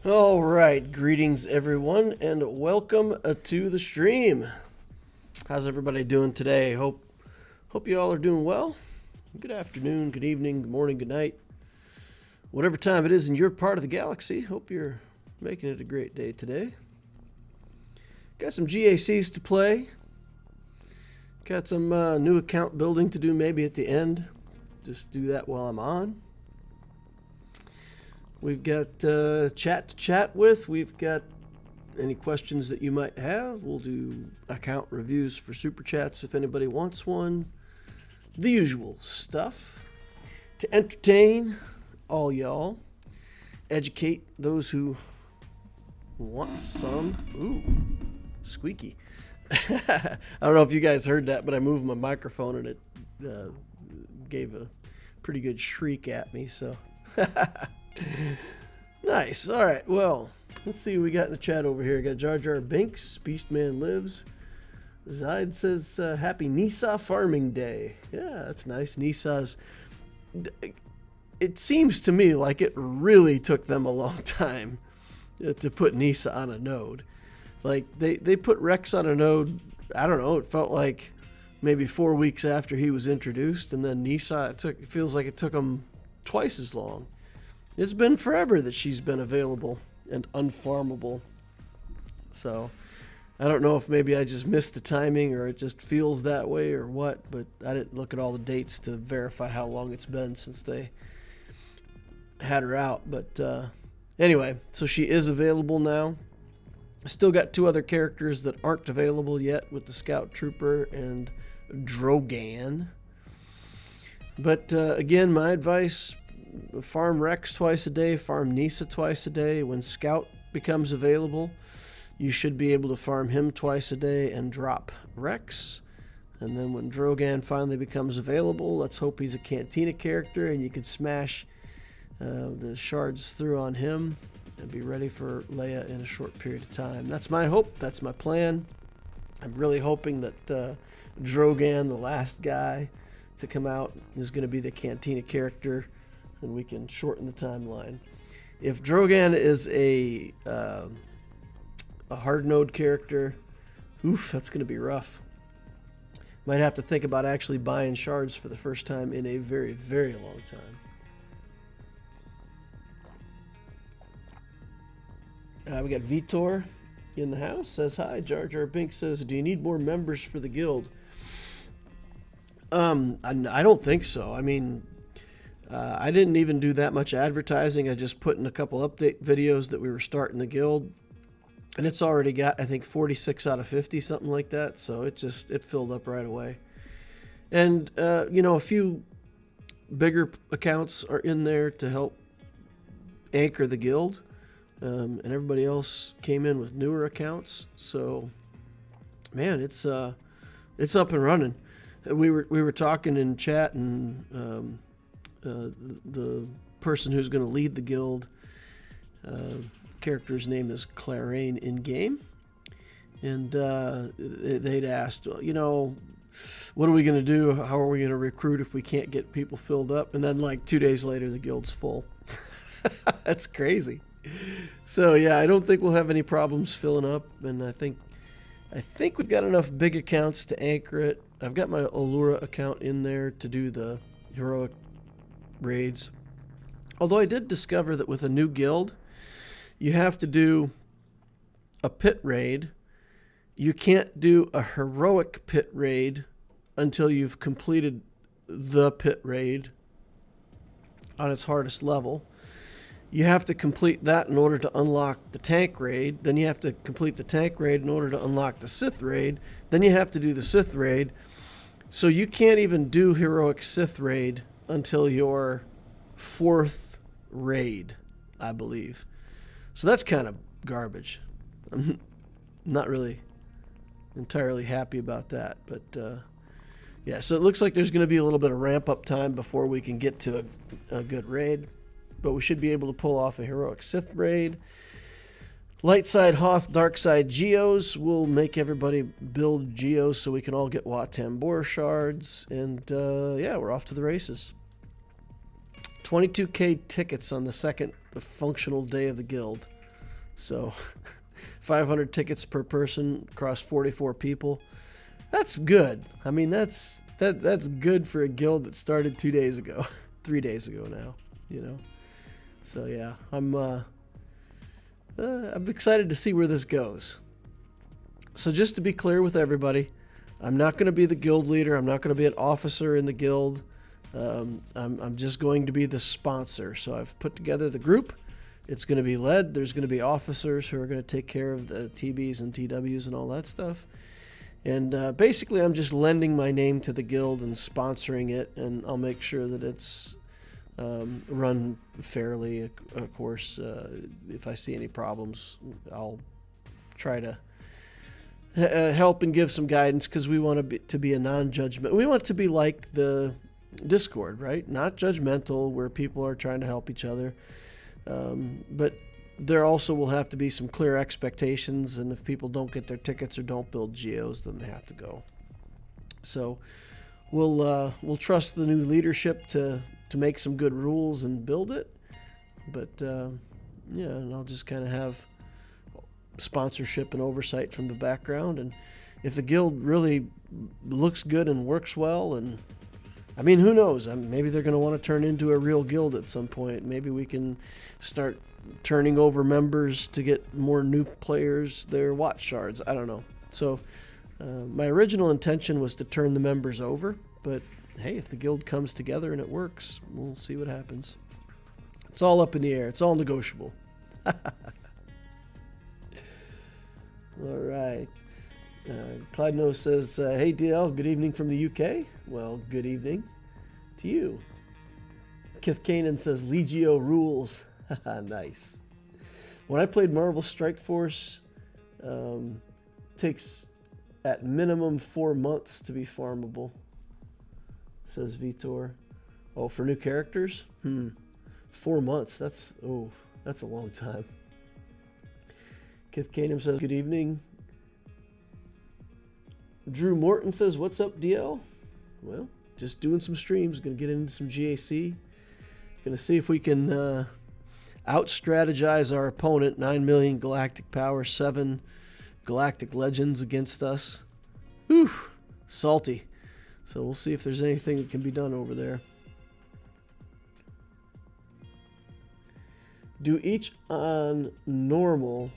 All right, greetings everyone, and welcome to the stream. How's everybody doing today? Hope you all are doing well. Good afternoon, good evening, good morning, good night. Whatever time it is in your part of the galaxy, hope you're making it a great day today. Got some GACs to play. Got some new account building to do maybe at the end. Just do that while I'm on. We've got chat to chat with. We've got any questions that you might have. We'll do account reviews for Super Chats if anybody wants one. The usual stuff. To entertain all y'all. Educate those who want some. Ooh, squeaky. I don't know if you guys heard that, but I moved my microphone and it gave a pretty good shriek at me, so... Nice. All right. Well, let's see what we got in the chat over here. Got Jar Jar Binks, Beastman Lives. Zaid says, Happy Nisa Farming Day. Yeah, that's nice. Nisa's. It seems to me like it really took them a long time to put Nisa on a node. Like, they put Rex on a node, I don't know, it felt like maybe 4 weeks after he was introduced, and then Nisa, it feels like it took them twice as long. It's been forever that she's been available and unfarmable. So, I don't know if maybe I just missed the timing or it just feels that way or what, but I didn't look at all the dates to verify how long it's been since they had her out. But anyway, so she is available now. Still got two other characters that aren't available yet with the Scout Trooper and Drogan. But again, my advice... farm Rex twice a day, farm Nisa twice a day. When Scout becomes available, you should be able to farm him twice a day and drop Rex. And then when Drogan finally becomes available, let's hope he's a Cantina character and you can smash the shards through on him and be ready for Leia in a short period of time. That's my hope. That's my plan. I'm really hoping that Drogan, the last guy to come out, is going to be the Cantina character, and we can shorten the timeline. If Drogan is a hard node character, oof, that's going to be rough. Might have to think about actually buying shards for the first time in a very, very long time. We got Vitor in the house. Says hi. Jar Jar Bink says, do you need more members for the guild? I don't think so. I mean... I didn't even do that much advertising. I just put in a couple update videos that we were starting the guild. And it's already got, I think, 46 out of 50, something like that. So it filled up right away. And, a few bigger accounts are in there to help anchor the guild. And everybody else came in with newer accounts. So, man, it's up and running. We were talking in chat and... the person who's going to lead the guild, character's name is Clarane in game, and they'd asked, what are we going to do? How are we going to recruit if we can't get people filled up? And then like 2 days later, the guild's full. That's crazy. So yeah, I don't think we'll have any problems filling up, and I think we've got enough big accounts to anchor it. I've got my Allura account in there to do the heroic raids. Although I did discover that with a new guild, you have to do a pit raid. You can't do a heroic pit raid until you've completed the pit raid on its hardest level. You have to complete that in order to unlock the tank raid. Then you have to complete the tank raid in order to unlock the Sith raid. Then you have to do the Sith raid. So you can't even do heroic Sith raid until your fourth raid, I believe. So that's kind of garbage. I'm not really entirely happy about that. But, yeah, so it looks like there's going to be a little bit of ramp-up time before we can get to a good raid. But we should be able to pull off a heroic Sith raid. Light side Hoth, dark side Geos will make everybody build Geos so we can all get Wat Tambor shards. And, yeah, we're off to the races. 22K tickets on the second functional day of the guild. So 500 tickets per person across 44 people. That's good. I mean, that's good for a guild that started 2 days ago, 3 days ago now, you know. So yeah, I'm excited to see where this goes. So just to be clear with everybody, I'm not going to be the guild leader. I'm not going to be an officer in the guild. I'm just going to be the sponsor. So I've put together the group. It's going to be led. There's going to be officers who are going to take care of the TBs and TWs and all that stuff. And basically, I'm just lending my name to the guild and sponsoring it, and I'll make sure that it's run fairly. Of course, if I see any problems, I'll try to help and give some guidance, because we want to be a non-judgment. We want it to be like the Discord, right? Not judgmental, where people are trying to help each other. But there also will have to be some clear expectations, and if people don't get their tickets or don't build geos, then they have to go. So we'll trust the new leadership to make some good rules and build it. But yeah, and I'll just kind of have sponsorship and oversight from the background. And if the guild really looks good and works well, and I mean, who knows? Maybe they're going to want to turn into a real guild at some point. Maybe we can start turning over members to get more new players their watch shards. I don't know. So my original intention was to turn the members over, but hey, if the guild comes together and it works, we'll see what happens. It's all up in the air. It's all negotiable. All right. Clyde No says, hey, DL, good evening from the UK. Well, good evening to you. Kith Kanan says, Legio rules. Nice. When I played Marvel Strike Force, takes at minimum 4 months to be farmable, says Vitor. Oh, for new characters? 4 months. That's a long time. Kith Kanan says, good evening. Drew Morton says, what's up, DL? Well, just doing some streams. Going to get into some GAC. Going to see if we can out-strategize our opponent. 9 million galactic power, 7 galactic legends against us. Whew, salty. So we'll see if there's anything that can be done over there. Do each on normal,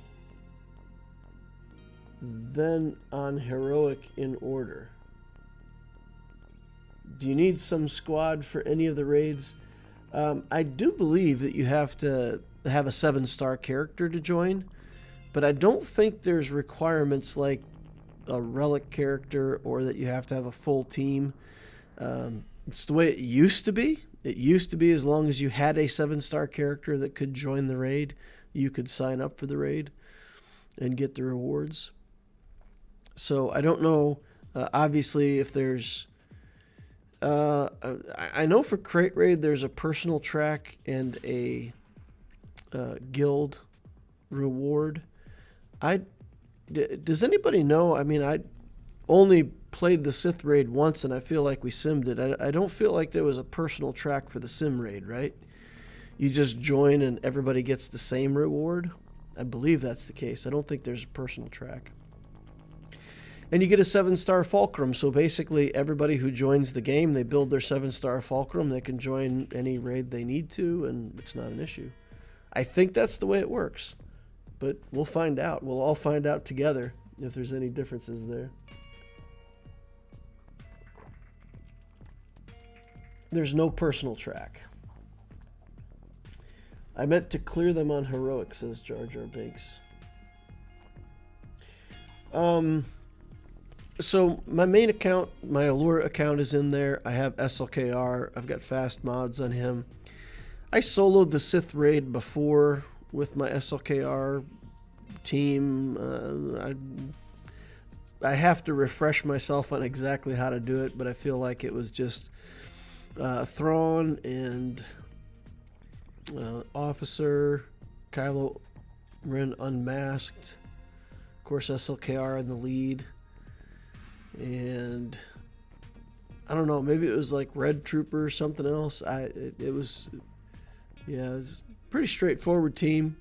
then on heroic in order. Do you need some squad for any of the raids? I do believe that you have to have a 7-star character to join, but I don't think there's requirements like a relic character or that you have to have a full team. It's the way it used to be. It used to be as long as you had a 7-star character that could join the raid, you could sign up for the raid and get the rewards. So I don't know, obviously, if there's... I know for Crate Raid there's a personal track and a guild reward. Does anybody know? I mean, I only played the Sith Raid once, and I feel like we simmed it. I don't feel like there was a personal track for the Sim Raid, right? You just join and everybody gets the same reward. I believe that's the case. I don't think there's a personal track. And you get a 7-star fulcrum, so basically everybody who joins the game, they build their 7-star fulcrum, they can join any raid they need to, and it's not an issue. I think that's the way it works, but we'll find out. We'll all find out together if there's any differences there. There's no personal track. I meant to clear them on heroic, says Jar Jar Binks. So my main account, my Allure account is in there. I have SLKR. I've got fast mods on him. I soloed the Sith Raid before with my SLKR team. I have to refresh myself on exactly how to do it, but I feel like it was just Thrawn and Officer, Kylo Ren unmasked. Of course, SLKR in the lead. And I don't know, maybe it was like Red Trooper or something else. It was a pretty straightforward team.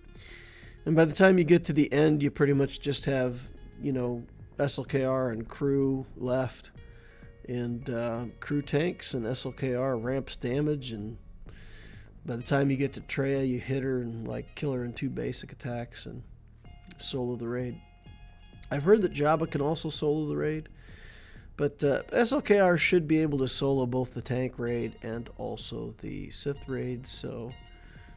And by the time you get to the end, you pretty much just have, you know, SLKR and crew left. And crew tanks and SLKR ramps damage. And by the time you get to Treya, you hit her and like kill her in 2 basic attacks and solo the raid. I've heard that Jabba can also solo the raid. But SLKR should be able to solo both the tank raid and also the Sith raid. So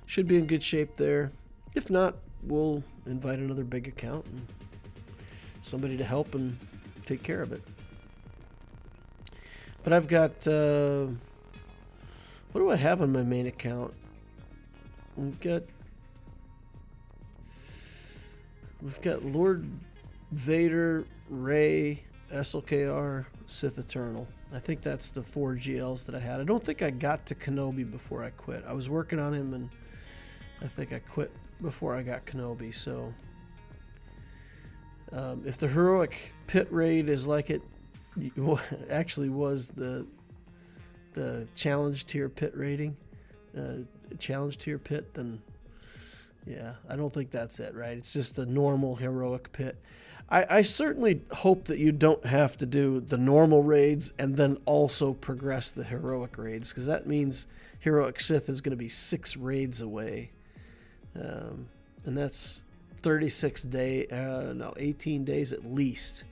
should be in good shape there. If not, we'll invite another big account and somebody to help and take care of it. But I've got, what do I have on my main account? We've got Lord Vader, Rey, SLKR, Sith Eternal. I think that's the 4 GLs that I had. I don't think I got to Kenobi before I quit. I was working on him and I think I quit before I got Kenobi. So if the heroic pit raid is like it actually was the challenge tier pit rating, challenge tier pit, then yeah, I don't think that's it, right? It's just a normal heroic pit. I certainly hope that you don't have to do the normal raids and then also progress the heroic raids, because that means heroic Sith is going to be 6 raids away. And that's 18 days at least.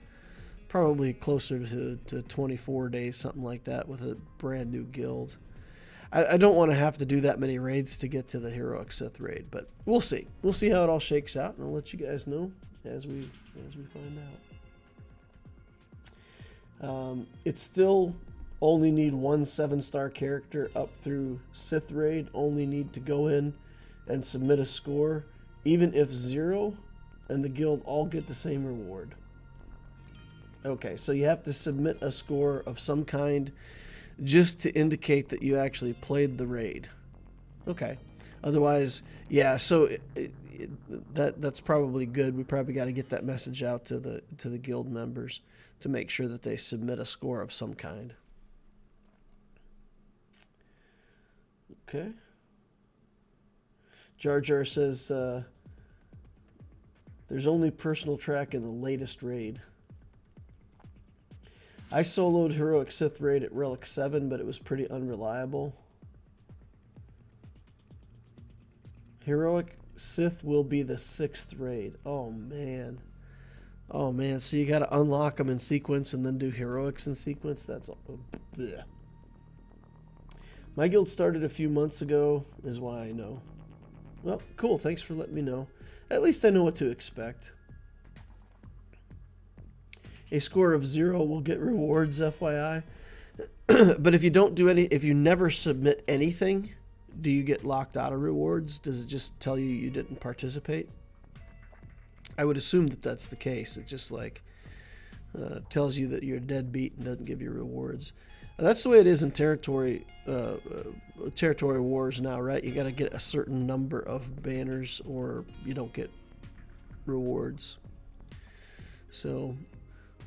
Probably closer to 24 days, something like that, with a brand new guild. I don't want to have to do that many raids to get to the heroic Sith raid, but we'll see. We'll see how it all shakes out, and I'll let you guys know as we find out. It's still only need 1 7-star character up through Sith raid. Only need to go in and submit a score, even if 0 and the guild all get the same reward. Okay, so you have to submit a score of some kind just to indicate that you actually played the raid. Okay. Otherwise, yeah, so that's probably good. We probably got to get that message out to the guild members to make sure that they submit a score of some kind. Okay. Jar Jar says there's only personal track in the latest raid. I soloed heroic Sith raid at Relic 7, but it was pretty unreliable. Heroic Sith will be the 6th raid. Oh man. Oh man, so you got to unlock them in sequence and then do heroics in sequence? That's all. Bleh. My guild started a few months ago, is why I know. Well, cool, thanks for letting me know. At least I know what to expect. A score of 0 will get rewards, FYI. But if you don't do if you never submit anything, do you get locked out of rewards? Does it just tell you you didn't participate? I would assume that that's the case. It just like tells you that you're deadbeat and doesn't give you rewards. That's the way it is in territory wars now, right? You got to get a certain number of banners or you don't get rewards. So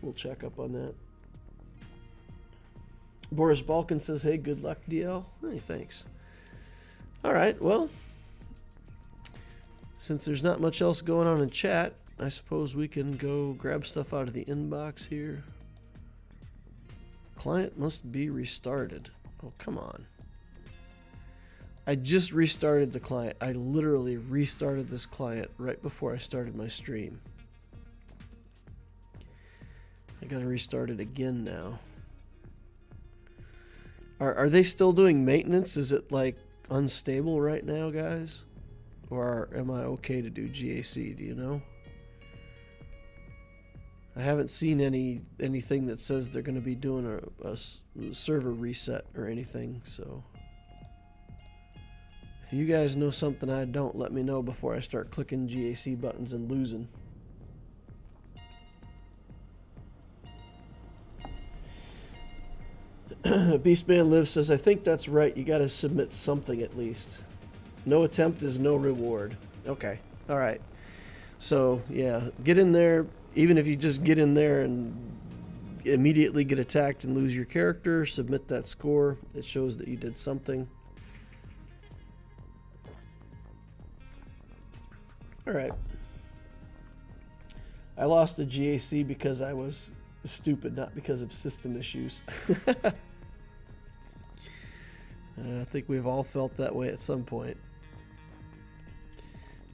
we'll check up on that. Boris Balkan says, hey, good luck, DL. Hey, thanks. All right, well, since there's not much else going on in chat, I suppose we can go grab stuff out of the inbox here. Client must be restarted. Oh, come on. I just restarted the client. I literally restarted this client right before I started my stream. I gotta restart it again now. Are they still doing maintenance? Is it like unstable right now, guys? Or am I okay to do GAC? Do you know? I haven't seen anything that says they're going to be doing a server reset or anything, so if you guys know something I don't, let me know before I start clicking GAC buttons and losing. Beastman Live says, I think that's right. You got to submit something at least. No attempt is no reward. Okay. All right. So, yeah, get in there. Even if you just get in there and immediately get attacked and lose your character, submit that score. It shows that you did something. All right. I lost a GAC because I was stupid, not because of system issues. I think we've all felt that way at some point.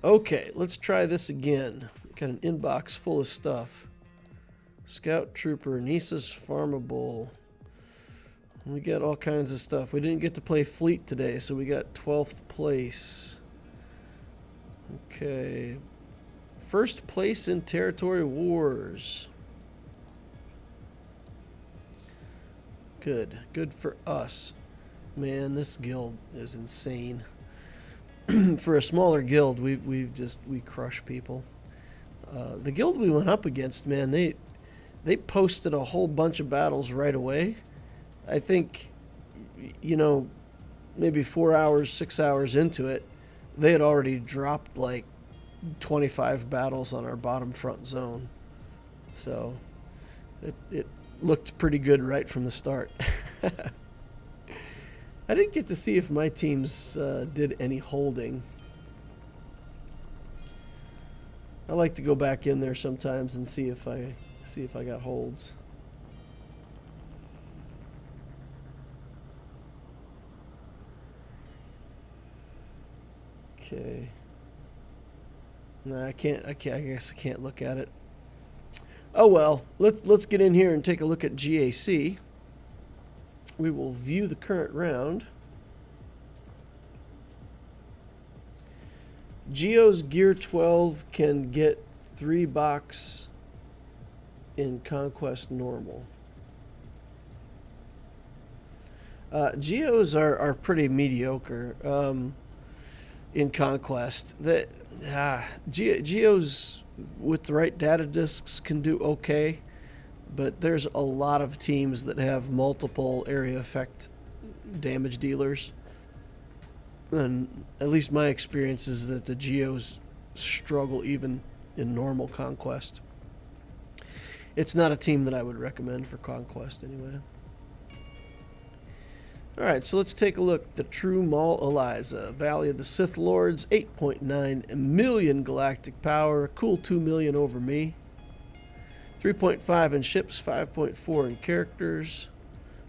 Okay, let's try this again. Got an inbox full of stuff. Scout Trooper, Nisa's Farmable. We got all kinds of stuff. We didn't get to play Fleet today, so we got 12th place. Okay. First place in Territory Wars. Good. Good for us. Man, this guild is insane. For a smaller guild, we crush people. The guild we went up against, man, they posted a whole bunch of battles right away. I think, you know, maybe 4 hours, 6 hours into it, they had already dropped like 25 battles on our bottom front zone. So it looked pretty good right from the start. I didn't get to see if my teams did any holding. I like to go back in there sometimes and see if I got holds. Okay. No, I can't. I guess I can't look at it. Oh well. Let's get in here and take a look at GAC. We will view the current round. Geo's Gear 12 can get 3 box in Conquest Normal. Geos are pretty mediocre in Conquest. Geos with the right data discs can do okay, but there's a lot of teams that have multiple area effect damage dealers. And at least my experience is that the Geos struggle even in normal Conquest. It's not a team that I would recommend for Conquest anyway. Alright, so let's take a look. The True Maul Eliza, Valley of the Sith Lords, 8.9 million galactic power, cool 2 million over me. 3.5 in ships, 5.4 in characters.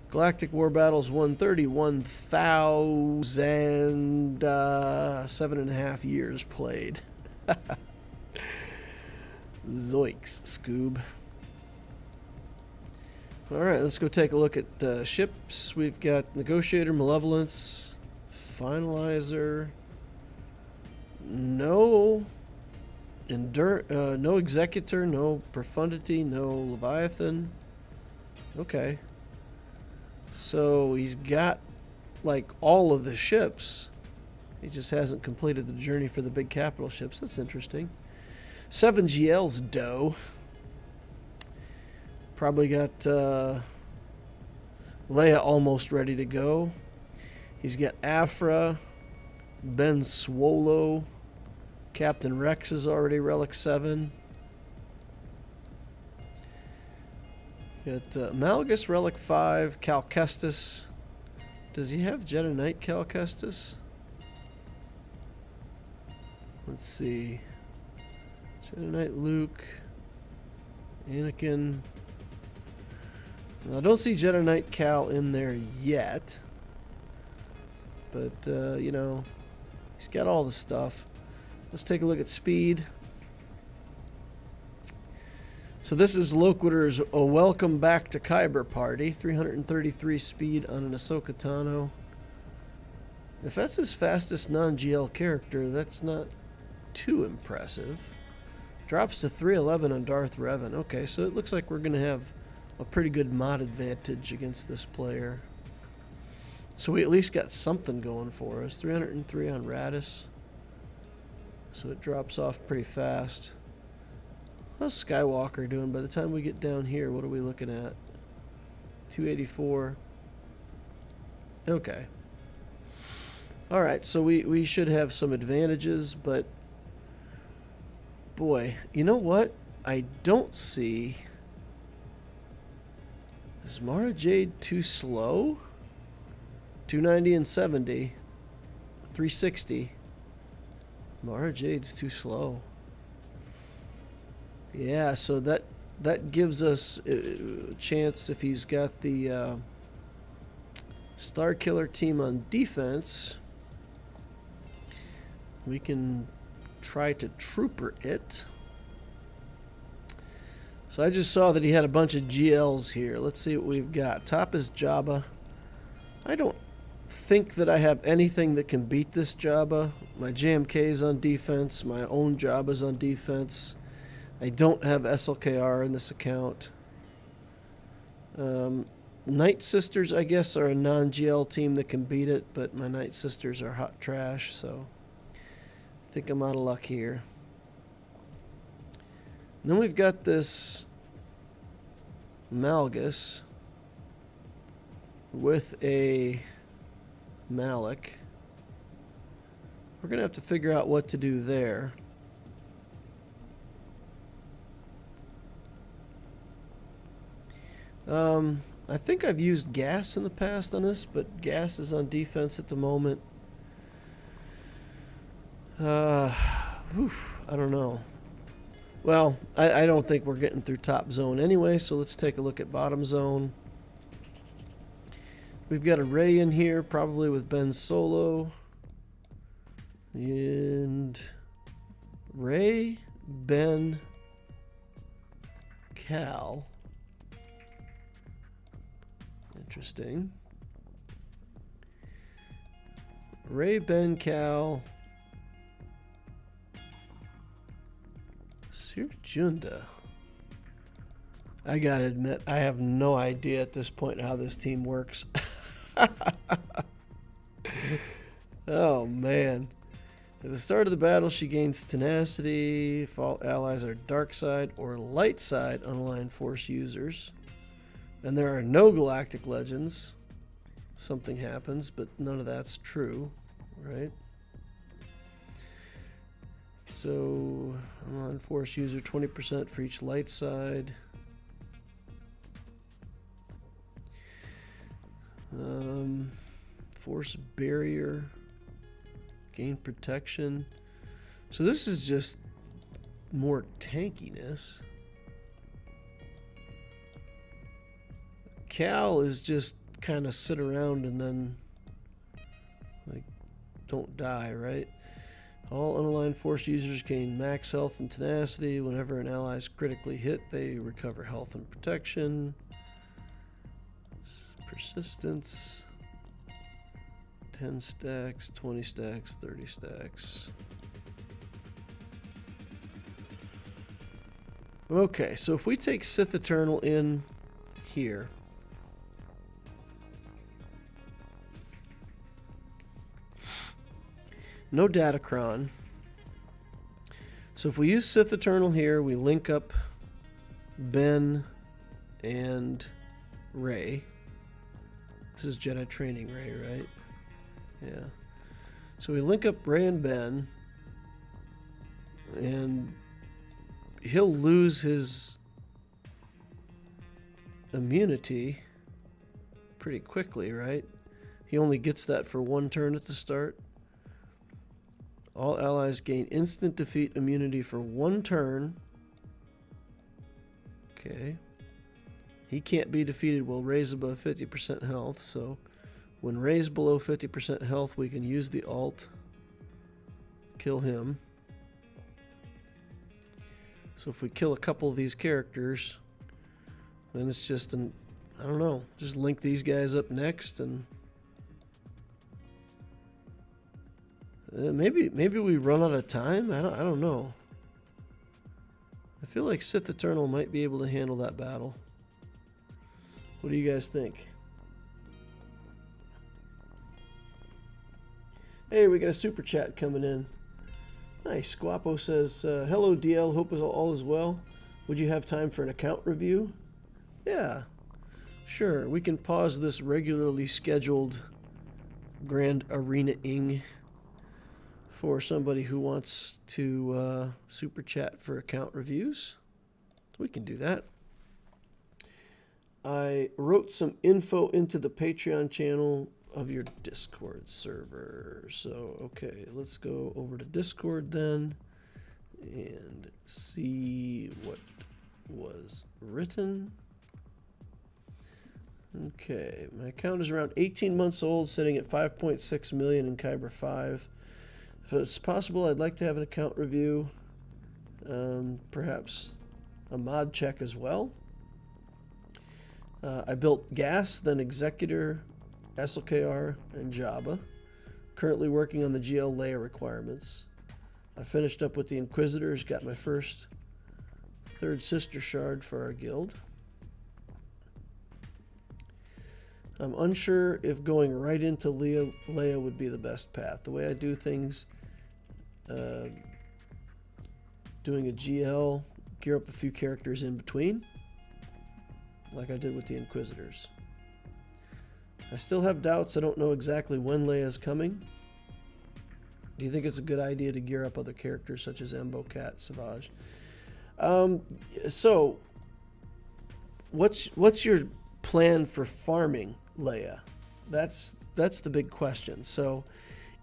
Galactic War Battles 131,000, 7.5 years played. Zoinks, Scoob. Alright, let's go take a look at ships. We've got Negotiator, Malevolence, Finalizer, no Executor, no Profundity, no Leviathan. Okay. So he's got like all of the ships. He just hasn't completed the journey for the big capital ships. That's interesting. 7 GL's dough. Probably got Leia almost ready to go. He's got Afra, Ben Swgoh, Captain Rex is already Relic 7. Got Malgus Relic 5, Cal Kestis. Does he have Jedi Knight Cal Kestis? Let's see. Jedi Knight Luke, Anakin. Well, I don't see Jedi Knight Cal in there yet. But, you know, he's got all the stuff. Let's take a look at speed. So this is Loquitur's A Welcome Back to Kyber party. 333 speed on an Ahsoka Tano. If that's his fastest non-GL character, that's not too impressive. Drops to 311 on Darth Revan. Okay, so it looks like we're going to have a pretty good mod advantage against this player. So we at least got something going for us. 303 on Radis. So it drops off pretty fast. How's Skywalker doing? By the time we get down here, what are we looking at? 284. Okay. Alright, so we should have some advantages, but boy, you know what? I don't see... Is Mara Jade too slow? 290 and 70. 360. Mara Jade's too slow. Yeah, so that gives us a chance if he's got the Star Killer team on defense. We can try to trooper it. So I just saw that he had a bunch of GLs here. Let's see what we've got. Top is Jabba. I don't think that I have anything that can beat this Jabba. My JMK is on defense. My own Jabba's on defense. I don't have SLKR in this account. Night Sisters, I guess, are a non-GL team that can beat it, but my Night Sisters are hot trash, so I think I'm out of luck here. And then we've got this Malgus with a Malik. We're going to have to figure out what to do there. I think I've used gas in the past on this, but gas is on defense at the moment. I don't know. Well, I don't think we're getting through top zone anyway, so let's take a look at bottom zone. We've got a Rey in here, probably with Ben Solo. And Rey, Ben, Cal. Interesting. Rey, Ben, Cal. Sir Junda. I gotta admit, I have no idea at this point how this team works. Oh man. At the start of the battle, she gains tenacity if all allies are dark side or light side unaligned force users. And there are no galactic legends. Something happens, but none of that's true, right? So, unaligned force user 20% for each light side. Force barrier. Gain protection. So this is just more tankiness. Cal is just kind of sit around and then like don't die, right? All unaligned force users gain max health and tenacity. Whenever an ally is critically hit, they recover health and protection. Persistence. 10 stacks, 20 stacks, 30 stacks. Okay, so if we take Sith Eternal in here, no Datacron. So if we use Sith Eternal here, we link up Ben and Rey. This is Jedi Training Rey, right? Yeah. So we link up Rey and Ben, and he'll lose his immunity pretty quickly, right? He only gets that for one turn at the start. All allies gain instant defeat immunity for one turn. Okay. He can't be defeated while Rey's above 50% health, so when Rey's below 50% health, we can use the alt, kill him. So if we kill a couple of these characters, then it's just I don't know, just link these guys up next, and maybe we run out of time. I don't know. I feel like Sith Eternal might be able to handle that battle. What do you guys think? Hey, we got a super chat coming in. Nice. Guapo says, hello DL, hope all is well. Would you have time for an account review? Yeah, sure. We can pause this regularly scheduled Grand Arena-ing for somebody who wants to super chat for account reviews. We can do that. I wrote some info into the Patreon channel of your Discord server. So, okay, let's go over to Discord then. and see what was written. Okay, my account is around 18 months old, sitting at 5.6 million in Kyber 5. If it's possible, I'd like to have an account review, perhaps a mod check as well. I built GAS, then Executor, SLKR, and Jabba. Currently working on the GL Leia requirements. I finished up with the Inquisitors, got my first third sister shard for our guild. I'm unsure if going right into Leia would be the best path. The way I do things, doing a GL, gear up a few characters in between, like I did with the Inquisitors. I still have doubts. I don't know exactly when Leia is coming. Do you think it's a good idea to gear up other characters such as Embo, Cat, Savage? So, what's your plan for farming Leia? That's the big question. So,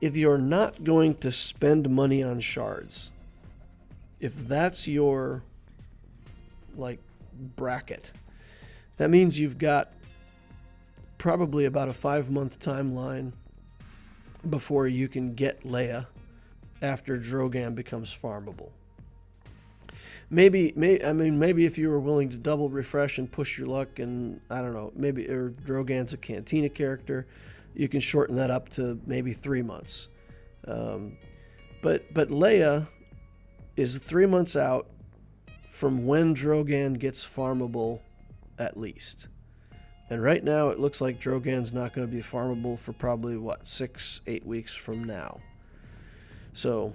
if you're not going to spend money on shards, if that's your bracket, that means you've got probably about a 5-month timeline before you can get Leia after Drogan becomes farmable. Maybe if you were willing to double refresh and push your luck, and I don't know, maybe or Drogan's a Cantina character, you can shorten that up to maybe 3 months. But Leia is 3 months out from when Drogan gets farmable, at least. And right now it looks like Drogan's not going to be farmable for probably 6-8 weeks from now. So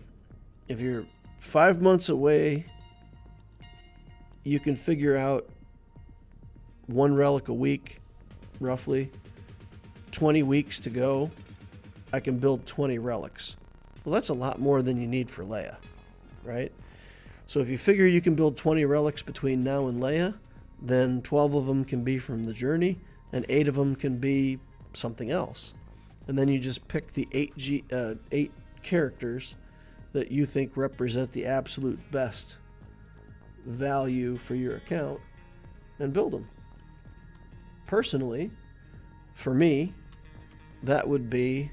if you're 5 months away, you can figure out 1 relic a week, roughly. 20 weeks to go, I can build 20 relics. Well, that's a lot more than you need for Leia, right? So if you figure you can build 20 relics between now and Leia, then 12 of them can be from the journey, and 8 of them can be something else. And then you just pick the 8 characters that you think represent the absolute best value for your account and build them. Personally, for me, that would be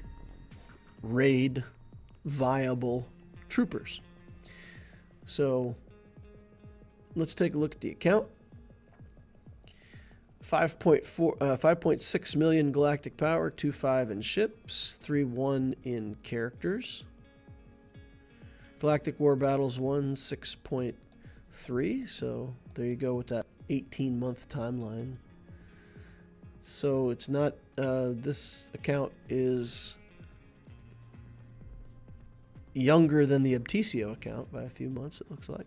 raid viable troopers. So let's take a look at the account. 5.6 million galactic power, 2.5 in ships, 3.1 in characters. Galactic War Battles 1, 6.3. So there you go with that 18-month timeline. So it's not, this account is younger than the Obticeo account by a few months, it looks like.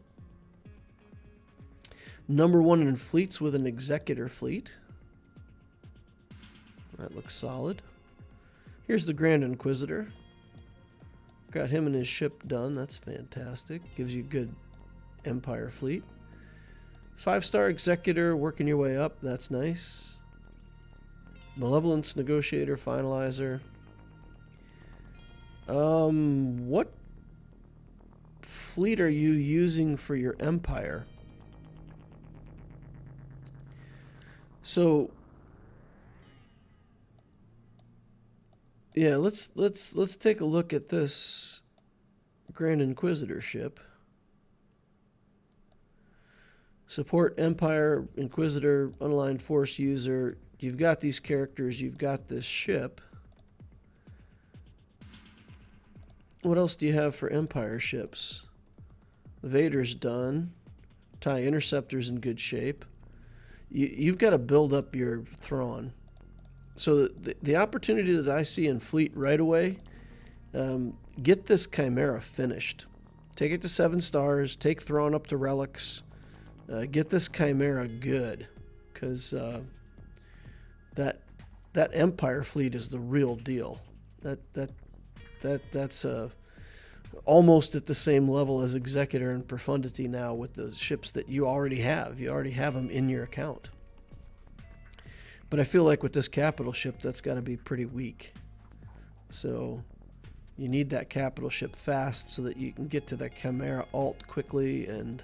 Number 1 in fleets with an Executor fleet. That looks solid. Here's the Grand Inquisitor. Got him and his ship done. That's fantastic. Gives you good Empire fleet. 5-star Executor working your way up. That's nice. Malevolence Negotiator Finalizer. What fleet are you using for your Empire? So yeah, let's take a look at this Grand Inquisitor ship. Support Empire, Inquisitor, Unaligned Force User. You've got these characters, you've got this ship. What else do you have for Empire ships? Vader's done. TIE Interceptor's in good shape. You've got to build up your Thrawn. So the opportunity that I see in fleet right away, get this Chimera finished. Take it to 7 stars. Take Thrawn up to relics. Get this Chimera good, because that Empire fleet is the real deal. That's almost at the same level as Executor and Profundity now with the ships that you already have. You already have them in your account. But I feel like with this capital ship, that's got to be pretty weak. So You need that capital ship fast so that you can get to the Chimera alt quickly and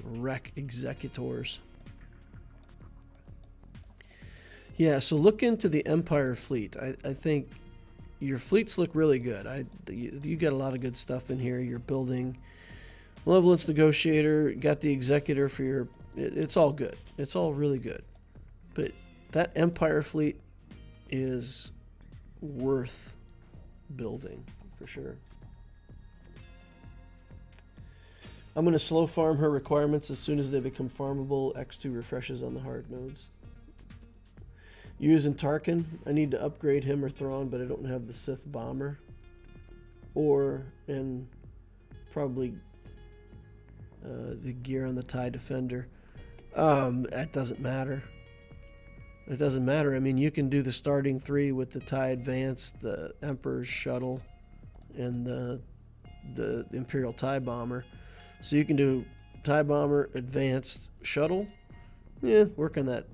wreck Executors. Yeah, so look into the Empire fleet. I think your fleets look really good. You got a lot of good stuff in here. You're building Malevolence Negotiator, got the Executor for your... It's all good. It's all really good. But that Empire fleet is worth building for sure. I'm going to slow farm her requirements as soon as they become farmable. X2 refreshes on the hard nodes. Using Tarkin, I need to upgrade him or Thrawn, but I don't have the Sith bomber, and probably the gear on the TIE Defender. That doesn't matter. It doesn't matter. I mean, you can do the starting 3 with the TIE Advance, the Emperor's shuttle, and the Imperial TIE bomber. So you can do TIE bomber, advanced, shuttle. Yeah, work on that.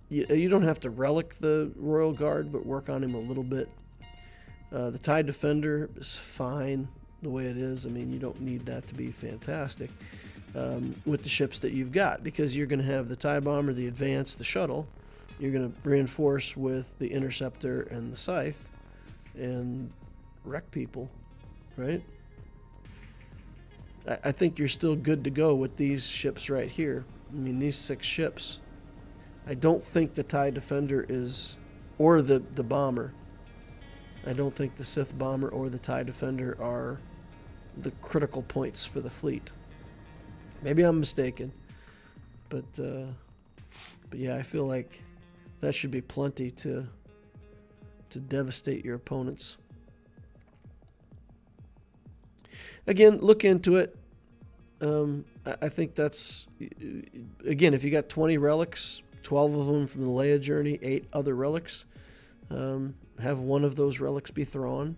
You don't have to relic the Royal Guard, but work on him a little bit. The TIE Defender is fine the way it is. I mean, you don't need that to be fantastic with the ships that you've got, because you're going to have the TIE Bomber, the Advance, the Shuttle. You're going to reinforce with the Interceptor and the Scythe and wreck people, right? I think you're still good to go with these ships right here. I mean, these 6 ships. I don't think the TIE Defender is, or the bomber. I don't think the Sith bomber or the TIE Defender are the critical points for the fleet. Maybe I'm mistaken, but yeah, I feel like that should be plenty to devastate your opponents. Again, look into it. I think that's, again, if you got 20 relics, 12 of them from the Leia journey, 8 other relics, have one of those relics be Thrawn,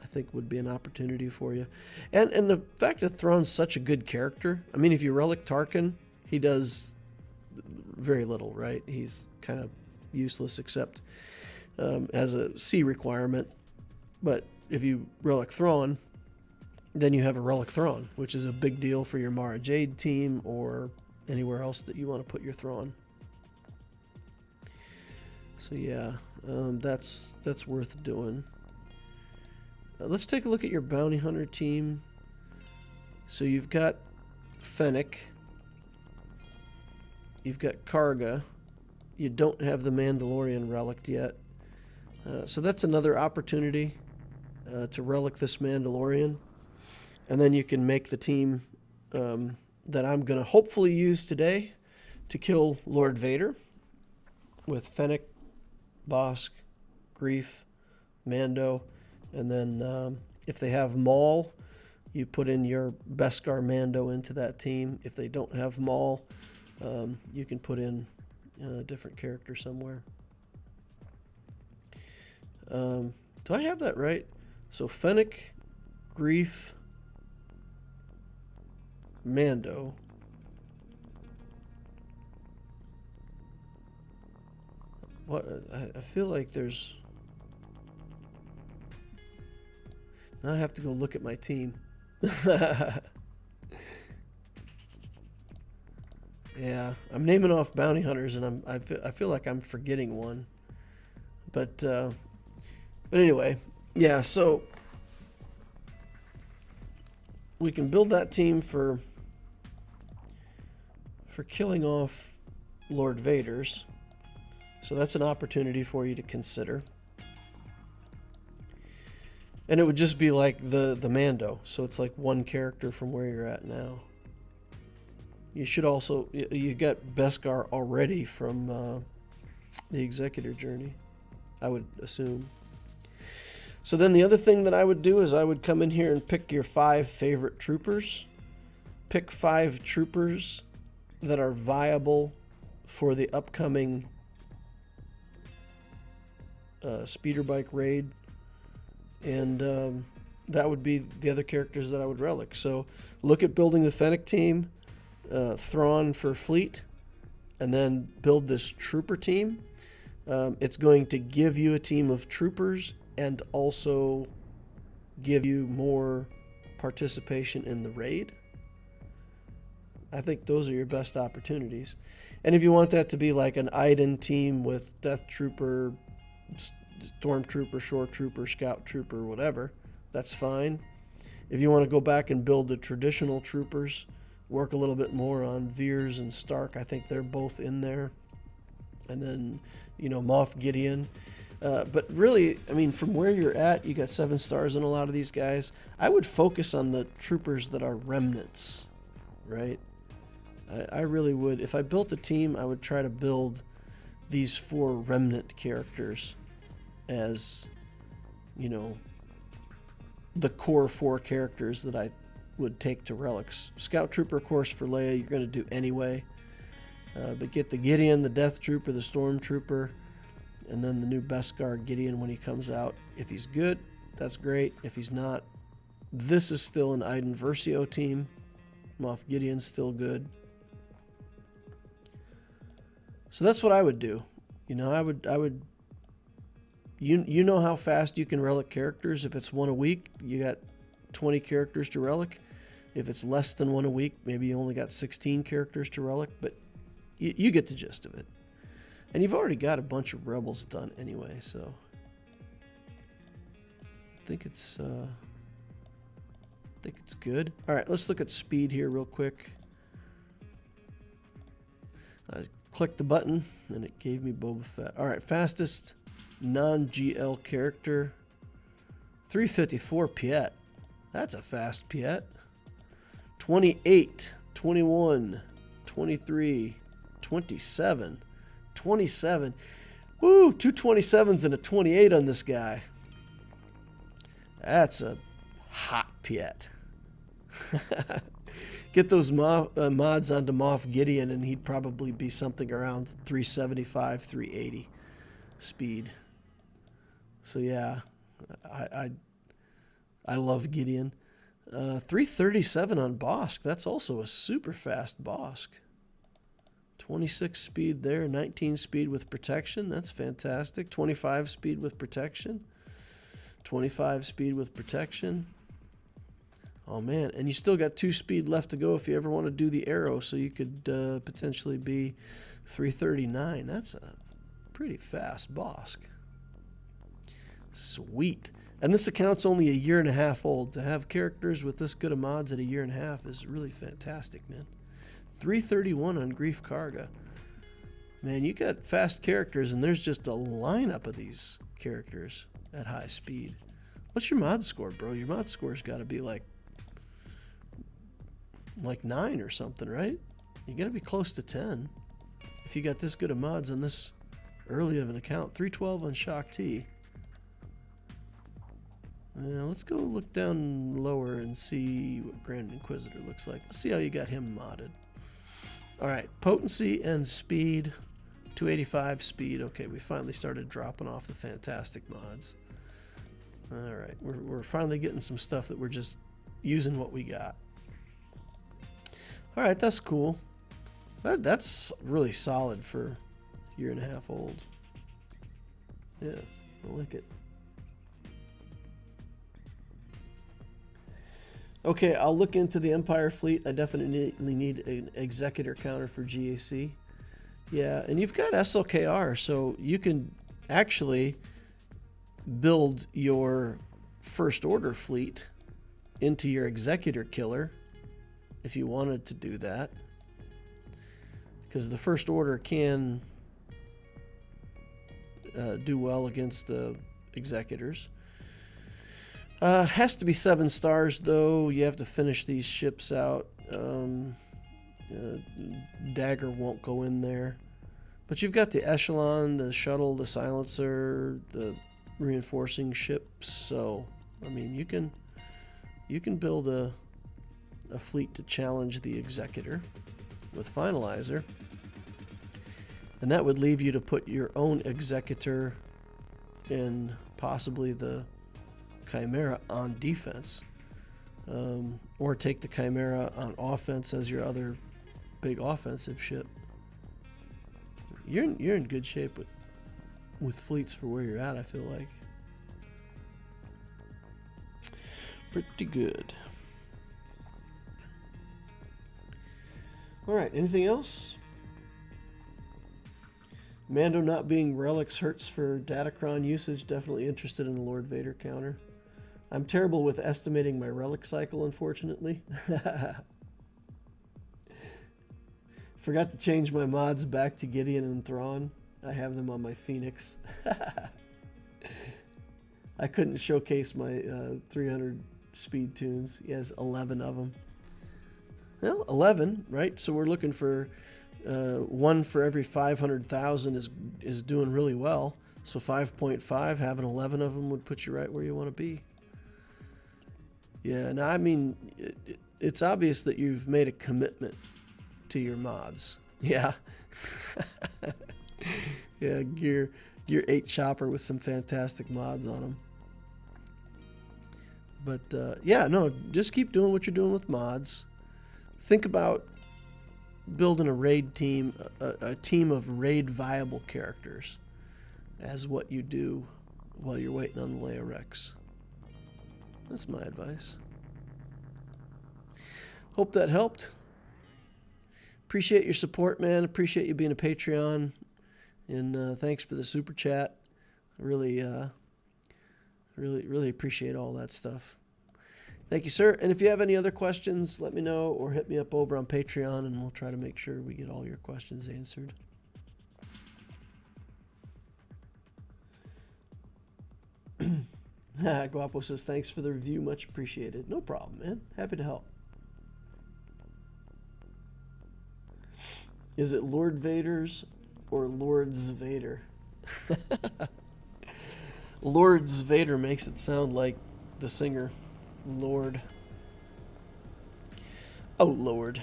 I think would be an opportunity for you. And the fact that Thrawn's such a good character, I mean, if you relic Tarkin, he does very little, right? He's kind of useless except as a C requirement. But if you relic Thrawn, then you have a relic Thrawn, which is a big deal for your Mara Jade team or anywhere else that you want to put your Thrawn. So yeah, that's worth doing. Let's take a look at your bounty hunter team. So you've got Fennec, you've got Karga, you don't have the Mandalorian relic yet. So that's another opportunity to relic this Mandalorian. And then you can make the team that I'm going to hopefully use today to kill Lord Vader with Fennec, Bosk, Grief, Mando, and then if they have Maul, you put in your Beskar Mando into that team. If they don't have Maul, you can put in a different character somewhere. Do I have that right? So Fennec, Grief, Mando. What I feel like there's. Now I have to go look at my team. Yeah, I'm naming off bounty hunters, and I feel like I'm forgetting one. But anyway, yeah. So we can build that team for killing off Lord Vader's. So that's an opportunity for you to consider. And it would just be like the Mando. So it's like one character from where you're at now. You should also, you got Beskar already from the Executor journey, I would assume. So then the other thing that I would do is I would come in here and pick your 5 favorite troopers. Pick 5 troopers that are viable for the upcoming speeder bike raid, and that would be the other characters that I would relic. So look at building the Fennec team, Thrawn for fleet, and then build this trooper team. It's going to give you a team of troopers and also give you more participation in the raid. I think those are your best opportunities. And if you want that to be like an Iden team with Death Trooper, Stormtrooper, Shore Trooper, Scout Trooper, whatever, that's fine. If you want to go back and build the traditional troopers, work a little bit more on Veers and Stark, I think they're both in there. And then, you know, Moff Gideon. But really, I mean, from where you're at, you got 7 stars in a lot of these guys. I would focus on the troopers that are remnants, right? I really would. If I built a team, I would try to build these 4 remnant characters as, you know, the core 4 characters that I would take to relics. Scout Trooper, of course, for Leia, you're going to do anyway. But get the Gideon, the Death Trooper, the Stormtrooper, and then the new Beskar Gideon when he comes out. If he's good, that's great. If he's not, this is still an Iden Versio team. Moff Gideon's still good. So that's what I would do. You know, I would. You know how fast you can relic characters. If it's 1 a week, you got 20 characters to relic. If it's less than 1 a week, maybe you only got 16 characters to relic. But you get the gist of it. And you've already got a bunch of rebels done anyway, so I think it's good. All right, let's look at speed here real quick. I clicked the button and it gave me Boba Fett. All right, fastest non-GL character, 354 Piet. That's a fast Piet. 28, 21, 23, 27. 27. Woo, 2 27s and a 28 on this guy. That's a hot Piet. Get those mods onto Moff Gideon and he'd probably be something around 375, 380 speed. So yeah, I love Gideon. 337 on Bosk. That's also a super fast Bosk. 26 speed there, 19 speed with protection. That's fantastic. 25 speed with protection. 25 speed with protection. Oh man, and you still got 2 speed left to go if you ever want to do the arrow, so you could potentially be 339. That's a pretty fast Bosk. Sweet. And this account's only a 1.5 years old. To have characters with this good of mods at a 1.5 years is really fantastic, man. 331 on Grief Karga. Man, you got fast characters, and there's just a lineup of these characters at high speed. What's your mod score, bro? Your mod score's got to be like 9 or something, right? You got to be close to 10 if you got this good of mods on this early of an account. 312 on Shock T. Let's go look down lower and see what Grand Inquisitor looks like. Let's see how you got him modded. All right, potency and speed, 285 speed. Okay, we finally started dropping off the fantastic mods. All right, we're finally getting some stuff that we're just using what we got. All right, that's cool. That's really solid for a 1.5 years old. Yeah, I like it. Okay, I'll look into the Empire fleet. I definitely need an executor counter for GAC. Yeah, and you've got SLKR, so you can actually build your First Order fleet into your executor killer if you wanted to do that. Because the First Order can do well against the executors. Has to be 7 stars, though. You have to finish these ships out. Dagger won't go in there. But you've got the Echelon, the Shuttle, the Silencer, the reinforcing ships. So, I mean, you can build a fleet to challenge the Executor with Finalizer. And that would leave you to put your own Executor in possibly the Chimera on defense, or take the Chimera on offense as your other big offensive ship. You're in good shape with fleets for where you're at, I feel like. Pretty good. All right, anything else? Mando not being relics hurts for Datacron usage. Definitely interested in the Lord Vader counter. I'm terrible with estimating my relic cycle, unfortunately. Forgot to change my mods back to Gideon and Thrawn. I have them on my Phoenix. I couldn't showcase my 300 speed tunes. He has 11 of them. Well, 11, right? So we're looking for one for every 500,000 is doing really well. So 5.5, having 11 of them would put you right where you want to be. Yeah, now I mean, it's obvious that you've made a commitment to your mods. Yeah. Yeah, Gear 8 chopper with some fantastic mods on them. But yeah, no, just keep doing what you're doing with mods. Think about building a raid team, a team of raid viable characters as what you do while you're waiting on the Leia Rex. That's my advice. Hope that helped. Appreciate your support, man. Appreciate you being a Patreon. And thanks for the super chat. Really appreciate all that stuff. Thank you, sir. And if you have any other questions, let me know or hit me up over on Patreon, and we'll try to make sure we get all your questions answered. Guapo says, thanks for the review. Much appreciated. No problem, man. Happy to help. Is it Lord Vader's or Lord's Vader? Lord's Vader makes it sound like the singer Lord. Oh, Lord.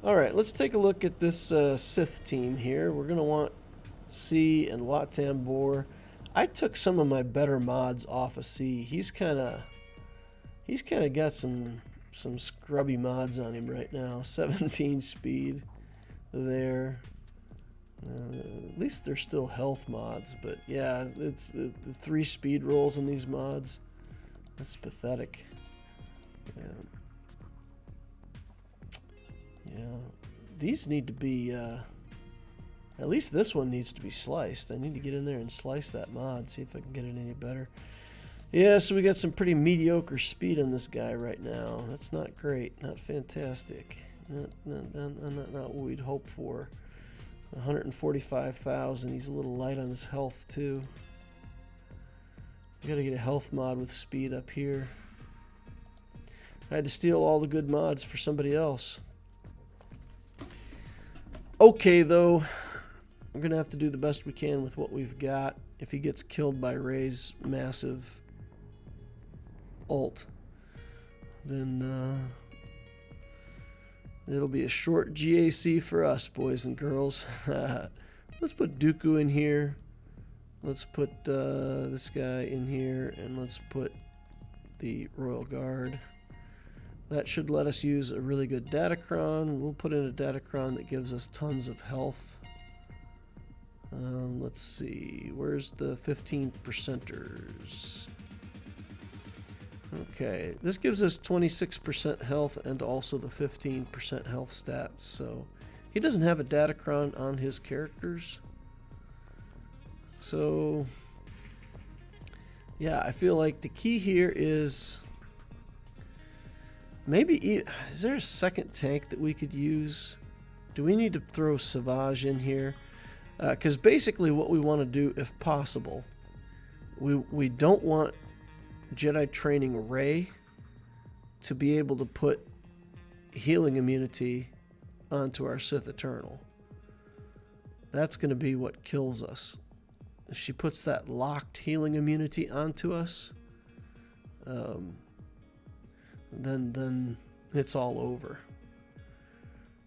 All right, let's take a look at this Sith team here. We're going to want C and Wat Tambor. I took some of my better mods off of C. He's kind of got some scrubby mods on him right now. 17 speed there. At least they're still health mods, but yeah, it's the 3 speed rolls in these mods. That's pathetic. Yeah, these need to be, at least this one needs to be sliced. I need to get in there and slice that mod, see if I can get it any better. Yeah, so we got some pretty mediocre speed on this guy right now. That's not great, not fantastic. Not what we'd hope for. 145,000. He's a little light on his health too. We gotta get a health mod with speed up here. I had to steal all the good mods for somebody else. Okay, though, we're gonna have to do the best we can with what we've got. If he gets killed by Rey's massive ult, then it'll be a short GAC for us, boys and girls. Let's put Dooku in here. Let's put this guy in here, and let's put the Royal Guard. That should let us use a really good Datacron. We'll put in a Datacron that gives us tons of health. Let's see, where's the 15%ers? Okay, this gives us 26% health and also the 15% health stats. So he doesn't have a Datacron on his characters. So yeah, I feel like the key here is maybe, is there a second tank that we could use? Do we need to throw Savage in here? Because basically what we want to do, if possible, we don't want Jedi training Rey to be able to put healing immunity onto our Sith Eternal. That's going to be what kills us. If she puts that locked healing immunity onto us, then it's all over.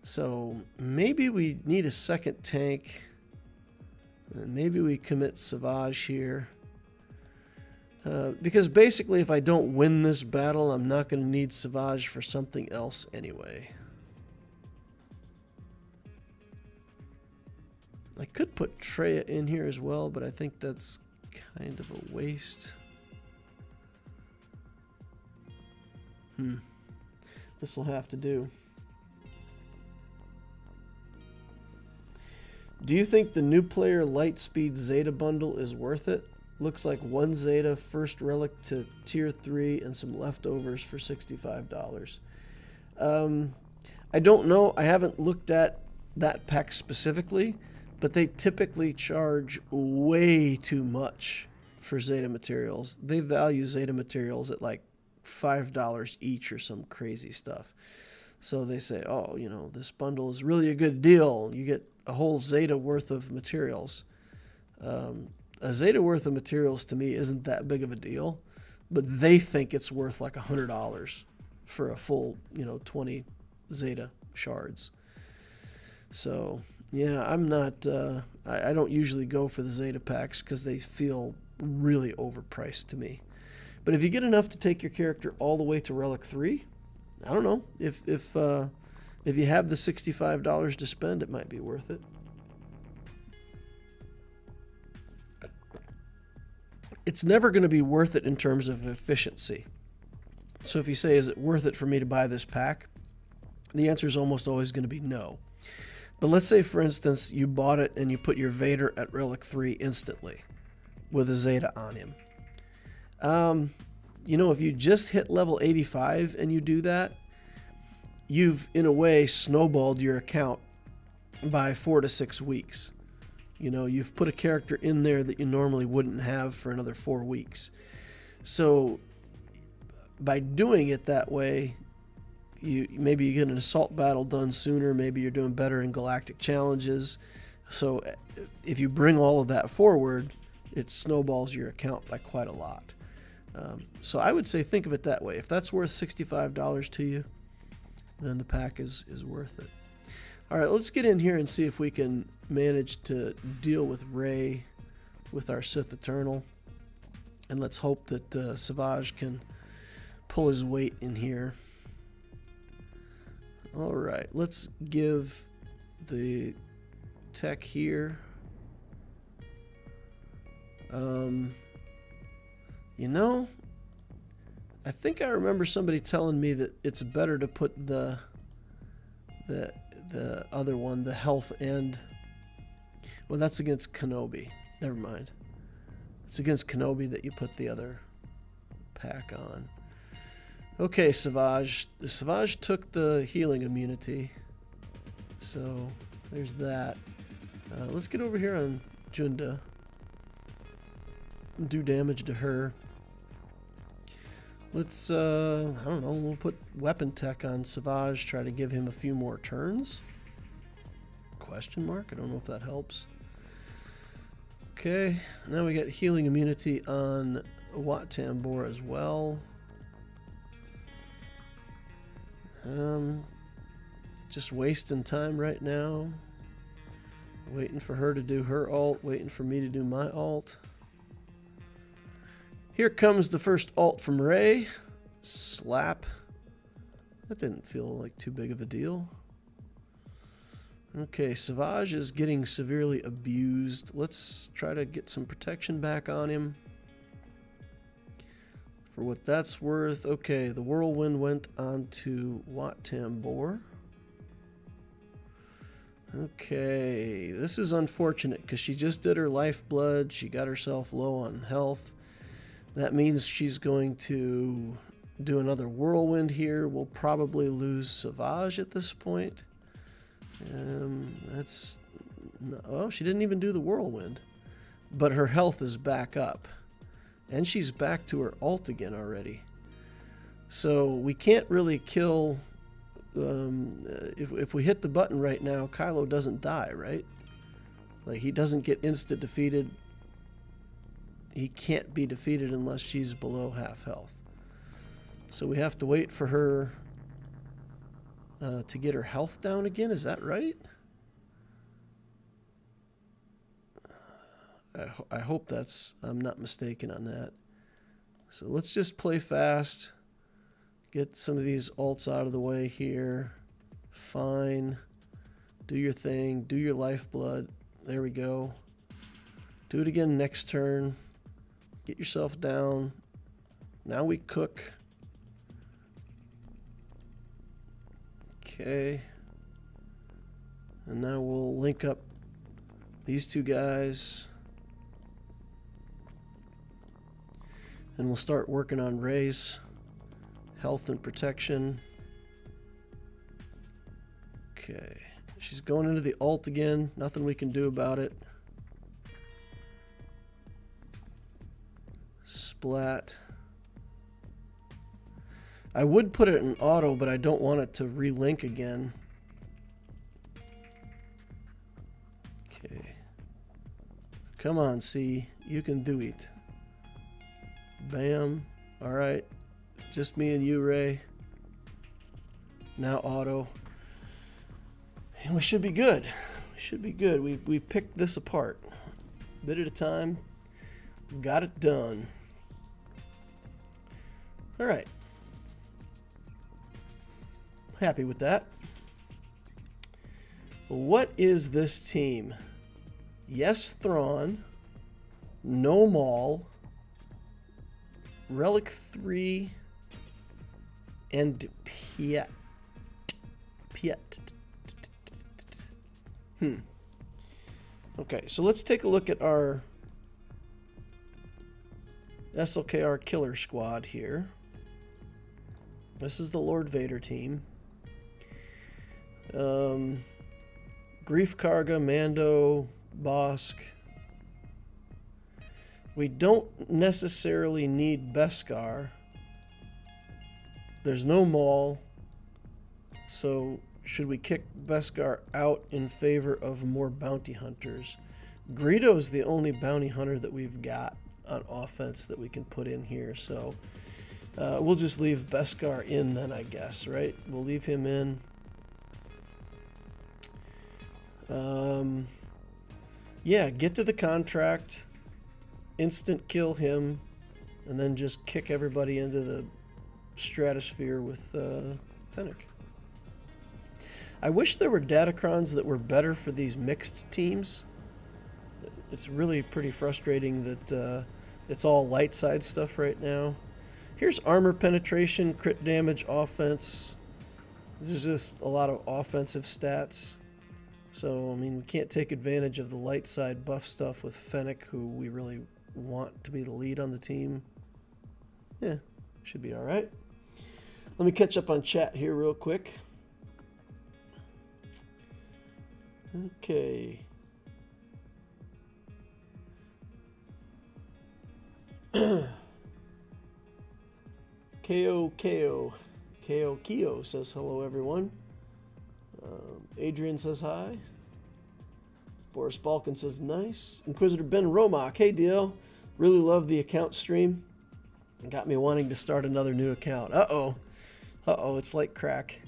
So maybe we need a second tank, and maybe we commit Savage here. Because basically, if I don't win this battle, I'm not going to need Savage for something else anyway. I could put Traya in here as well, but I think that's kind of a waste. This will have to do. Do you think the new player Lightspeed Zeta bundle is worth it? Looks like 1 Zeta, first relic to tier 3, and some leftovers for $65. I don't know. I haven't looked at that pack specifically, but they typically charge way too much for Zeta materials. They value Zeta materials at like $5 each or some crazy stuff. So they say, oh, you know, this bundle is really a good deal. You get a whole Zeta worth of materials. A Zeta worth of materials to me isn't that big of a deal, but they think it's worth like $100 for a full, 20 Zeta shards. So yeah, I'm not, I don't usually go for the Zeta packs because they feel really overpriced to me. But if you get enough to take your character all the way to Relic 3, I don't know. If you have the $65 to spend, it might be worth it. It's never going to be worth it in terms of efficiency. So if you say, is it worth it for me to buy this pack? The answer is almost always going to be no. But let's say, for instance, you bought it and you put your Vader at Relic 3 instantly with a Zeta on him. If you just hit level 85 and you do that, you've, in a way, snowballed your account by 4 to 6 weeks. You've put a character in there that you normally wouldn't have for another 4 weeks. So by doing it that way, maybe you get an assault battle done sooner. Maybe you're doing better in galactic challenges. So if you bring all of that forward, it snowballs your account by quite a lot. So I would say think of it that way. If that's worth $65 to you, then the pack is worth it. All right, let's get in here and see if we can manage to deal with Rey with our Sith Eternal. And let's hope that Savage can pull his weight in here. All right, let's give the tech here. I think I remember somebody telling me that it's better to put the other one, the health end. Well, that's against Kenobi. Never mind. It's against Kenobi that you put the other pack on. Okay, Savage. Savage took the healing immunity. So there's that. Let's get over here on Junda and do damage to her. Let's, I don't know, we'll put weapon tech on Savage, try to give him a few more turns. Question mark? I don't know if that helps. Okay, now we got healing immunity on Wat Tambor as well. Just wasting time right now. Waiting for her to do her ult, waiting for me to do my ult. Here comes the first ult from Rey. Slap. That didn't feel like too big of a deal. Okay, Savage is getting severely abused. Let's try to get some protection back on him. For what that's worth. Okay, the whirlwind went on to Wat Tambor. Okay, this is unfortunate because she just did her lifeblood. She got herself low on health. That means she's going to do another whirlwind here. We'll probably lose Savage at this point. Oh, she didn't even do the whirlwind. But her health is back up. And she's back to her ult again already. So we can't really kill... if we hit the button right now, Kylo doesn't die, right? Like, he doesn't get insta-defeated. He can't be defeated unless she's below half health. So we have to wait for her to get her health down again. Is that right? I hope I'm not mistaken on that. So let's just play fast. Get some of these ults out of the way here. Fine. Do your thing. Do your lifeblood. There we go. Do it again next turn. Get yourself down. Now we cook. Okay. And now we'll link up these two guys. And we'll start working on Ray's health and protection. Okay. She's going into the ult again. Nothing we can do about it. Splat. I would put it in auto, but I don't want it to relink again. Okay. Come on, C. You can do it. Bam. Alright. Just me and you, Ray. Now auto. And we should be good. We should be good. We picked this apart. A bit at a time. Got it done. Alright. Happy with that. What is this team? Yes, Thrawn. No Maul. Relic 3. And Piet. Okay, so let's take a look at our SLKR killer squad here. This is the Lord Vader team. Grief Karga, Mando, Bosk. We don't necessarily need Beskar. There's no Maul. So should we kick Beskar out in favor of more bounty hunters? Greedo's the only bounty hunter that we've got on offense that we can put in here. So we'll just leave Beskar in then, I guess, right? We'll leave him in. Yeah, get to the contract, instant kill him, and then just kick everybody into the stratosphere with Fennec. I wish there were datacrons that were better for these mixed teams. It's really pretty frustrating that it's all light side stuff right now. Here's armor penetration, crit damage, offense. There's just a lot of offensive stats. So, I mean, we can't take advantage of the light side buff stuff with Fennec, who we really want to be the lead on the team. Yeah, should be all right. Let me catch up on chat here real quick. Okay. Keo says hello, everyone. Adrian says hi. Boris Balkan says nice. Inquisitor Ben Romock, hey DL, really love the account stream. It got me wanting to start another new account. It's like crack.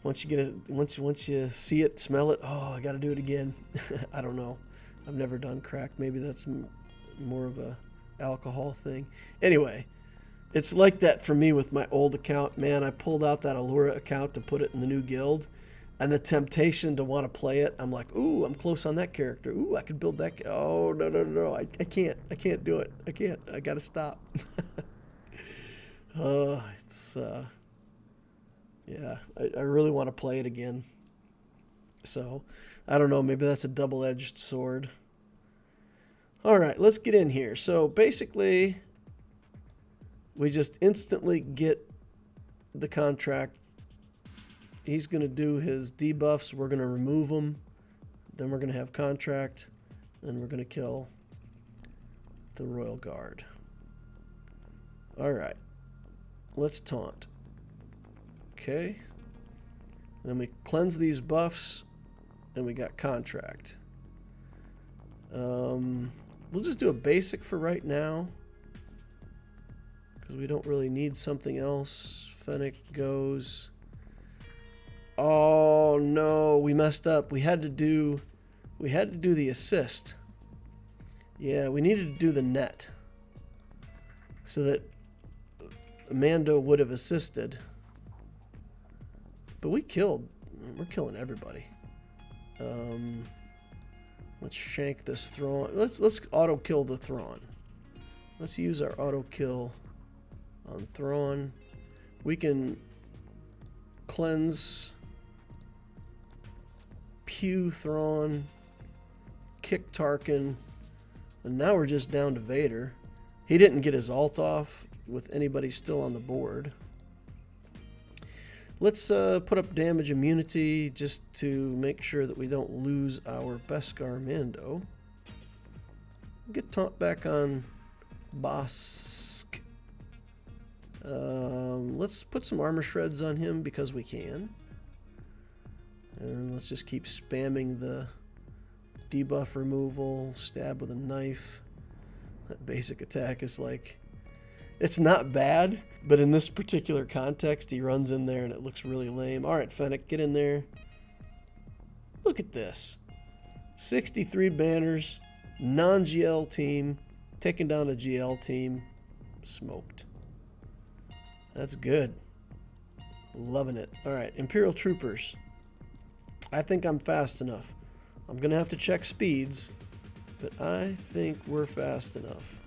Once you see it, smell it, oh, I got to do it again. I don't know. I've never done crack. Maybe that's more of a alcohol thing. Anyway, it's like that for me with my old account. Man, I pulled out that Allura account to put it in the new guild. And the temptation to want to play it, I'm like, ooh, I'm close on that character. Ooh, I could build that. Oh, no. I can't do it. I can't. I got to stop. Yeah, I really want to play it again. So, I don't know. Maybe that's a double-edged sword. All right, let's get in here. So, basically, we just instantly get the contract. He's going to do his debuffs. We're going to remove them. Then we're going to have contract. Then we're going to kill the Royal Guard. All right. Let's taunt. Okay. Then we cleanse these buffs. And we got contract. We'll just do a basic for right now. Because we don't really need something else. Fennec goes... Oh no, we messed up. We had to do the assist. Yeah, we needed to do the net. So that Mando would have assisted. But we're killing everybody. Let's shank this Thrawn. Let's auto kill the Thrawn. Let's use our auto kill on Thrawn. We can cleanse Hugh Thrawn, kick Tarkin, and now we're just down to Vader. He didn't get his ult off with anybody still on the board. Let's put up damage immunity just to make sure that we don't lose our Beskar Mando. Get taunt back on Bosk. Let's put some armor shreds on him because we can. And let's just keep spamming the debuff removal, stab with a knife. That basic attack is like, it's not bad, but in this particular context, he runs in there and it looks really lame. All right, Fennec, get in there. Look at this. 63 banners, non-GL team, taking down a GL team, smoked. That's good. Loving it. All right, Imperial Troopers. I think I'm fast enough. I'm going to have to check speeds, but I think we're fast enough.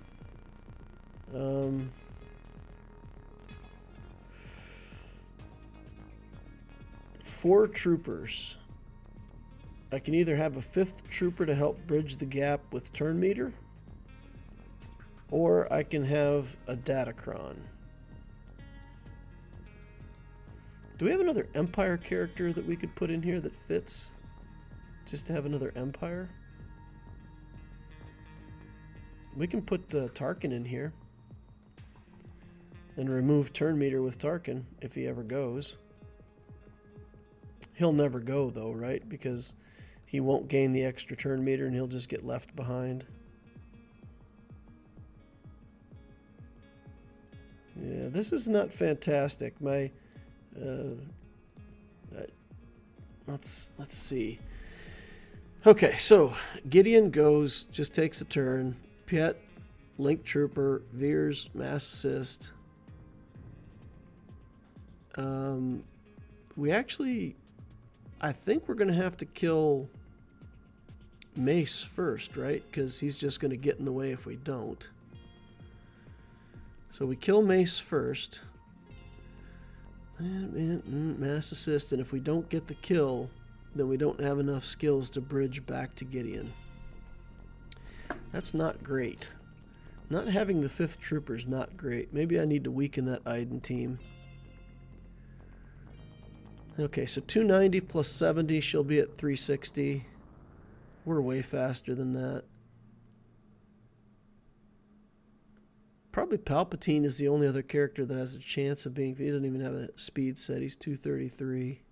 4 troopers. I can either have a 5th trooper to help bridge the gap with turn meter, or I can have a Datacron. Do we have another Empire character that we could put in here that fits? Just to have another Empire? We can put Tarkin in here and remove turn meter with Tarkin if he ever goes. He'll never go though, right? Because he won't gain the extra turn meter and he'll just get left behind. Yeah, this is not fantastic. My let's see. Okay, so Gideon goes, just takes a turn. Piet, Link Trooper, Veers, Mass Assist. We actually, I think we're going to have to kill Mace first, right? Because he's just going to get in the way if we don't. So we kill Mace first. Mass Assist, and if we don't get the kill, then we don't have enough skills to bridge back to Gideon. That's not great. Not having the 5th trooper is not great. Maybe I need to weaken that Iden team. Okay, so 290 plus 70, she'll be at 360. We're way faster than that. Probably Palpatine is the only other character that has a chance of being... He doesn't even have a speed set. He's 233.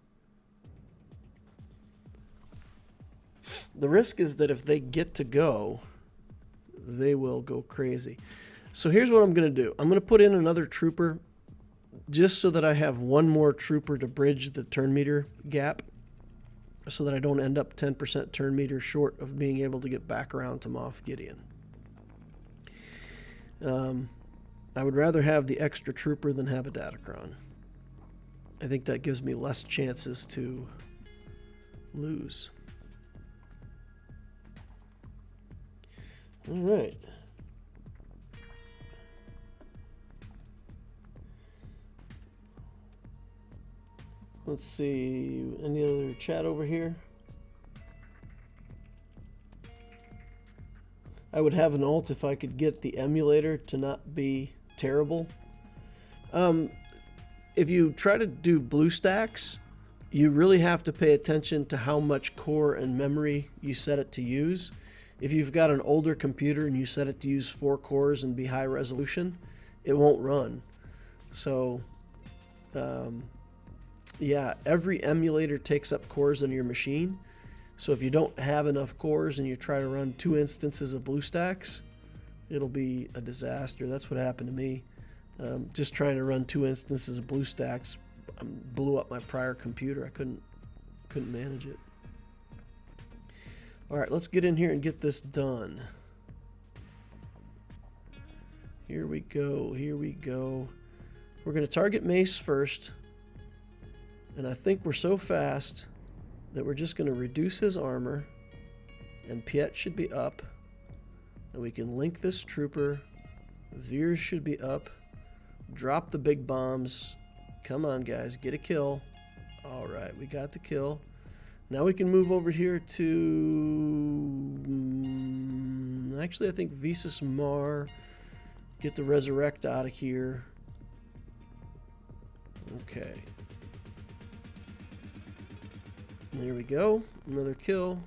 The risk is that if they get to go, they will go crazy. So here's what I'm going to do. I'm going to put in another trooper just so that I have one more trooper to bridge the turn meter gap so that I don't end up 10% turn meter short of being able to get back around to Moff Gideon. I would rather have the extra trooper than have a Datacron. I think that gives me less chances to lose. All right. Let's see, any other chat over here? I would have an ult if I could get the emulator to not be terrible. If you try to do blue stacks, you really have to pay attention to how much core and memory you set it to use. If you've got an older computer and you set it to use 4 cores and be high resolution, it won't run. So, yeah, every emulator takes up cores on your machine. So if you don't have enough cores and you try to run 2 instances of BlueStacks, it'll be a disaster. That's what happened to me. Just trying to run 2 instances of BlueStacks blew up my prior computer. I couldn't manage it. All right, let's get in here and get this done. Here we go. Here we go. We're going to target Mace first. And I think we're so fast that we're just going to reduce his armor. And Piet should be up. And we can link this trooper. Veers should be up. Drop the big bombs. Come on, guys. Get a kill. All right, we got the kill. Now we can move over here to... actually, I think Visas Mar. Get the Resurrect out of here. Okay. There we go. Another kill.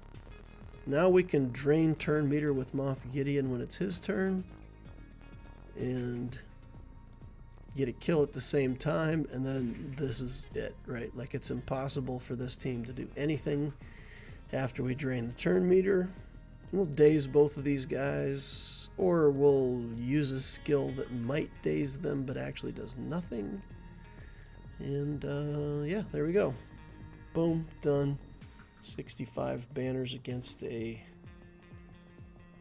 Now we can drain turn meter with Moff Gideon when it's his turn. And get a kill at the same time. And then this is it, right? Like, it's impossible for this team to do anything after we drain the turn meter. We'll daze both of these guys. Or we'll use a skill that might daze them but actually does nothing. And yeah, there we go. Boom, done. 65 banners against a...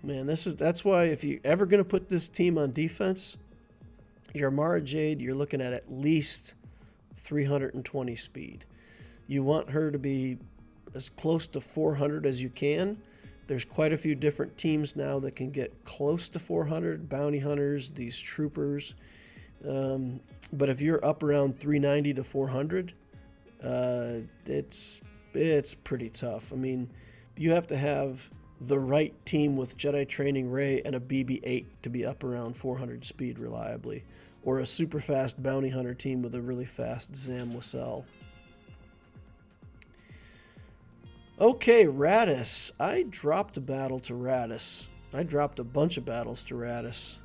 Man, that's why if you're ever going to put this team on defense, your Mara Jade, you're looking at least 320 speed. You want her to be as close to 400 as you can. There's quite a few different teams now that can get close to 400. Bounty hunters, these troopers. But if you're up around 390 to 400, it's pretty tough. I mean, you have to have the right team with Jedi Training Ray and a BB-8 to be up around 400 speed reliably, or a super fast bounty hunter team with a really fast Zam Wassel. Okay, Radis. I dropped a battle to Radis. I dropped a bunch of battles to Radis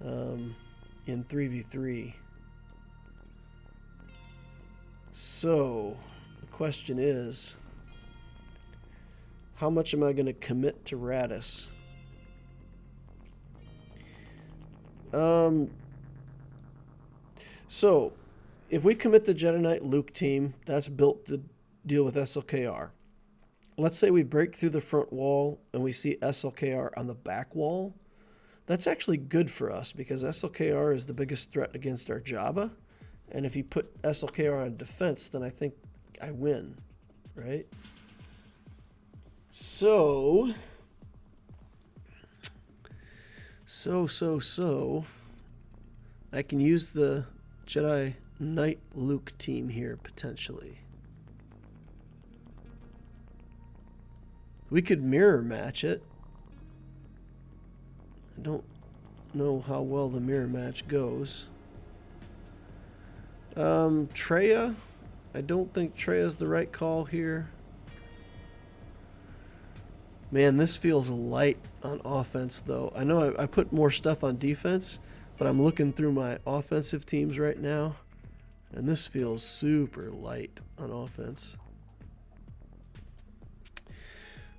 in 3v3. So, the question is, how much am I going to commit to Radis? So, if we commit the Jedi Knight Luke team, that's built to deal with SLKR. Let's say we break through the front wall and we see SLKR on the back wall. That's actually good for us because SLKR is the biggest threat against our Jabba. And if you put SLKR on defense, then I think I win, right? So, I can use the Jedi Knight Luke team here, potentially. We could mirror match it. I don't know how well the mirror match goes. Traya. I don't think Treya's the right call here. Man, this feels light on offense, though. I know I put more stuff on defense, but I'm looking through my offensive teams right now, and this feels super light on offense.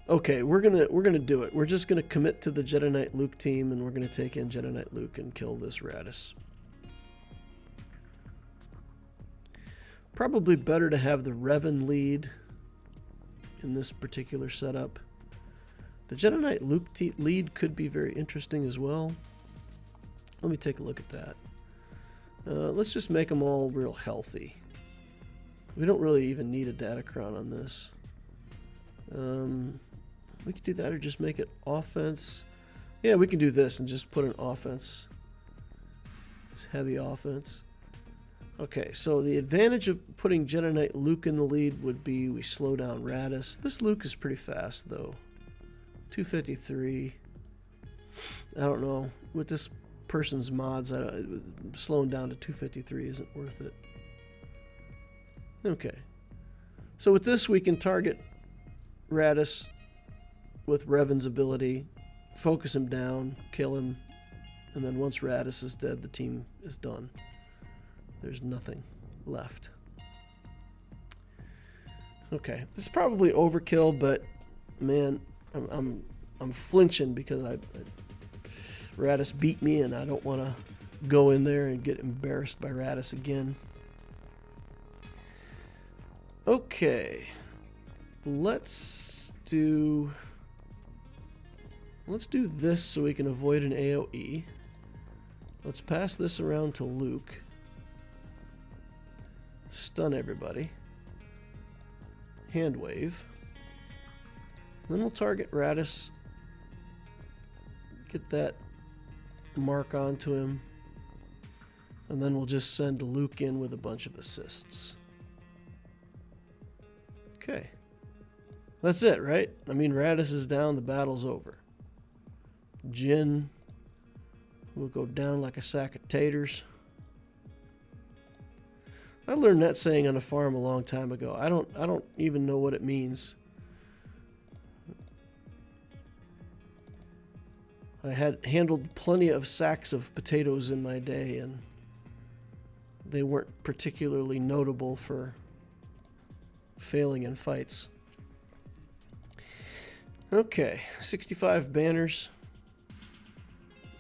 Okay, we're gonna do it. We're just gonna commit to the Jedi Knight Luke team, and we're gonna take in Jedi Knight Luke and kill this Radis. Probably better to have the Revan lead in this particular setup. The Jedi Knight Luke lead could be very interesting as well. Let me take a look at that. Let's just make them all real healthy. We don't really even need a Datacron on this. We could do that or just make it offense. Yeah, we can do this and just put an offense. It's heavy offense. Okay, so the advantage of putting Jedi Knight Luke in the lead would be we slow down Radis. This Luke is pretty fast, though. 253. I don't know. With this person's mods, slowing down to 253 isn't worth it. Okay. So with this, we can target Radis with Revan's ability, focus him down, kill him, and then once Radis is dead, the team is done. There's nothing left. Okay, this is probably overkill, but man, I'm flinching because Radis beat me, and I don't want to go in there and get embarrassed by Radis again. Okay, let's do this so we can avoid an AoE. Let's pass this around to Luke. Stun everybody. Hand wave. Then we'll target Radis. Get that mark onto him. And then we'll just send Luke in with a bunch of assists. Okay. That's it, right? I mean, Radis is down, the battle's over. Jin will go down like a sack of taters. I learned that saying on a farm a long time ago. I don't even know what it means. I had handled plenty of sacks of potatoes in my day, and they weren't particularly notable for failing in fights. Okay, 65 banners.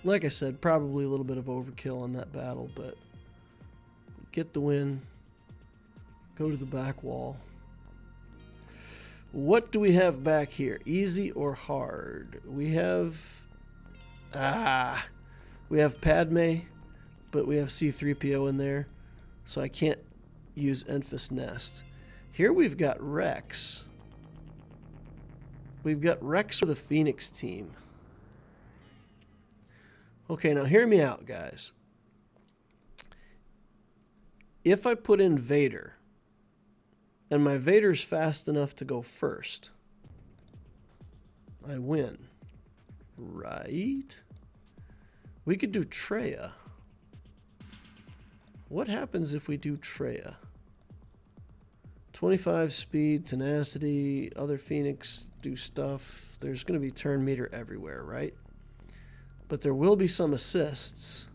Like I said, probably a little bit of overkill on that battle, but get the win. Go to the back wall. What do we have back here? Easy or hard? We have... we have Padme, but we have C-3PO in there, so I can't use Enfys Nest. Here we've got Rex. We've got Rex for the Phoenix team. Okay, now hear me out, guys. If I put in Vader, and my Vader's fast enough to go first, I win. Right? We could do Traya. What happens if we do Traya? 25 speed, tenacity, other Phoenix do stuff. There's going to be turn meter everywhere, right? But there will be some assists.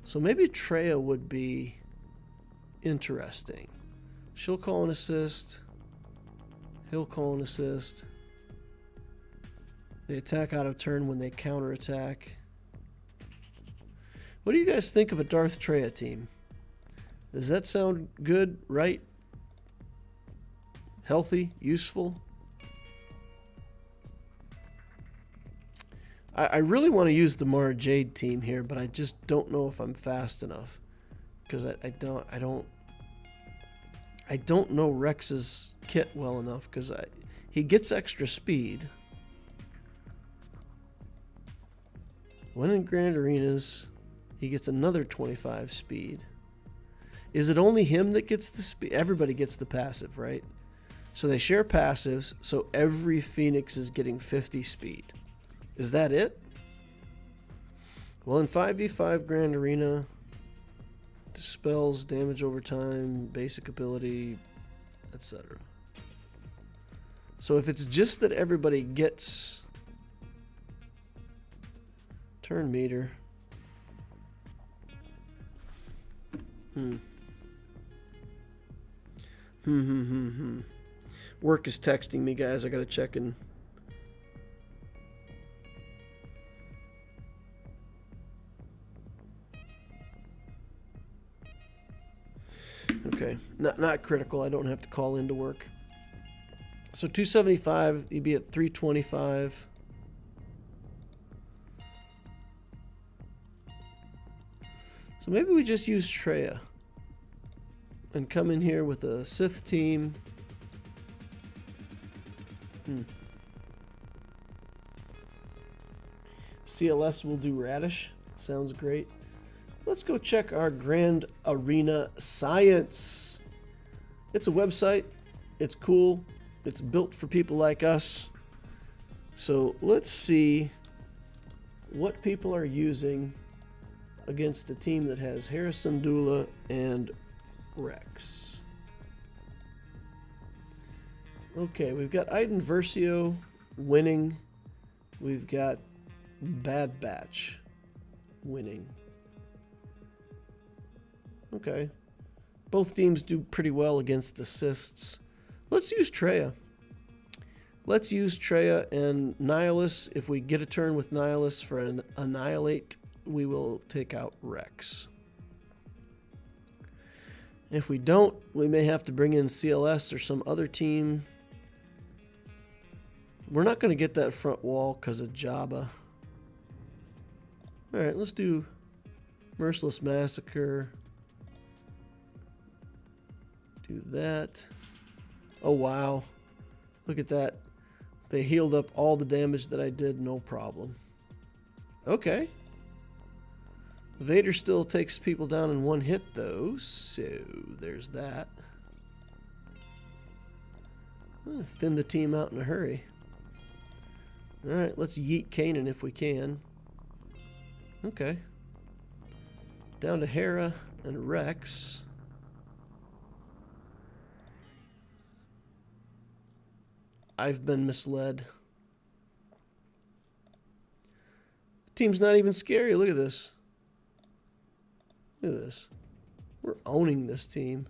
So maybe Traya would be interesting. She'll call an assist. He'll call an assist. They attack out of turn when they counterattack. What do you guys think of a Darth Traya team? Does that sound good, right? Healthy, useful? I really want to use the Mara Jade team here, but I just don't know if I'm fast enough, because I don't know Rex's kit well enough, because he gets extra speed. When in Grand Arenas, he gets another 25 speed. Is it only him that gets the speed? Everybody gets the passive, right? So they share passives, so every Phoenix is getting 50 speed. Is that it? Well, in 5v5 Grand Arena, dispels damage over time, basic ability, etc. So if it's just that everybody gets turn meter. Work is texting me, guys. I gotta check in. Okay, not critical. I don't have to call into work. So 275, you'd be at 325. So maybe we just use Traya and come in here with a Sith team. CLS will do Radish. Sounds great. Let's go check our Grand Arena Science. It's a website. It's cool. It's built for people like us. So let's see what people are using against a team that has Harrison Dula and Rex. Okay, we've got Iden Versio winning. We've got Bad Batch winning. Okay. Both teams do pretty well against assists. Let's use Traya. Let's use Traya and Nihilus. If we get a turn with Nihilus for an Annihilate, we will take out Rex. If we don't, we may have to bring in CLS or some other team. We're not going to get that front wall because of Jabba. Alright, let's do Merciless Massacre. Do that. Oh, wow. Look at that. They healed up all the damage that I did, no problem. Okay. Vader still takes people down in one hit, though, so there's that. Thin the team out in a hurry. Alright, let's yeet Kanan if we can. Okay. Down to Hera and Rex. I've been misled. The team's not even scary. Look at this. Look at this. We're owning this team.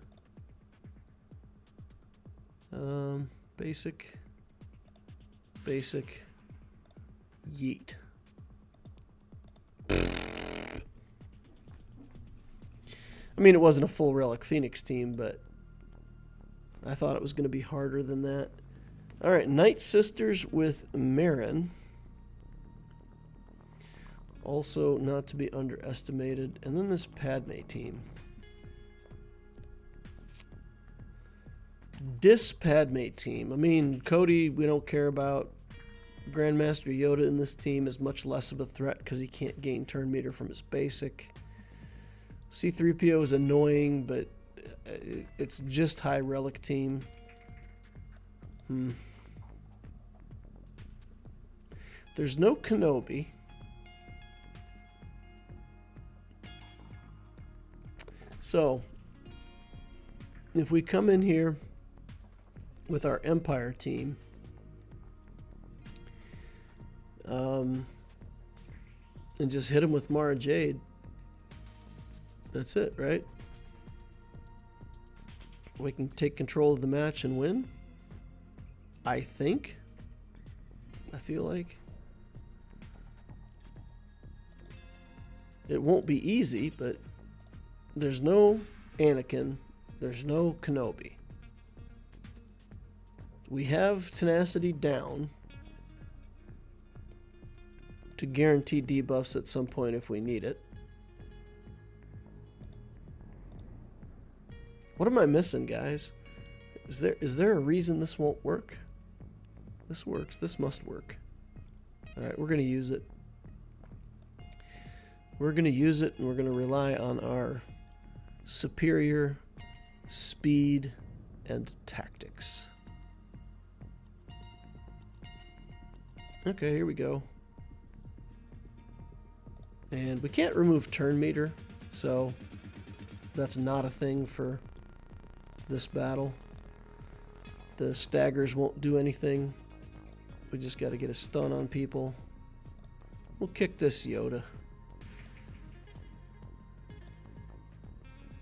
Basic. Basic. Yeet. I mean, it wasn't a full Relic Phoenix team, but I thought it was going to be harder than that. All right, Night Sisters with Marin. Also not to be underestimated. And then this Padme team. This Padme team. I mean, Cody, we don't care about. Grandmaster Yoda in this team is much less of a threat because he can't gain turn meter from his basic. C-3PO is annoying, but it's just high relic team. There's no Kenobi. So, if we come in here with our Empire team, and just hit him with Mara Jade, that's it, right? We can take control of the match and win. I think. I feel like. It won't be easy, but there's no Anakin. There's no Kenobi. We have tenacity down to guarantee debuffs at some point if we need it. What am I missing, guys? Is there a reason this won't work? This works. This must work. All right, we're going to use it. We're going to use it, and we're going to rely on our superior speed and tactics. Okay, here we go. And we can't remove turn meter, so that's not a thing for this battle. The staggers won't do anything. We just got to get a stun on people. We'll kick this Yoda.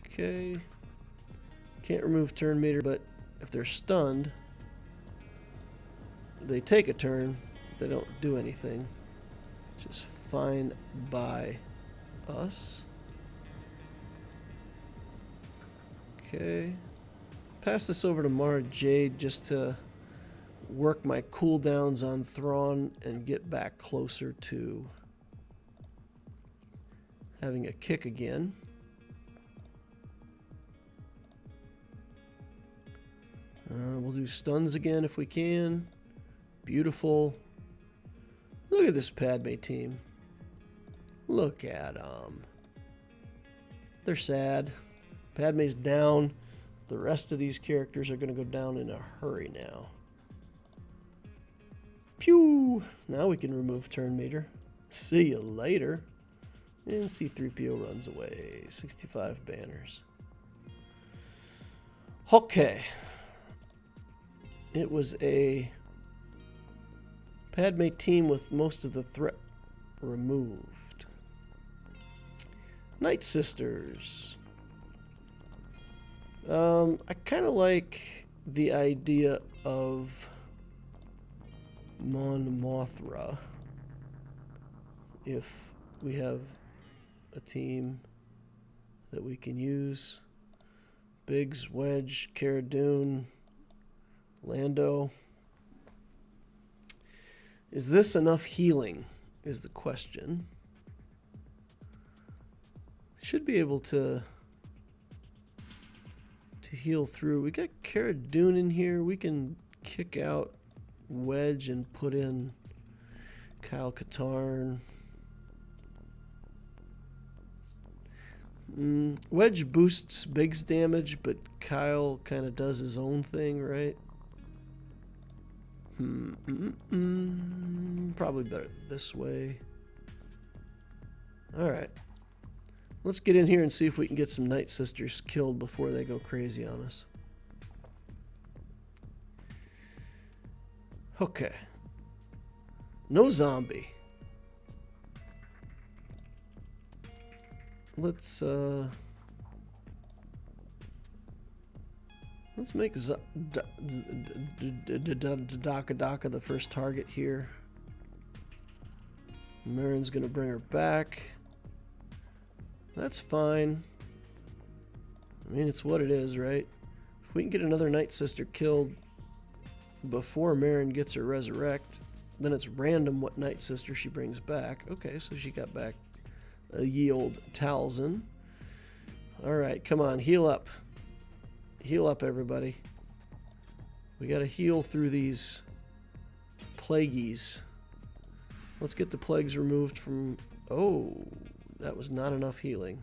Okay. Can't remove turn meter, but if they're stunned, they take a turn. They don't do anything. Just fine by us. Okay. Pass this over to Mara Jade just to work my cooldowns on Thrawn and get back closer to having a kick again. We'll do stuns again if we can. Beautiful. Look at this Padme team. Look at them. They're sad. Padme's down. The rest of these characters are going to go down in a hurry now. Pew! Now we can remove turn meter. See you later. And C-3PO runs away. 65 banners. Okay. It was a Padme team with most of the threat removed. Night Sisters. I kind of like the idea of Mon Mothra if we have a team that we can use. Biggs, Wedge, Cara Dune, Lando. Is this enough healing is the question. Should be able to heal through. We got Cara Dune in here. We can kick out Wedge and put in Kyle Katarn. Wedge boosts Biggs damage, but Kyle kind of does his own thing, right? Probably better this way. Alright. Let's get in here and see if we can get some Night Sisters killed before they go crazy on us. Okay. No zombie. Let's make Daka the first target here. Marin's gonna bring her back. That's fine. I mean, it's what it is, right? If we can get another Night Sister killed before Marin gets her resurrect, then it's random what Night Sister she brings back. Okay, so she got back a ye old Talzin. Alright, come on, heal up. Heal up, everybody. We gotta heal through these plagueies. Let's get the plagues removed from... Oh, that was not enough healing.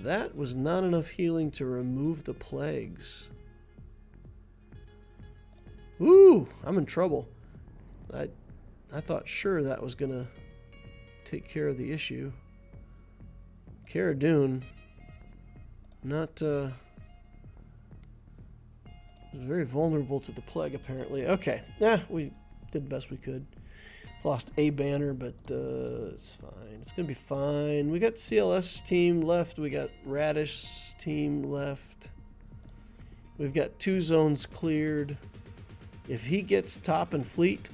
That was not enough healing to remove the plagues. Woo! I'm in trouble. I thought sure that was gonna take care of the issue. Cara Dune, not very vulnerable to the plague apparently. Okay, we did the best we could. Lost a banner, but it's fine. It's gonna be fine. We got CLS team left. We got Radish team left. We've got 2 zones cleared. If he gets top and fleet,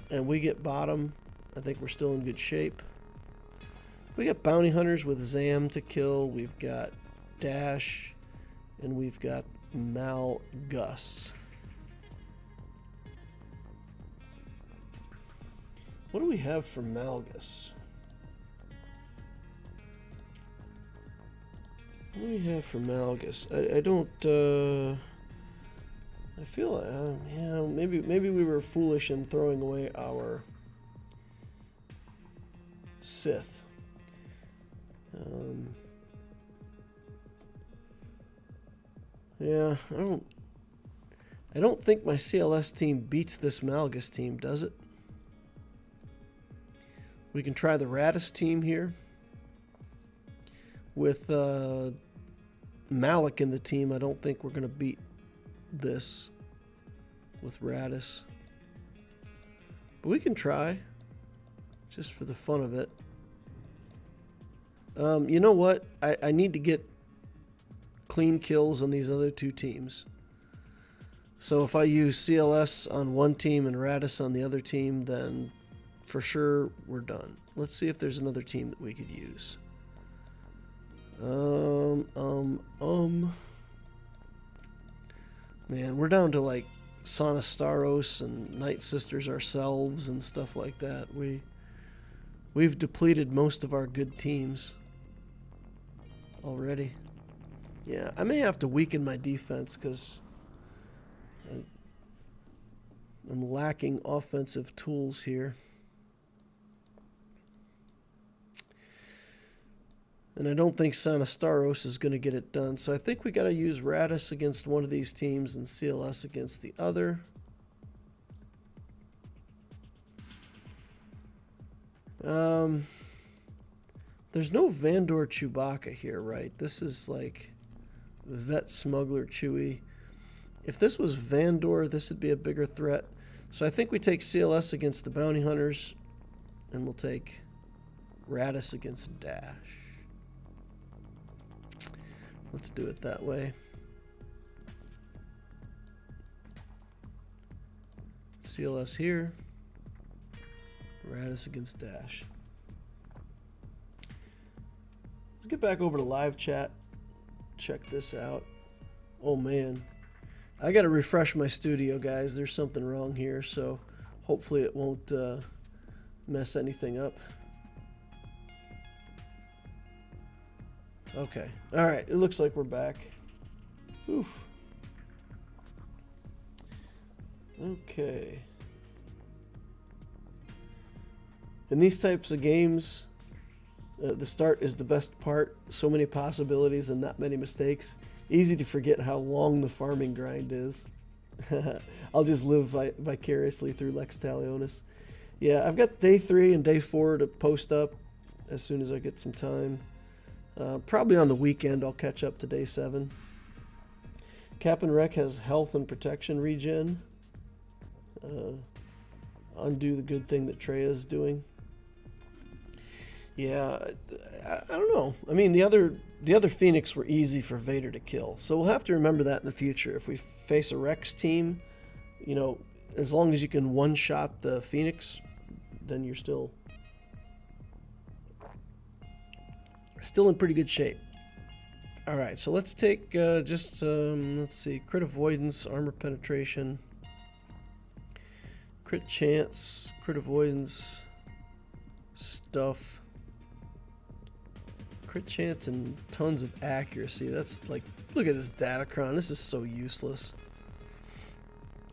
and we get bottom, I think we're still in good shape. We got bounty hunters with Zam to kill. We've got Dash, and we've got Mal Gus. What do we have for Malgus? What do we have for Malgus? I don't. I feel yeah, maybe we were foolish in throwing away our Sith. Yeah, I don't think my CLS team beats this Malgus team, does it? We can try the Radis team here. With Malik in the team, I don't think we're going to beat this with Radis. But we can try, just for the fun of it. You know what? I need to get clean kills on these other 2 teams. So if I use CLS on one team and Radis on the other team, then for sure we're done. Let's see if there's another team that we could use. Man, we're down to like Sonastaros and Night Sisters ourselves and stuff like that. We've depleted most of our good teams already. Yeah, I may have to weaken my defense because I'm lacking offensive tools here. And I don't think Sonastaros is going to get it done. So I think we got to use Radis against one of these teams and CLS against the other. There's no Vandor Chewbacca here, right? This is like Vet Smuggler Chewie. If this was Vandor, this would be a bigger threat. So I think we take CLS against the Bounty Hunters, and we'll take Radis against Dash. Let's do it that way. CLS here. Radis against Dash. Let's get back over to live chat. Check this out. Oh man. I gotta refresh my studio, guys. There's something wrong here, so hopefully it won't mess anything up. Okay. All right. It looks like we're back. Oof. Okay. In these types of games, the start is the best part. So many possibilities and not many mistakes. Easy to forget how long the farming grind is. I'll just live vicariously through Lex Talionis. Yeah, I've got day 3 and day 4 to post up as soon as I get some time. Probably on the weekend I'll catch up to day 7. Cap and Wreck has health and protection regen. Undo the good thing that Treya's doing. Yeah, I don't know. I mean, the other Phoenix were easy for Vader to kill, so we'll have to remember that in the future. If we face a Rex team, you know, as long as you can one-shot the Phoenix, then you're still in pretty good shape. All right, so let's take let's see, crit avoidance, armor penetration, crit chance, crit avoidance, stuff. Crit chance and tons of accuracy. That's like, look at this Datacron. This is so useless.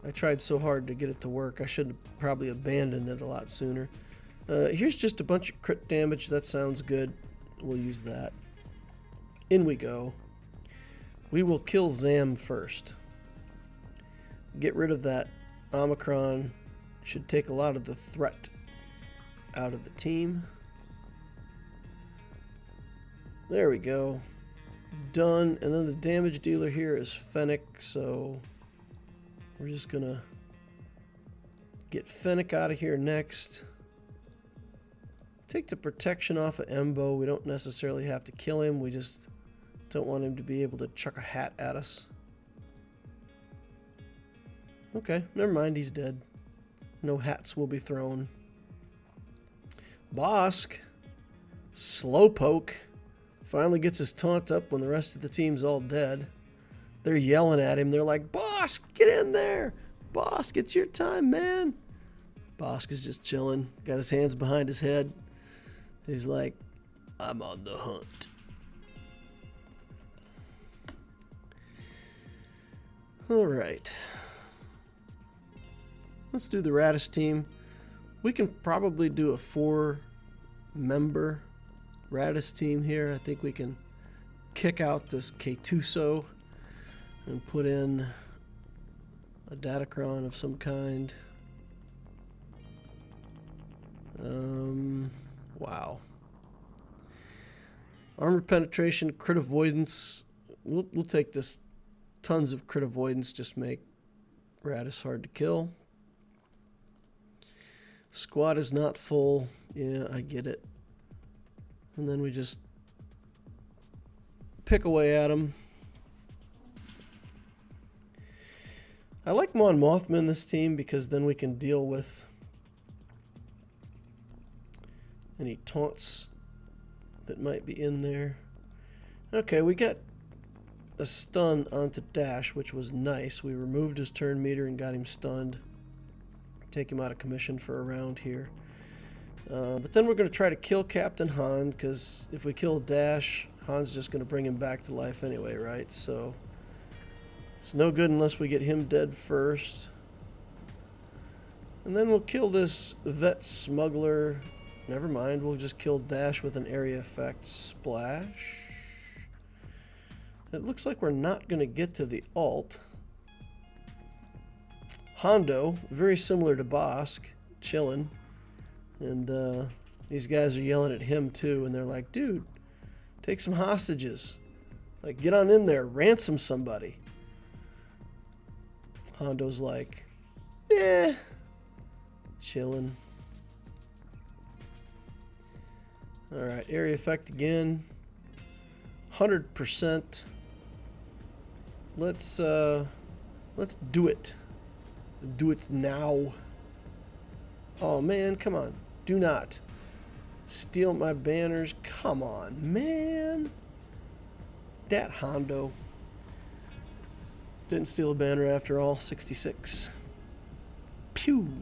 I tried so hard to get it to work. I should have probably abandoned it a lot sooner. Here's just a bunch of crit damage. That sounds good. We'll use that. In we go. We will kill Zam first. Get rid of that Omicron. Should take a lot of the threat out of the team. There we go. Done. And then the damage dealer here is Fennec, so we're just gonna get Fennec out of here next. Take the protection off of Embo. We don't necessarily have to kill him. We just don't want him to be able to chuck a hat at us. Okay, never mind. He's dead. No hats will be thrown. Bosk. Slowpoke. Finally gets his taunt up when the rest of the team's all dead. They're yelling at him. They're like, Bosk, get in there. Bosk, it's your time, man. Bosk is just chilling. Got his hands behind his head. He's like, I'm on the hunt. All right. Let's do the Radis team. We can probably do a 4-member Radis team here. I think we can kick out this K2SO and put in a Datacron of some kind. Wow. Armor penetration, crit avoidance. We'll take this. Tons of crit avoidance, just make Radis hard to kill. Squad is not full. Yeah, I get it. And then we just pick away at him. I like Mon Mothma in this team because then we can deal with any taunts that might be in there. Okay, we got a stun onto Dash, which was nice. We removed his turn meter and got him stunned. Take him out of commission for a round here. But then we're going to try to kill Captain Han, because if we kill Dash, Han's just going to bring him back to life anyway, right? So it's no good unless we get him dead first. And then we'll kill this vet smuggler. Never mind, we'll just kill Dash with an area effect. Splash. It looks like we're not going to get to the alt. Hondo, very similar to Bosk, chilling. And these guys are yelling at him too, and they're like, dude, take some hostages. Like, get on in there, ransom somebody. Hondo's like, yeah, chilling. Alright, area effect again. 100%. Let's do it. Do it now. Oh man, come on. Do not steal my banners. Come on, man. Dat Hondo. Didn't steal a banner after all. 66. Pew.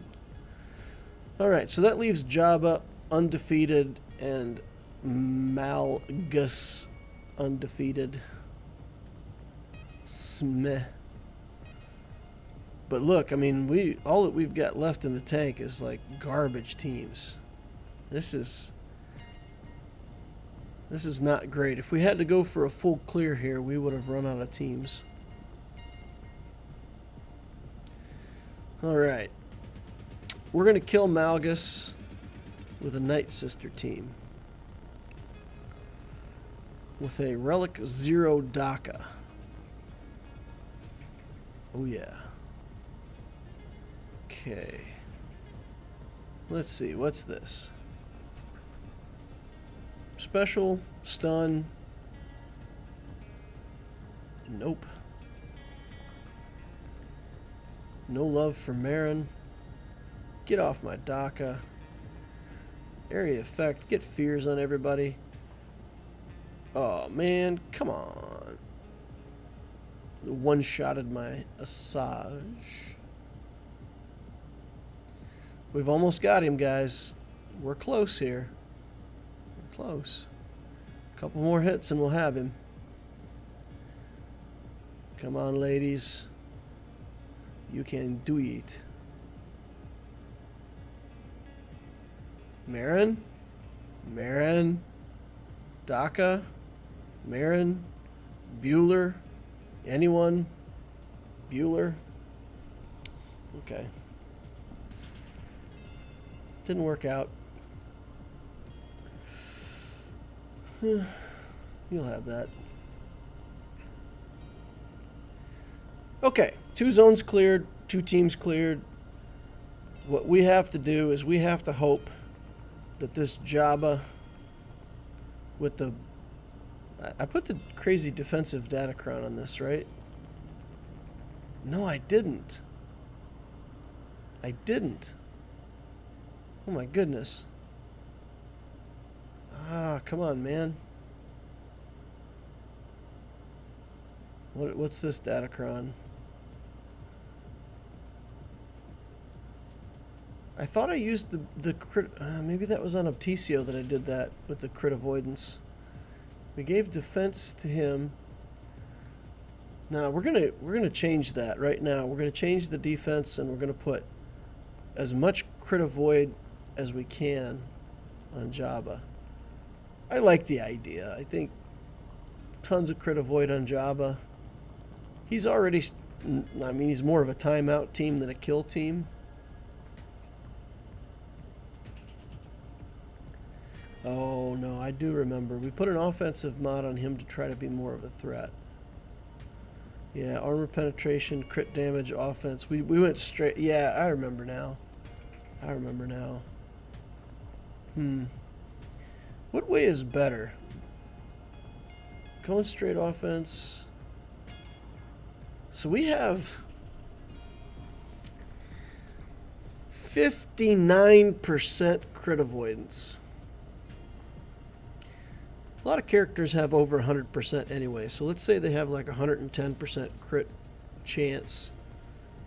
Alright, so that leaves Jabba undefeated and Malgus undefeated. Smeh. But look, I mean, all that we've got left in the tank is like garbage teams. This is not great. If we had to go for a full clear here, we would have run out of teams. Alright. We're going to kill Malgus with a Night Sister team. With a Relic 0 DACA. Oh yeah. Okay. Let's see, what's this? Special, stun. Nope. No love for Marin. Get off my DACA. Area effect. Get fears on everybody. Oh man, come on. One-shotted my Asajj. We've almost got him, guys. We're close here. We're close. A couple more hits and we'll have him. Come on, ladies. You can do it. Marin? Marin? DACA? Marin? Bueller? Anyone? Bueller? Okay. Didn't work out. You'll have that. Okay, 2 zones cleared, 2 teams cleared. What we have to do is we have to hope that this Jabba with the... I put the crazy defensive Datacron on this, right? No, I didn't. I didn't. Oh my goodness. Ah, come on, man. What's this Datacron? I thought I used the crit... maybe that was on Obticeo that I did that with the crit avoidance. We gave defense to him. Now we're gonna change that right now. We're gonna change the defense and we're gonna put as much crit avoid as we can on Jabba. I like the idea. I think tons of crit avoid on Jabba. He's already... I mean, he's more of a timeout team than a kill team. Oh, no, I do remember. We put an offensive mod on him to try to be more of a threat. Yeah, armor penetration, crit damage, offense. We went straight... Yeah, I remember now. I remember now. What way is better? Going straight offense... So we have 59% crit avoidance. A lot of characters have over 100% anyway, so let's say they have like 110% crit chance.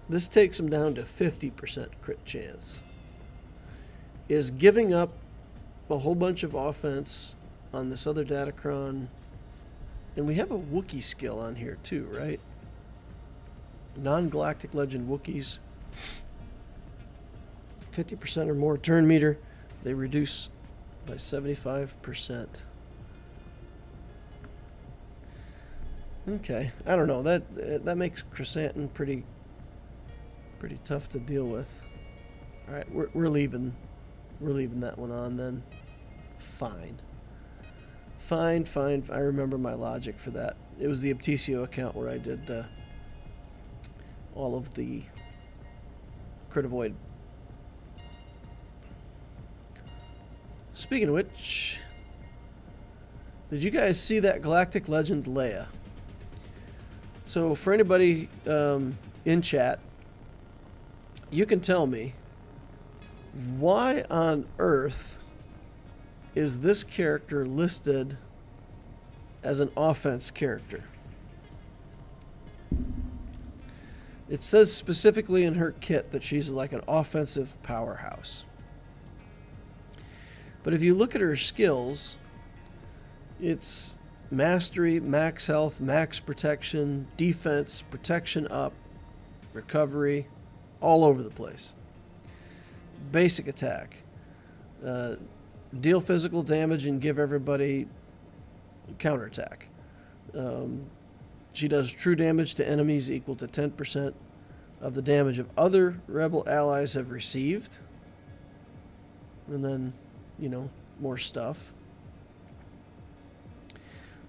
This takes them down to 50% crit chance. Is giving up a whole bunch of offense on this other Datacron, and we have a Wookiee skill on here too, right? Non-Galactic Legend Wookiees, 50% or more turn meter, they reduce by 75%. Okay, I don't know, that makes Chrysanthemum pretty tough to deal with. All right, we're leaving that one on then. Fine. I remember my logic for that. It was the Obticeo account where I did all of the crit avoid. Speaking of which, did you guys see that Galactic Legend Leia? So for anybody in chat, you can tell me, why on earth is this character listed as an offense character? It says specifically in her kit that she's like an offensive powerhouse. But if you look at her skills, it's mastery, max health, max protection, defense, protection up, recovery, all over the place. Basic attack. Deal physical damage and give everybody counterattack. She does true damage to enemies equal to 10%. of the damage of other rebel allies have received. And then, you know, more stuff.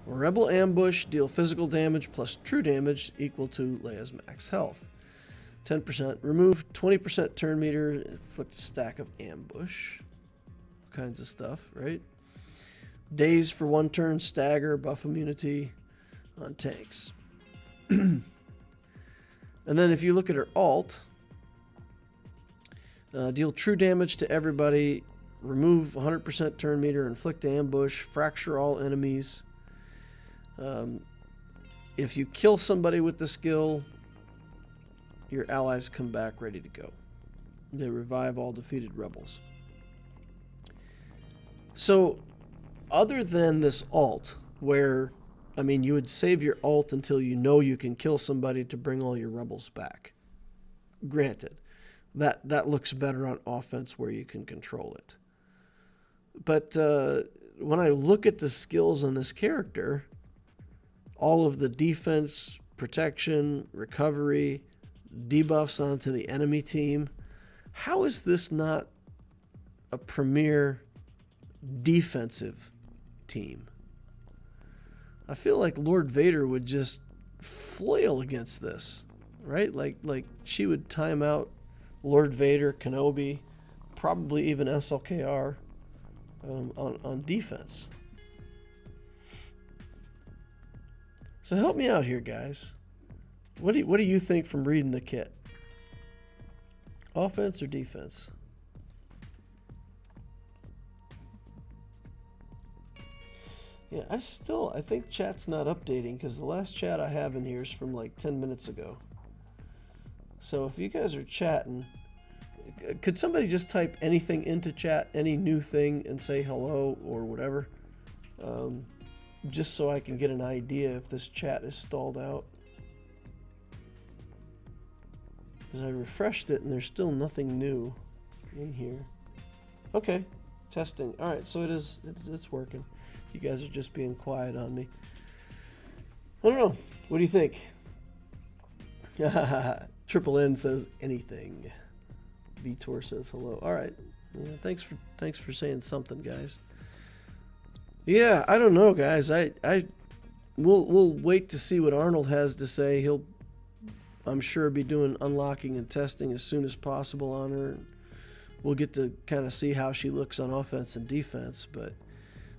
Rebel ambush, deal physical damage plus true damage equal to Leia's max health. 10%. Remove 20% turn meter, inflict a stack of ambush. All kinds of stuff, right? Daze for 1 turn, stagger, buff immunity on tanks. And then if you look at her alt, deal true damage to everybody, remove 100% turn meter, inflict ambush, fracture all enemies. If you kill somebody with the skill, your allies come back ready to go. They revive all defeated rebels. So, other than this alt, where, I mean, you would save your alt until you know you can kill somebody to bring all your rebels back. Granted, that looks better on offense where you can control it. But when I look at the skills on this character, all of the defense, protection, recovery, debuffs onto the enemy team, how is this not a premier defensive team? I feel like Lord Vader would just flail against this, right? Like she would time out Lord Vader, Kenobi, probably even SLKR on defense. So help me out here, guys. What do you think from reading the kit? Offense or defense? Yeah, I think chat's not updating because the last chat I have in here is from like 10 minutes ago. So if you guys are chatting, could somebody just type anything into chat, any new thing, and say hello or whatever? Just so I can get an idea if this chat is stalled out. Because I refreshed it and there's still nothing new in here. Okay, testing. All right, so it's working. You guys are just being quiet on me. I don't know. What do you think? Triple N says anything. Vitor says hello. All right. Yeah, thanks for saying something, guys. Yeah, I don't know, guys. We'll wait to see what Arnold has to say. He'll, I'm sure, be doing unlocking and testing as soon as possible on her. We'll get to kind of see how she looks on offense and defense. But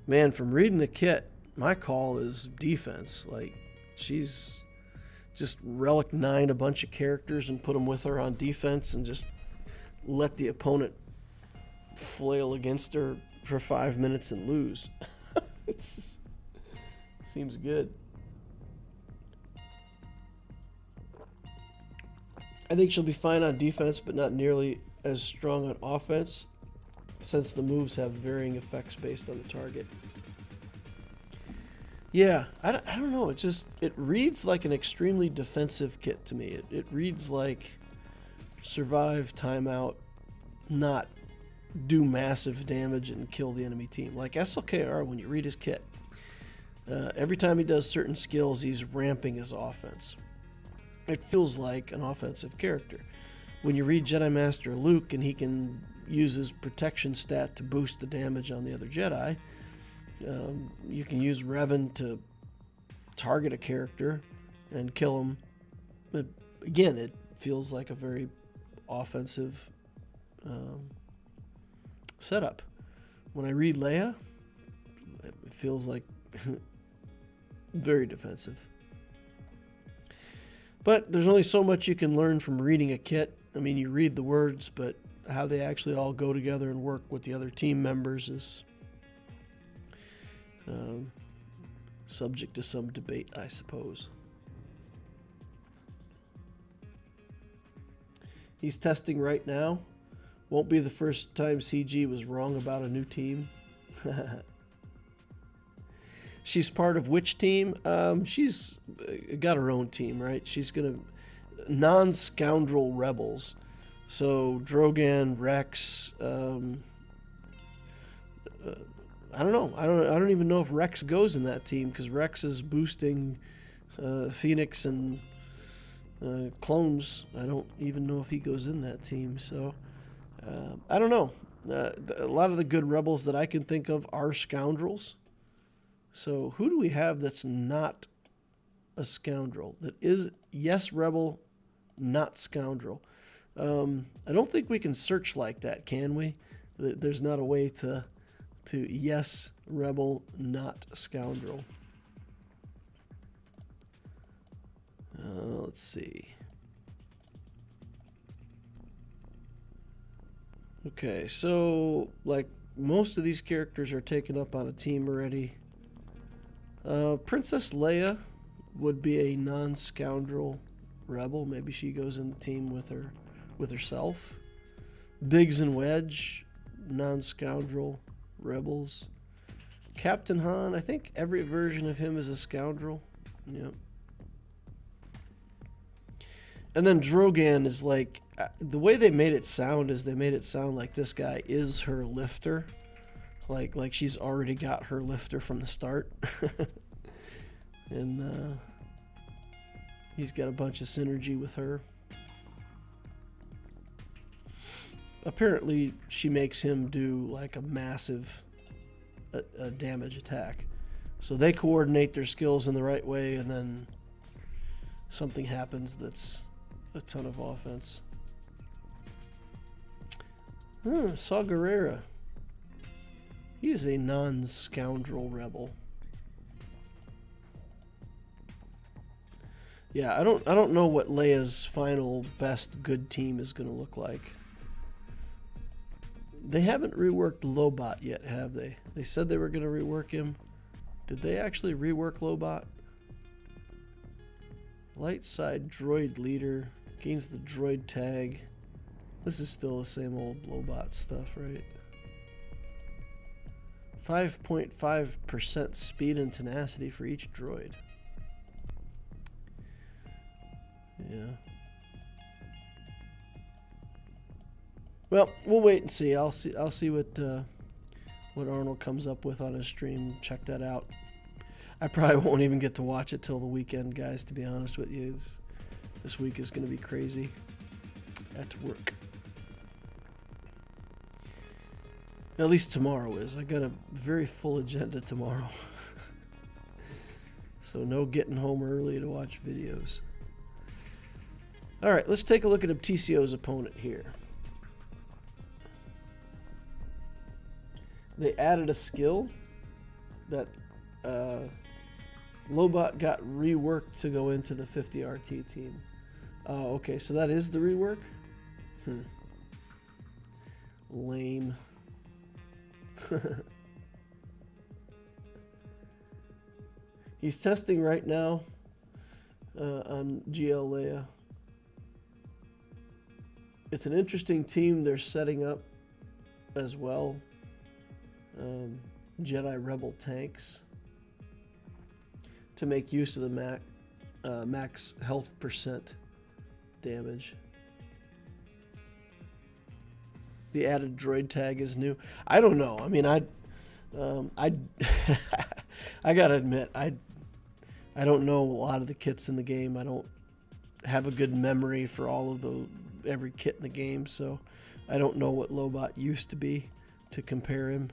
man, from reading the kit, my call is defense. Like, she's just relic 9 a bunch of characters and put them with her on defense and just let the opponent flail against her for 5 minutes and lose. Seems good. I think she'll be fine on defense, but not nearly as strong on offense, since the moves have varying effects based on the target. Yeah, I don't know. It reads like an extremely defensive kit to me. It reads like survive, timeout, not do massive damage and kill the enemy team. Like SLKR, when you read his kit, every time he does certain skills, he's ramping his offense. It feels like an offensive character. When you read Jedi Master Luke and he can use his protection stat to boost the damage on the other Jedi, you can use Revan to target a character and kill him. But again, it feels like a very offensive setup. When I read Leia, it feels like very defensive. But there's only so much you can learn from reading a kit. I mean, you read the words, but how they actually all go together and work with the other team members is subject to some debate, I suppose. He's testing right now. Won't be the first time CG was wrong about a new team. She's part of which team? She's got her own team, right? She's gonna non-scoundrel rebels. So Drogan, Rex. I don't know. I don't even know if Rex goes in that team because Rex is boosting Phoenix and Clones, I don't even know if he goes in that team. So I don't know. A lot of the good rebels that I can think of are scoundrels. So who do we have that's not a scoundrel? That is, yes, rebel, not scoundrel. I don't think we can search like that, can we? There's not a way to yes, rebel, not scoundrel. Let's see. Okay, so like most of these characters are taken up on a team already. Princess Leia would be a non-scoundrel rebel. Maybe she goes in the team with herself. Biggs and Wedge, non-scoundrel rebels. Captain Han, I think every version of him is a scoundrel. Yep. And then Drogan is like, the way they made it sound is they made it sound like this guy is her lifter. Like she's already got her lifter from the start. And he's got a bunch of synergy with her. Apparently she makes him do like a massive damage attack. So they coordinate their skills in the right way, and then something happens that's a ton of offense. Saw Gerrera. He is a non-scoundrel rebel. Yeah, I don't know what Leia's final best good team is going to look like. They haven't reworked Lobot yet, have they? They said they were going to rework him. Did they actually rework Lobot? Light side droid leader. Gains the droid tag. This is still the same old Lobot stuff, right? 5.5% speed and tenacity for each droid. Yeah. Well, we'll wait and see. I'll see what Arnold comes up with on his stream. Check that out. I probably won't even get to watch it till the weekend, guys, to be honest with you. This week is going to be crazy at work. At least tomorrow is. I got a very full agenda tomorrow. So no getting home early to watch videos. All right, let's take a look at Obticeo's opponent here. They added a skill that Lobot got reworked to go into the 50 RT team. Oh, okay, so that is the rework? Lame. He's testing right now on GL Leia. It's an interesting team they're setting up as well. Jedi Rebel tanks to make use of the max health percent damage. The added droid tag is new. I don't know. I mean, I gotta admit, I don't know a lot of the kits in the game. I don't have a good memory for all of every kit in the game, so I don't know what Lobot used to be to compare him.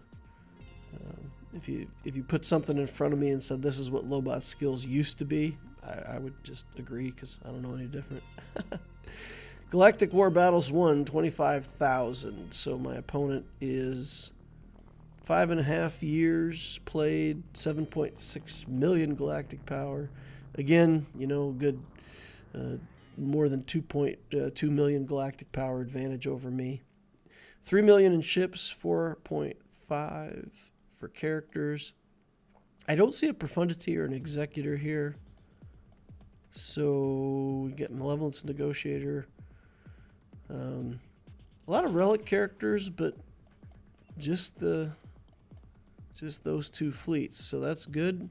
If you put something in front of me and said this is what Lobot's skills used to be, I would just agree because I don't know any different. Galactic War Battles 1, 25,000. So my opponent is 5.5 years played, 7.6 million galactic power. Again, you know, good, more than 2.2 million galactic power advantage over me. 3 million in ships, 4.5 for characters. I don't see a Profundity or an Executor here. So we get Malevolence Negotiator. A lot of relic characters, but just those two fleets, so that's good.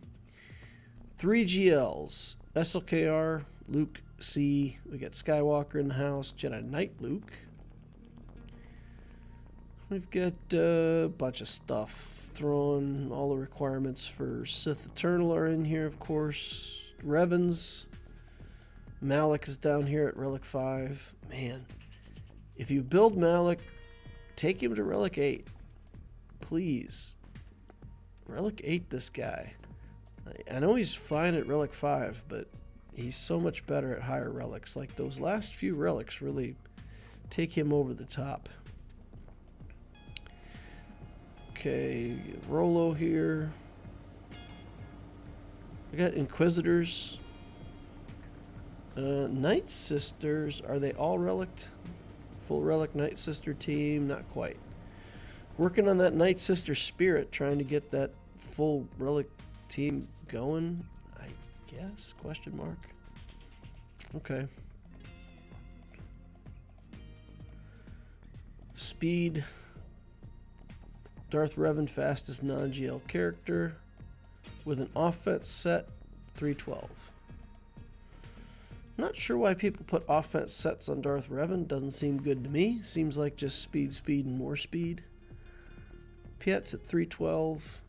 3 GLs, SLKR, Luke C. We got Skywalker in the house, Jedi Knight Luke. We've got a bunch of stuff. Throwing all the requirements for Sith Eternal are in here, of course. Revans. Malik is down here at Relic 5. Man, if you build Malik, take him to Relic 8. Please. Relic 8 this guy. I know he's fine at Relic 5, but he's so much better at higher relics. Like those last few relics really take him over the top. Okay, Rolo here. We got Inquisitors. Night Sisters. Are they all relic? Full relic Night Sister team? Not quite. Working on that Night Sister spirit, trying to get that full relic team going, I guess? Question mark. Okay. Speed. Darth Revan, fastest non-GL character with an offense set 312. Not sure why people put offense sets on Darth Revan. Doesn't seem good to me. Seems like just speed, speed, and more speed. Piet's at 312.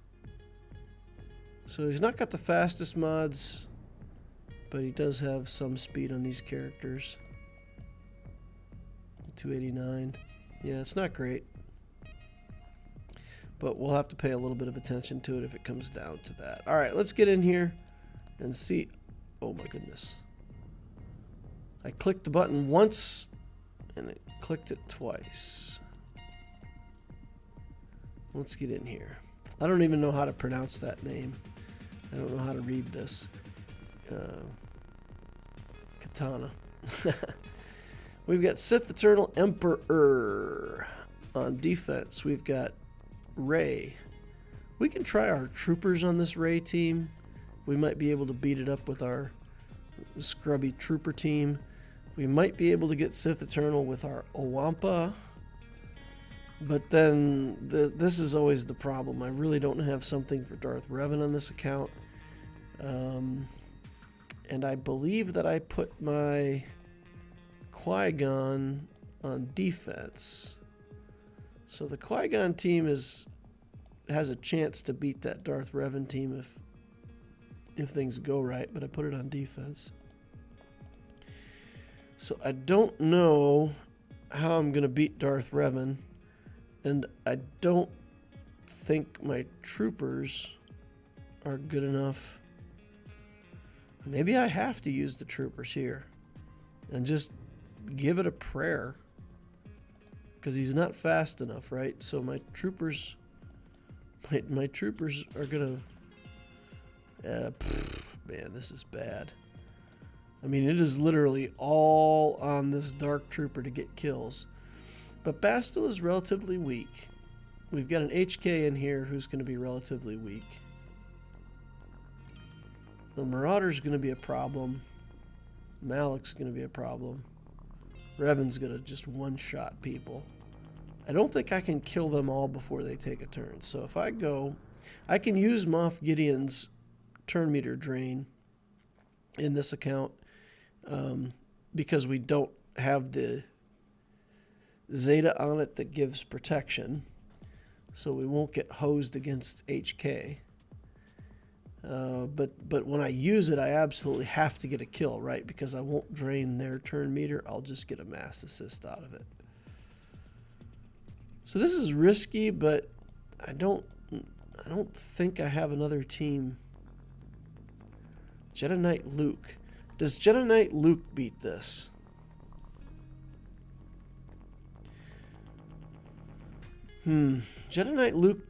So he's not got the fastest mods, but he does have some speed on these characters. 289. Yeah, it's not great. But we'll have to pay a little bit of attention to it if it comes down to that. All right, let's get in here and see. Oh my goodness. I clicked the button once and it clicked it twice. Let's get in here. I don't even know how to pronounce that name. I don't know how to read this. Katana. We've got Sith Eternal Emperor on defense. We've got Rey. We can try our troopers on this Rey team. We might be able to beat it up with our scrubby trooper team. We might be able to get Sith Eternal with our Wampa. But then this is always the problem. I really don't have something for Darth Revan on this account. And I believe that I put my Qui-Gon on defense. So the Qui-Gon team has a chance to beat that Darth Revan team if things go right, but I put it on defense. So I don't know how I'm going to beat Darth Revan, and I don't think my troopers are good enough. Maybe I have to use the troopers here and just give it a prayer, because he's not fast enough, right? So my troopers are gonna man, this is bad. I mean, it is literally all on this dark trooper to get kills. But Bastille is relatively weak. We've got an HK in here who's going to be relatively weak. The Marauder's going to be a problem. Malik's going to be a problem. Revan's going to just one-shot people. I don't think I can kill them all before they take a turn. So if I go, I can use Moff Gideon's turn meter drain in this account because we don't have the Zeta on it that gives protection. So we won't get hosed against HK. But when I use it, I absolutely have to get a kill, right? Because I won't drain their turn meter. I'll just get a mass assist out of it. So this is risky, but I don't think I have another team. Jedi Knight Luke. Does Jedi Knight Luke beat this? Jedi Knight Luke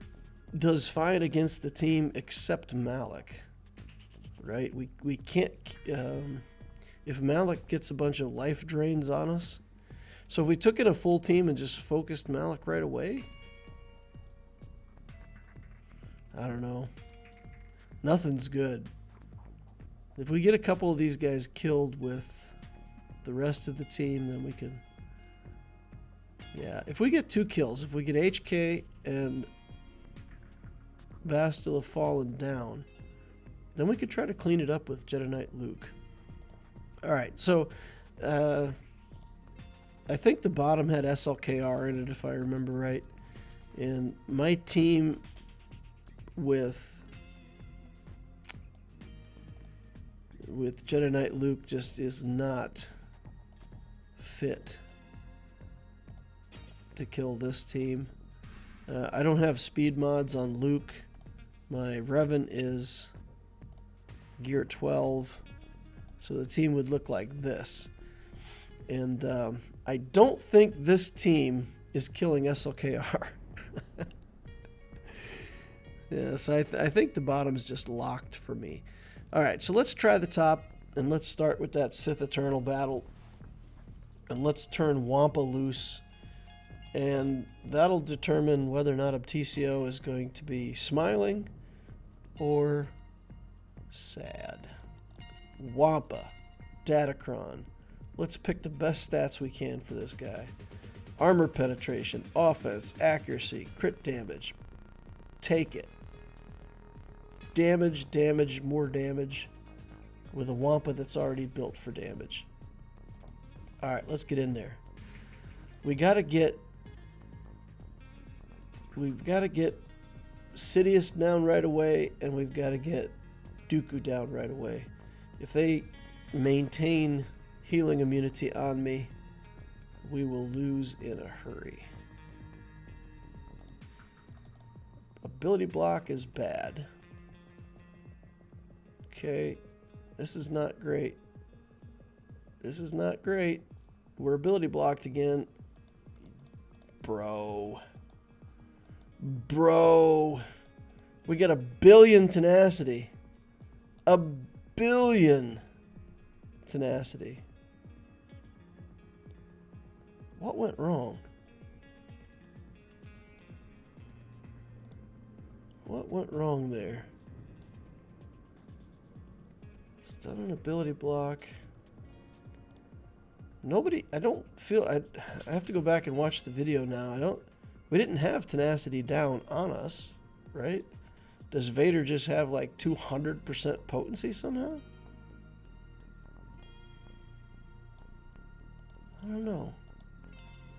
does fine against the team except Malik, right? We can't, if Malik gets a bunch of life drains on us. So if we took in a full team and just focused Malik right away, I don't know. Nothing's good. If we get a couple of these guys killed with the rest of the team, then we can... Yeah, if we get 2 kills, if we get HK and Bastille have fallen down, then we could try to clean it up with Jedi Knight Luke. Alright, so I think the bottom had SLKR in it, if I remember right. And my team with Jedi Knight Luke just is not fit to kill this team. I don't have speed mods on Luke. My Revan is gear 12, so the team would look like this. And I don't think this team is killing SLKR. Yeah, so I think the bottom's just locked for me. All right, so let's try the top, and let's start with that Sith Eternal battle. And let's turn Wampa loose, and that'll determine whether or not Obticeo is going to be smiling or sad. Wampa, Datacron. Let's pick the best stats we can for this guy. Armor penetration, offense, accuracy, crit damage. Take it. Damage, damage, more damage with a Wampa that's already built for damage. Alright, let's get in there. We've got to get Sidious down right away, and we've got to get Dooku down right away. If they maintain healing immunity on me, we will lose in a hurry. Ability block is bad. Okay, this is not great. This is not great. We're ability blocked again. Bro. We got 1 billion tenacity. 1 billion tenacity. What went wrong? What went wrong there? Stun an ability block. Nobody, I don't feel, I have to go back and watch the video now. We didn't have tenacity down on us, right? Does Vader just have like 200% potency somehow? I don't know.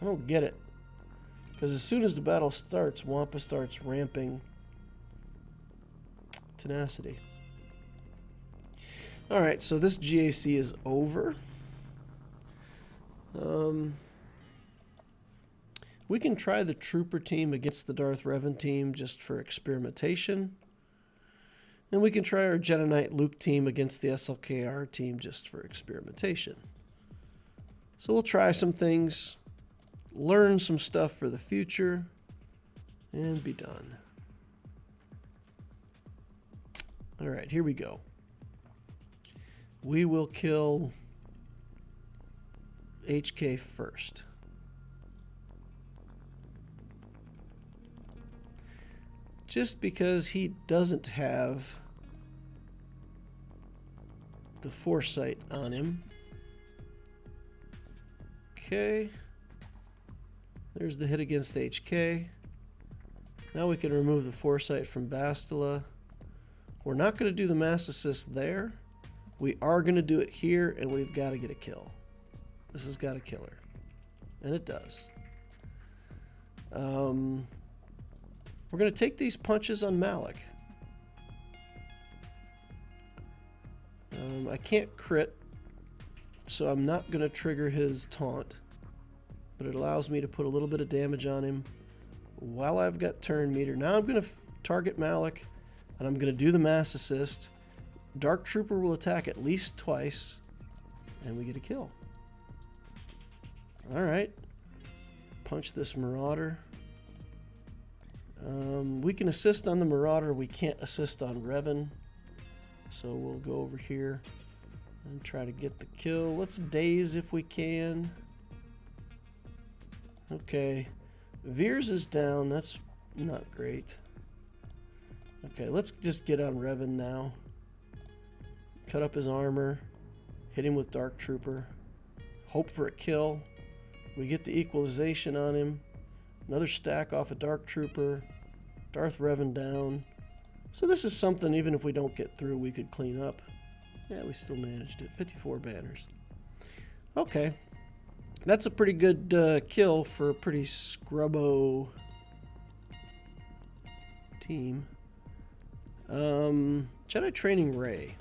I don't get it. Because as soon as the battle starts, Wampa starts ramping tenacity. Alright, so this GAC is over. We can try the Trooper team against the Darth Revan team just for experimentation. And we can try our Jedi Knight Luke team against the SLKR team just for experimentation. So we'll try some things, learn some stuff for the future, and be done. Alright, here we go. We will kill HK first. Just because he doesn't have the foresight on him. Okay. There's the hit against HK. Now we can remove the foresight from Bastila. We're not going to do the mass assist there. We are going to do it here, and we've got to get a kill. This has got a killer. And it does. We're going to take these punches on Malik. I can't crit, so I'm not going to trigger his taunt. But it allows me to put a little bit of damage on him while I've got turn meter. Now I'm going to target Malik, and I'm going to do the mass assist. Dark Trooper will attack at least twice, and we get a kill. Alright. Punch this Marauder. We can assist on the Marauder. We can't assist on Revan. So we'll go over here and try to get the kill. Let's daze if we can. Okay. Veers is down. That's not great. Okay, let's just get on Revan now. Cut up his armor. Hit him with Dark Trooper. Hope for a kill. We get the equalization on him. Another stack off a Dark Trooper. Darth Revan down. So this is something, even if we don't get through, we could clean up. Yeah, we still managed it. 54 banners. Okay. That's a pretty good kill for a pretty scrubbo team. Jedi Training Ray.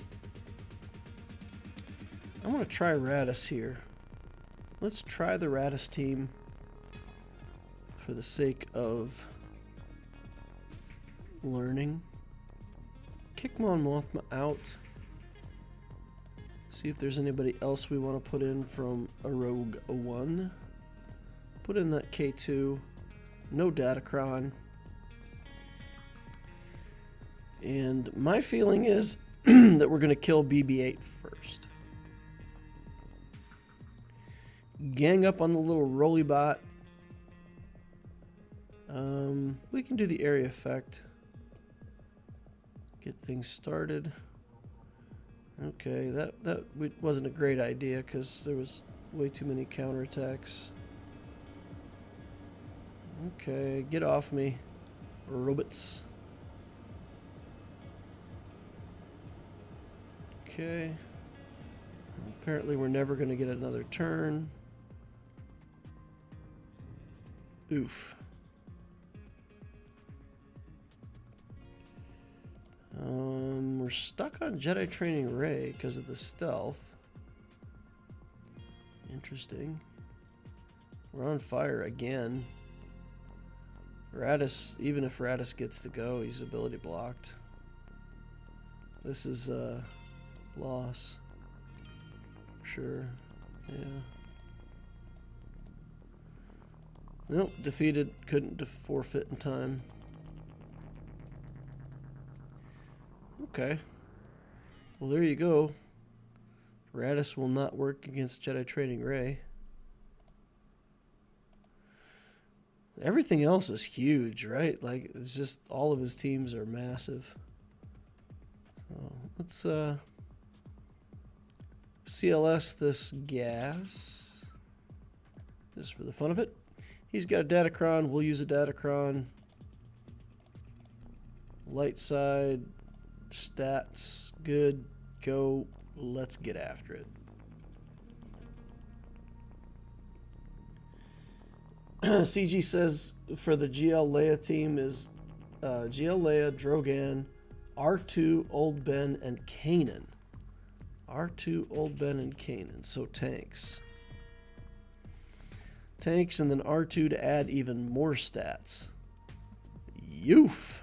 I want to try Radis here. Let's try the Radis team for the sake of learning. Kick Mon Mothma out. See if there's anybody else we want to put in from a Rogue 1. Put in that K2. No Datacron. And my feeling is that we're going to kill BB-8 first. Gang up on the little rolly bot. We can do the area effect. Get things started. Okay, that wasn't a great idea because there was way too many counterattacks. Okay, get off me, robots. Okay. Apparently we're never going to get another turn. Oof. We're stuck on Jedi Training Ray because of the stealth. Interesting. We're on fire again. Radis, even if Radis gets to go, he's ability blocked. This is a loss. Sure. Yeah. Nope, defeated. Couldn't forfeit in time. Okay. Well, there you go. Radis will not work against Jedi Training Ray. Everything else is huge, right? Like, it's just all of his teams are massive. Oh, let's CLS this gas just for the fun of it. He's got a Datacron. We'll use a Datacron. Light side. Stats, good, go, let's get after it. CG says for the GL Leia team is GL Leia, Drogan, R2, Old Ben, and Kanan. R2, Old Ben, and Kanan, so tanks. Tanks and then R2 to add even more stats. Yoof!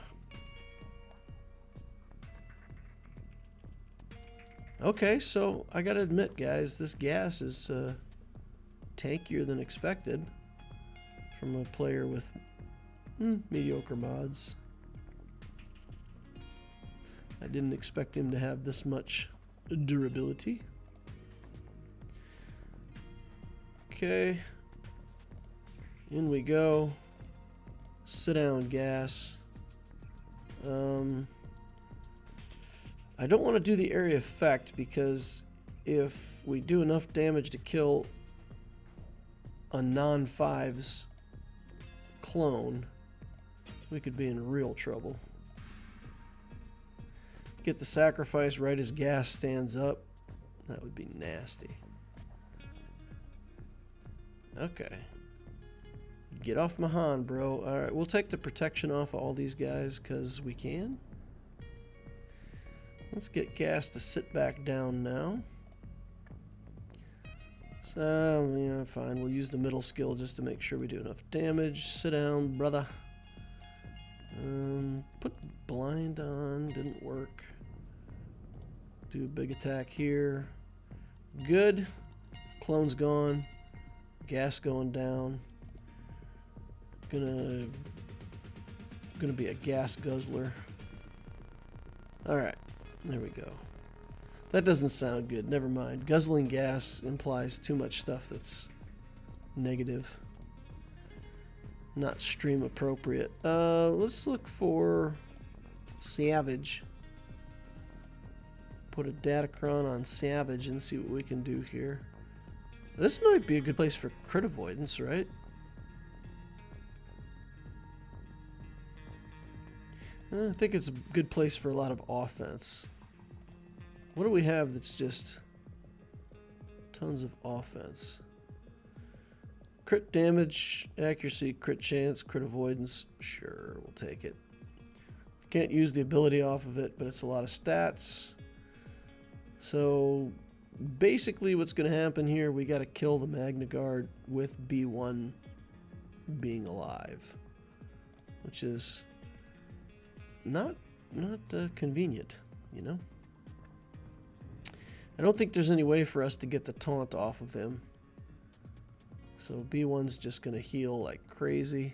Okay, so I gotta admit, guys, this gas is tankier than expected from a player with mediocre mods. I didn't expect him to have this much durability. Okay, in we go. Sit down, gas. I don't want to do the area effect because if we do enough damage to kill a non-5's clone, we could be in real trouble. Get the sacrifice right as gas stands up. That would be nasty. Okay. Get off my Han, bro. Alright, we'll take the protection off of all these guys because we can. Let's get gas to sit back down now. So, yeah, fine. We'll use the middle skill just to make sure we do enough damage. Sit down, brother. Put blind on. Didn't work. Do a big attack here. Good. Clone's gone. Gas going down. Gonna be a gas guzzler. Alright. There we go. That doesn't sound good. Never mind. Guzzling gas implies too much stuff that's negative. Not stream appropriate. Let's look for Savage. Put a Datacron on Savage and see what we can do here. This might be a good place for crit avoidance, right? I think it's a good place for a lot of offense. What do we have that's just tons of offense? Crit damage, accuracy, crit chance, crit avoidance. Sure, we'll take it. Can't use the ability off of it, but it's a lot of stats. So basically what's going to happen here, we got to kill the Magna Guard with B1 being alive, which is not convenient, you know. I don't think there's any way for us to get the taunt off of him. So B1's just going to heal like crazy.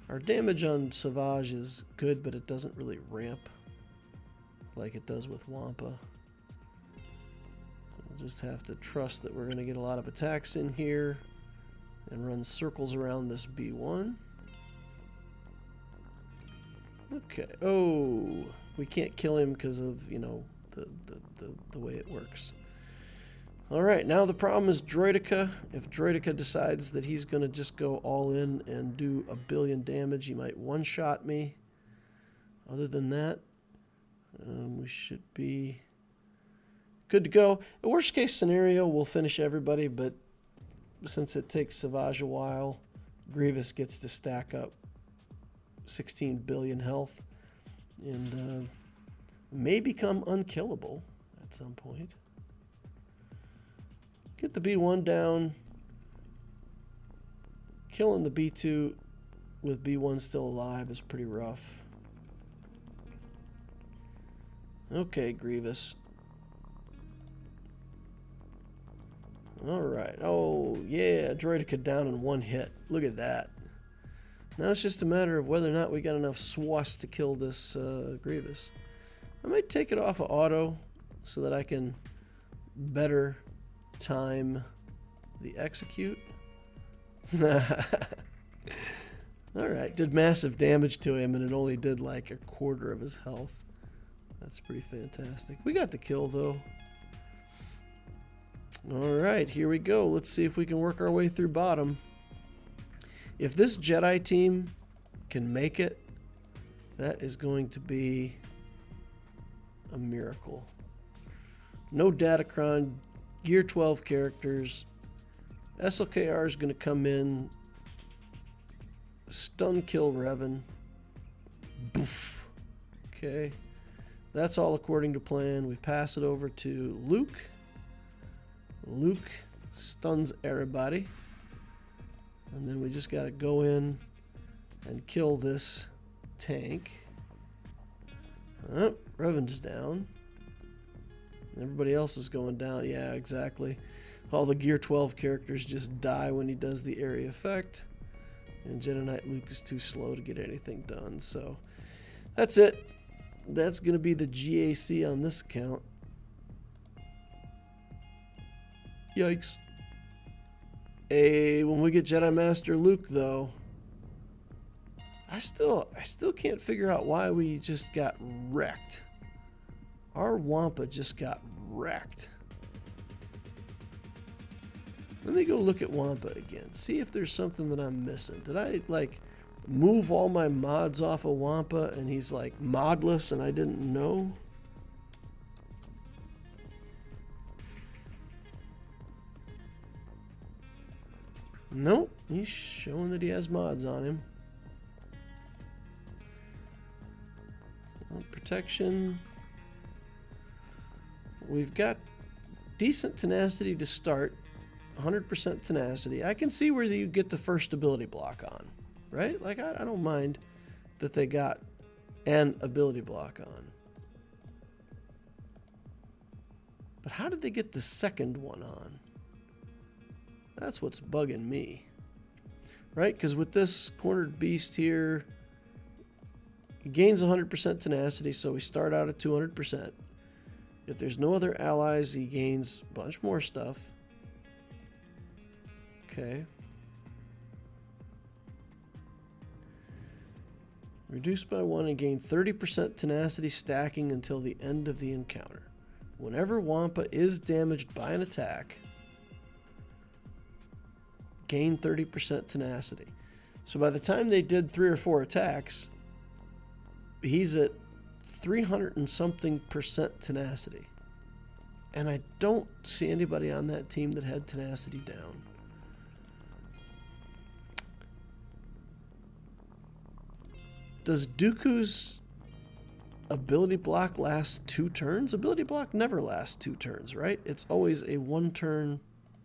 Our damage on Savage is good, but it doesn't really ramp like it does with Wampa. So we'll just have to trust that we're going to get a lot of attacks in here and run circles around this B1. Okay. Oh, we can't kill him because of, you know, the way it works. All right, now the problem is Droideka. If Droideka decides that he's going to just go all in and do 1 billion damage, he might one-shot me. Other than that, we should be good to go. The worst case scenario, we'll finish everybody, but since it takes Savage a while, Grievous gets to stack up 16 billion health and may become unkillable at some point. Get the B1 down. Killing the B2 with B1 still alive is pretty rough. Okay, Grievous. Alright. Oh, yeah. Droideka down in 1 hit. Look at that. Now it's just a matter of whether or not we got enough SWAS to kill this Grievous. I might take it off of auto so that I can better time the execute. Alright, did massive damage to him and it only did like 1/4 of his health. That's pretty fantastic. We got the kill though. Alright, here we go. Let's see if we can work our way through bottom. If this Jedi team can make it, that is going to be a miracle. No Datacron, Gear 12 characters. SLKR is going to come in, stun kill Revan. Boof. Okay. That's all according to plan. We pass it over to Luke. Luke stuns everybody. And then we just got to go in and kill this tank. Oh, Revan's down. Everybody else is going down. Yeah, exactly. All the Gear 12 characters just die when he does the area effect. And Jedi Knight Luke is too slow to get anything done. So that's it. That's going to be the GAC on this account. Yikes. Hey, when we get Jedi Master Luke, though, I still can't figure out why we just got wrecked. Our Wampa just got wrecked. Let me go look at Wampa again. See if there's something that I'm missing. Did I, like, move all my mods off of Wampa and he's, like, modless and I didn't know? Nope. He's showing that he has mods on him. Protection. We've got decent tenacity to start. 100% tenacity. I can see where you get the first ability block on, right? Like, I don't mind that they got an ability block on. But how did they get the second one on? That's what's bugging me, right? Because with this cornered beast here, he gains 100% tenacity, so we start out at 200%. If there's no other allies, he gains a bunch more stuff. Okay. Reduced by 1 and gain 30% tenacity stacking until the end of the encounter. Whenever Wampa is damaged by an attack, gain 30% tenacity. So by the time they did 3 or 4 attacks, he's at 300 and something % tenacity. And I don't see anybody on that team that had tenacity down. Does Dooku's ability block lasts 2 turns? Ability block never lasts 2 turns, right? It's always a 1-turn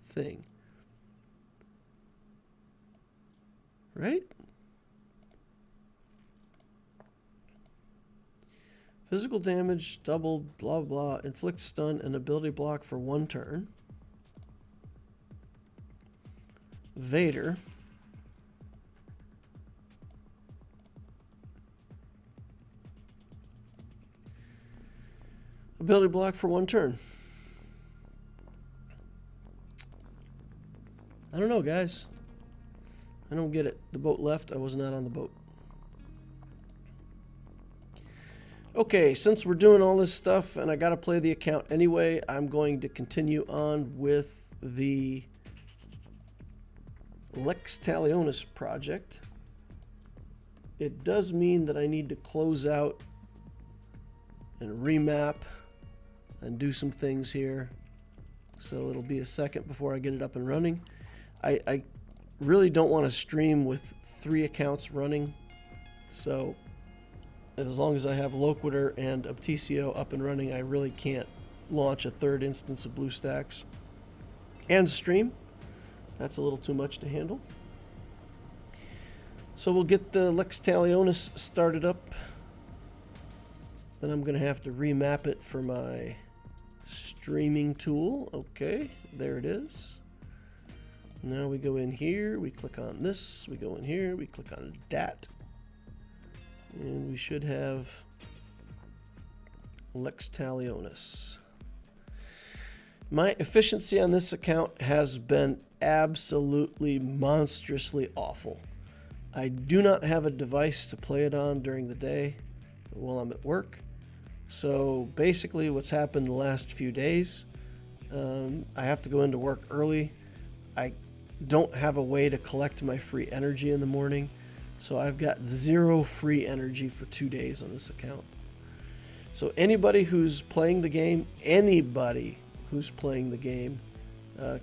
thing. Right? Physical damage, doubled, blah, blah, inflict stun and ability block for 1 turn. Vader. Ability block for 1 turn. I don't know, guys. I don't get it. The boat left. I was not on the boat. Okay, since we're doing all this stuff and I got to play the account anyway, I'm going to continue on with the Lex Talionis project. It does mean that I need to close out and remap and do some things here. So it'll be a second before I get it up and running. I really don't want to stream with 3 accounts running. So as long as I have Loquitur and Obticeo up and running, I really can't launch a 3rd instance of BlueStacks and stream. That's a little too much to handle. So we'll get the Lex Talionis started up. Then I'm going to have to remap it for my streaming tool. Okay, there it is. Now we go in here, we click on this, we go in here, we click on DAT. And we should have Lex Talionis. My efficiency on this account has been absolutely monstrously awful. I do not have a device to play it on during the day while I'm at work. So basically what's happened the last few days, I have to go into work early. I don't have a way to collect my free energy in the morning. So I've got 0 free energy for 2 days on this account. So anybody who's playing the game,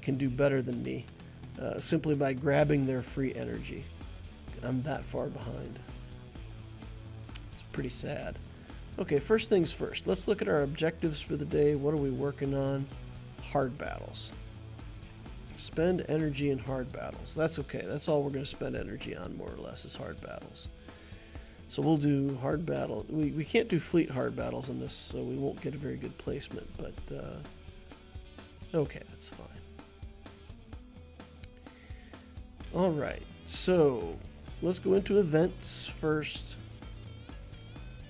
can do better than me simply by grabbing their free energy. I'm that far behind. It's pretty sad. Okay, first things first. Let's look at our objectives for the day. What are we working on? Hard battles. Spend energy in hard battles. That's okay. That's all we're going to spend energy on, more or less, is hard battles. So we'll do hard battle. We can't do fleet hard battles in this, so we won't get a very good placement, but okay, that's fine. All right, so let's go into events first.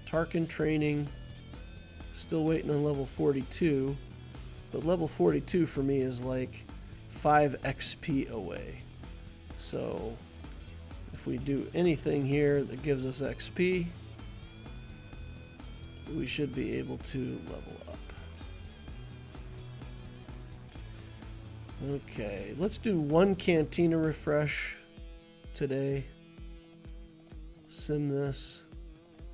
Tarkin training. Still waiting on level 42, but level 42 for me is like 5 XP away. So if we do anything here that gives us XP, we should be able to level up. Okay, let's do 1 Cantina refresh today. Sim this.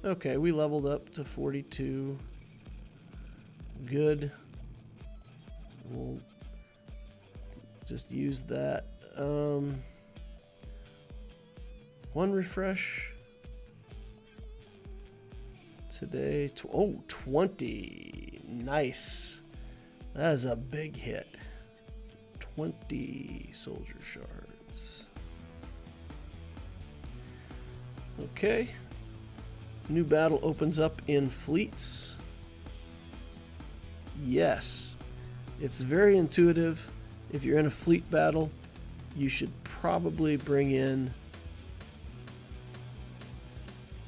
Okay, we leveled up to 42. Good. We'll just use that. 1 refresh today. 20. Nice. That is a big hit. 20 soldier shards. Okay. New battle opens up in fleets. Yes. It's very intuitive. If you're in a fleet battle, you should probably bring in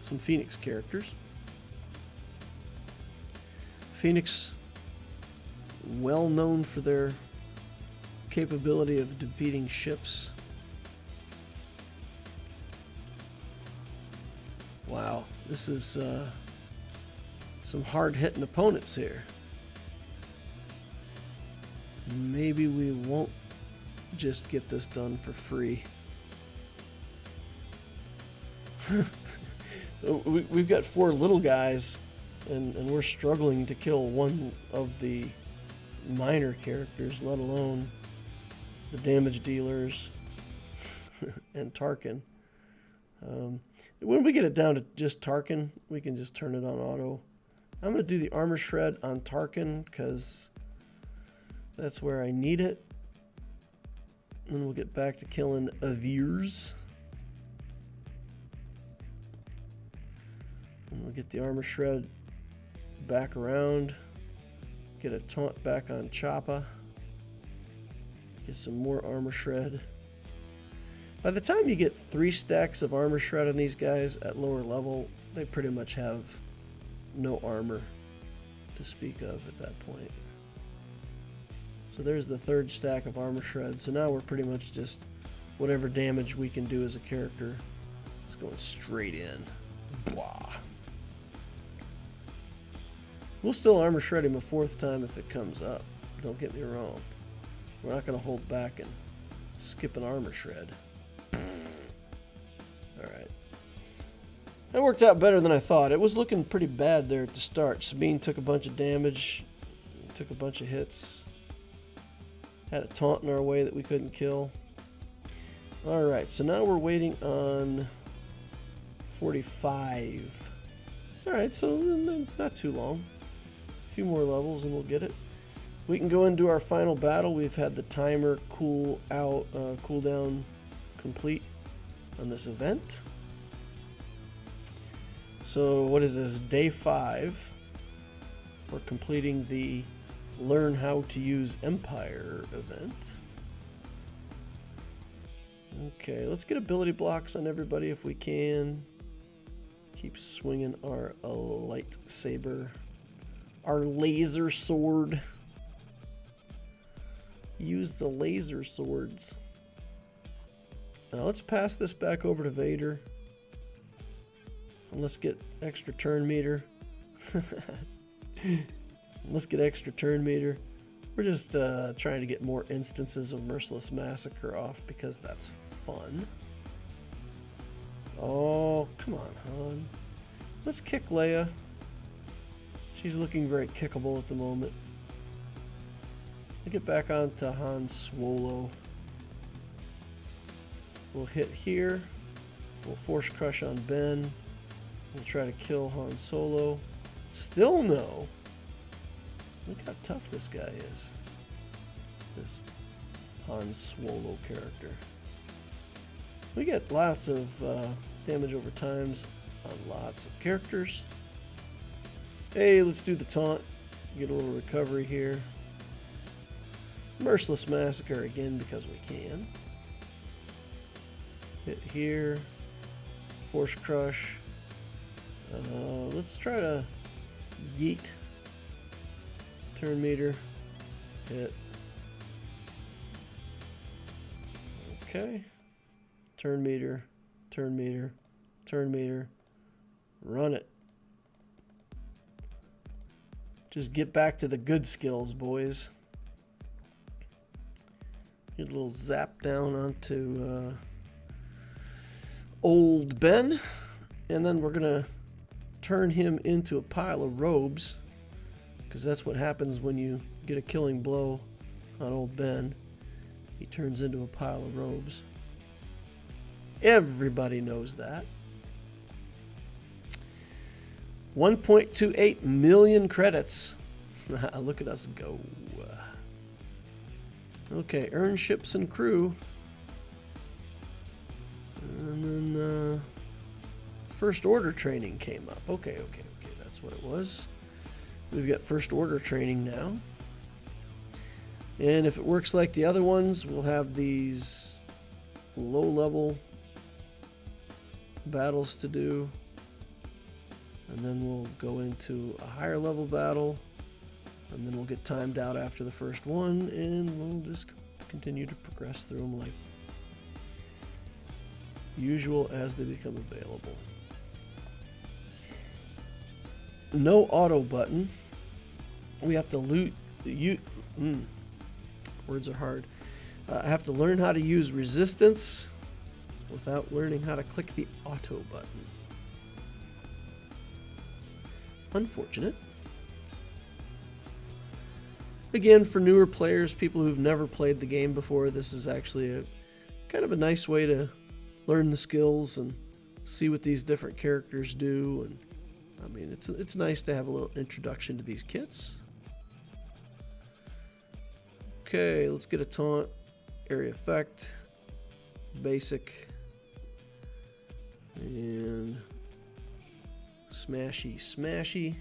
some Phoenix characters. Phoenix, well known for their capability of defeating ships. Wow, this is some hard-hitting opponents here. Maybe we won't just get this done for free. We've got 4 little guys, and we're struggling to kill one of the minor characters, let alone the damage dealers and Tarkin. When we get it down to just Tarkin, we can just turn it on auto. I'm going to do the armor shred on Tarkin because that's where I need it. And then we'll get back to killing Avirs. And we'll get the armor shred back around. Get a taunt back on Choppa. Get some more armor shred. By the time you get 3 stacks of armor shred on these guys at lower level, they pretty much have no armor to speak of at that point. So there's the 3rd stack of armor shred. So now we're pretty much just whatever damage we can do as a character. It's going straight in. Blah. We'll still armor shred him a 4th time if it comes up. Don't get me wrong. We're not going to hold back and skip an armor shred. Alright. That worked out better than I thought. It was looking pretty bad there at the start. Sabine took a bunch of damage. Took a bunch of hits. Had a taunt in our way that we couldn't kill. Alright, so now we're waiting on 45. Alright, so not too long. A few more levels and we'll get it. We can go into our final battle. We've had the timer cooldown complete on this event. So what is this? Day 5. We're completing the Learn How to Use Empire event. Okay, let's get ability blocks on everybody if we can. Keep swinging our lightsaber. Our laser sword. Use the laser swords. Now let's pass this back over to Vader. And let's get extra turn meter. Let's get extra turn meter. We're just trying to get more instances of Merciless Massacre off because that's fun. Oh, come on, Han. Let's kick Leia. She's looking very kickable at the moment. We'll get back onto Han Swgoh. We'll hit here. We'll force crush on Ben. We'll try to kill Han Solo. Still no. Look how tough this guy is. This Han Swgoh character. We get lots of damage over times on lots of characters. Hey, let's do the taunt. Get a little recovery here. Merciless Massacre again because we can. Hit here. Force crush. Let's try to yeet. Turn meter. Hit. Okay. Turn meter. Turn meter. Turn meter. Run it. Just get back to the good skills, boys. Get a little zap down onto old Ben. And then we're going to turn him into a pile of robes. Because that's what happens when you get a killing blow on old Ben. He turns into a pile of robes. Everybody knows that. 1.28 million credits. Look at us go. Okay, earn ships and crew. And then first order training came up. Okay, that's what it was. We've got first order training now. And if it works like the other ones, we'll have these low level battles to do. And then we'll go into a higher level battle. And then we'll get timed out after the first one. And we'll just continue to progress through them like usual as they become available. No auto button. We have to loot. Words are hard. I have to learn how to use resistance without learning how to click the auto button. Unfortunate. Again, for newer players, people who've never played the game before, this is actually a kind of a nice way to learn the skills and see what these different characters do and I mean, it's nice to have a little introduction to these kits. Okay, let's get a taunt, area effect, basic, and smashy,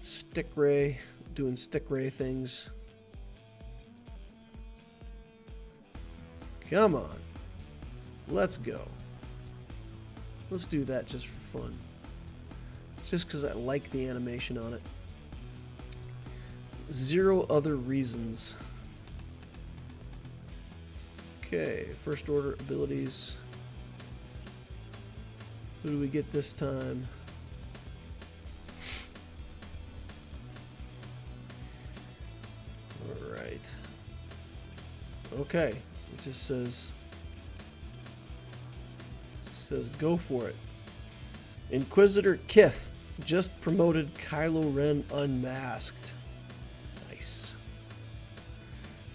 stick ray, doing stick ray things. Come on, let's go. Let's do that just for fun. Just because I like the animation on it. 0 other reasons. Okay, first order abilities. Who do we get this time? Alright. Okay, it just says go for it. Inquisitor Kith just promoted Kylo Ren unmasked. Nice.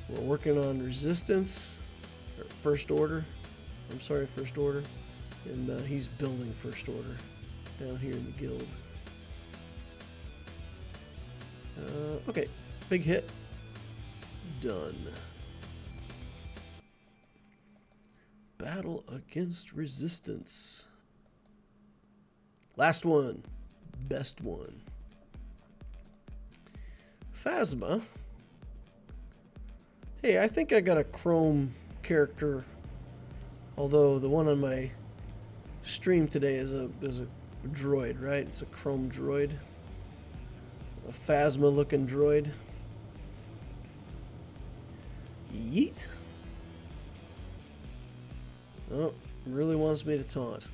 We're working on resistance, or first order. I'm sorry, first order. And he's building first order down here in the guild. Okay, big hit. Done. Battle against resistance. Last one. Best one. Phasma. Hey, I think I got a Chrome character. Although the one on my stream today is a droid, right? It's a Chrome droid. A Phasma looking droid. Yeet. Oh, really wants me to taunt.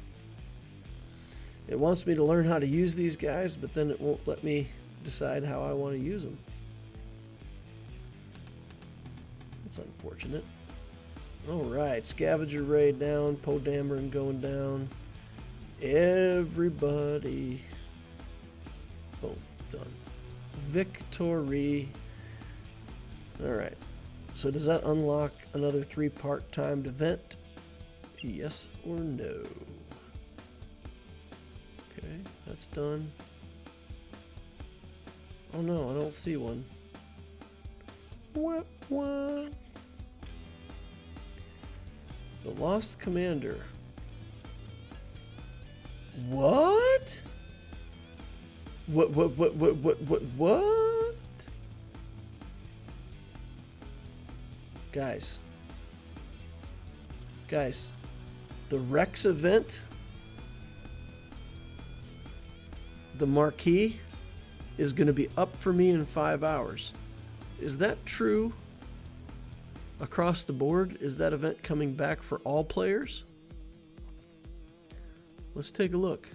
It wants me to learn how to use these guys, but then it won't let me decide how I want to use them. That's unfortunate. Alright, Scavenger Ray down, Poe Dameron going down. Everybody. Boom, done. Victory. Alright, so does that unlock another 3-part timed event? Yes or no? Okay, that's done. Oh no, I don't see one. What? The Lost Commander. What? What? Guys, the Rex event, the marquee, is going to be up for me in 5 hours. Is that true across the board? Is that event coming back for all players? Let's take a look.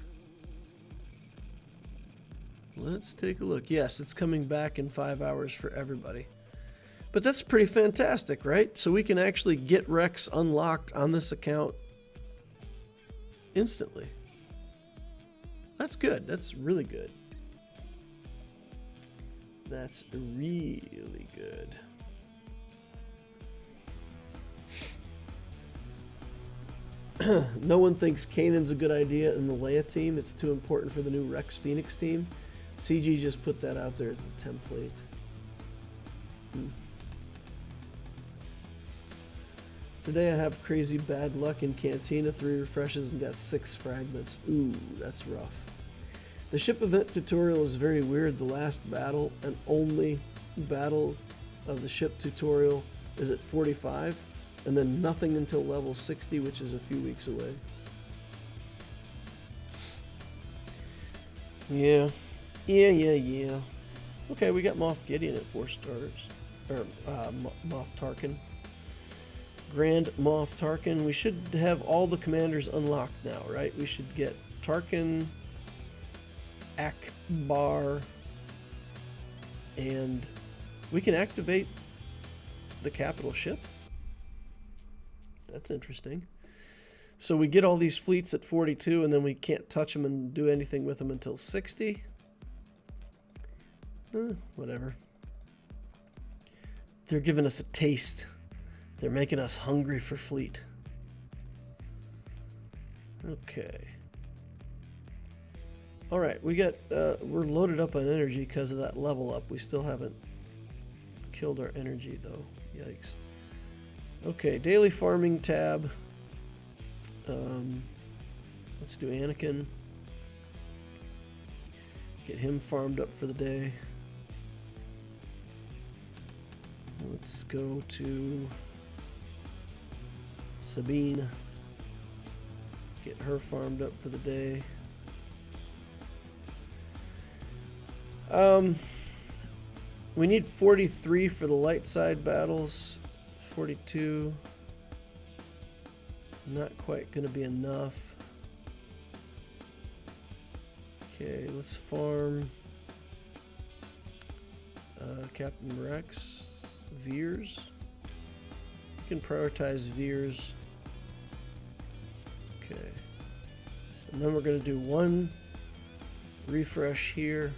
Yes, it's coming back in 5 hours for everybody. But that's pretty fantastic, right? So we can actually get Rex unlocked on this account instantly. That's good. That's really good. That's really good. No one thinks Kanan's a good idea in the Leia team. It's too important for the new Rex Phoenix team. CG just put that out there as the template. Today I have crazy bad luck in Cantina, 3 refreshes and got 6 fragments. Ooh, that's rough. The ship event tutorial is very weird. The last battle and only battle of the ship tutorial is at 45, and then nothing until level 60, which is a few weeks away. Yeah. Okay, we got Moff Gideon at 4 stars. Or Moff Tarkin. Grand Moff Tarkin. We should have all the commanders unlocked now, right? We should get Tarkin, Akbar, and we can activate the capital ship. That's interesting. So we get all these fleets at 42, and then we can't touch them and do anything with them until 60. Whatever. They're giving us a taste. They're making us hungry for fleet. Okay. All right, we got we're loaded up on energy because of that level up. We still haven't killed our energy though. Yikes. Okay, daily farming tab. Let's do Anakin. Get him farmed up for the day. Let's go to Sabine. Get her farmed up for the day. We need 43 for the light side battles. 42. Not quite going to be enough. Okay, let's farm Captain Rex, Veers. You can prioritize Veers. Okay. And then we're going to do one refresh here.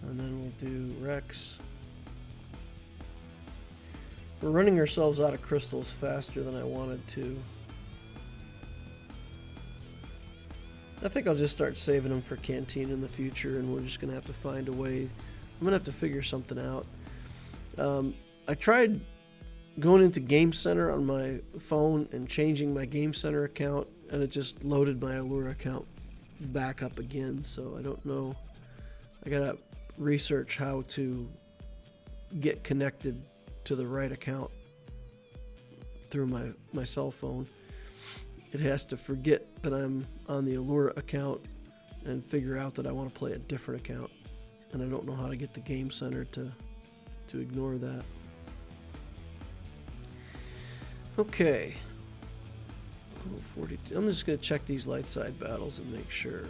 And then we'll do Rex. We're running ourselves out of crystals faster than I wanted to. I think I'll just start saving them for Canteen in the future, and we're just going to have to find a way. I'm going to have to figure something out. I tried going into Game Center on my phone and changing my Game Center account, and it just loaded my Allura account back up again, so I don't know. I got to research how to get connected to the right account through my cell phone. It has to forget that I'm on the Allura account and figure out that I want to play a different account, and I don't know how to get the Game Center to ignore that. Okay, level 42. I'm just going to check these light side battles and make sure.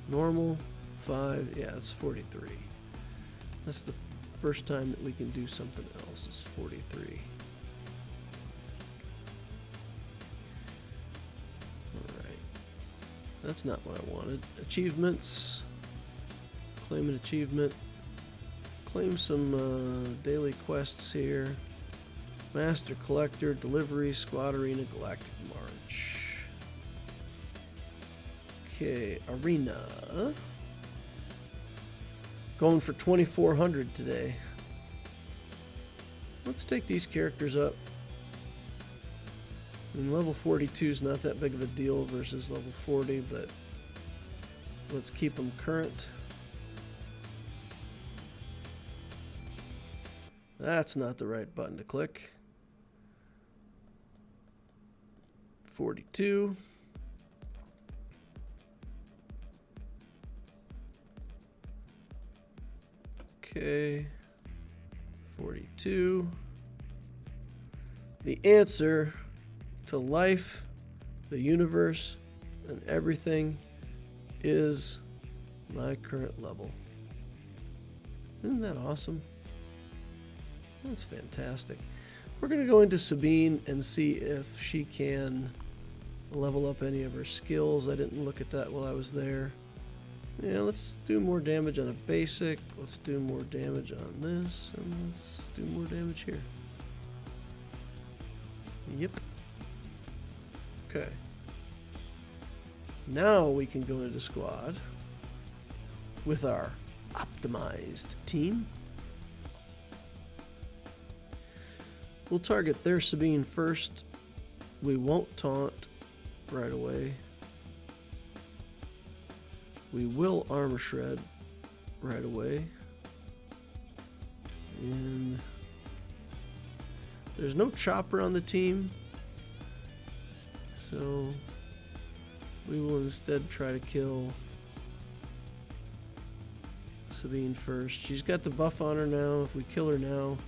Normal 5, yeah, it's 43. That's the first time that we can do something else. Is 43. That's not what I wanted. Achievements. Claim an achievement. Claim some daily quests here. Master Collector, Delivery, Squad Arena, Galactic March. Okay, Arena. Going for 2,400 today. Let's take these characters up. I mean, level 42 is not that big of a deal versus level 40, but let's keep them current. That's not the right button to click. 42. Okay. 42. The answer to life, the universe, and everything is my current level. Isn't that awesome? That's fantastic. We're going to go into Sabine and see if she can level up any of her skills. I didn't look at that while I was there. Yeah, let's do more damage on a basic. Let's do more damage on this. And let's do more damage here. Yep. Okay. Now we can go into squad with our optimized team. We'll target their Sabine first. We won't taunt right away. We will armor shred right away. And there's no chopper on the team, so we will instead try to kill Sabine first. She's got the buff on her now. If we kill her now,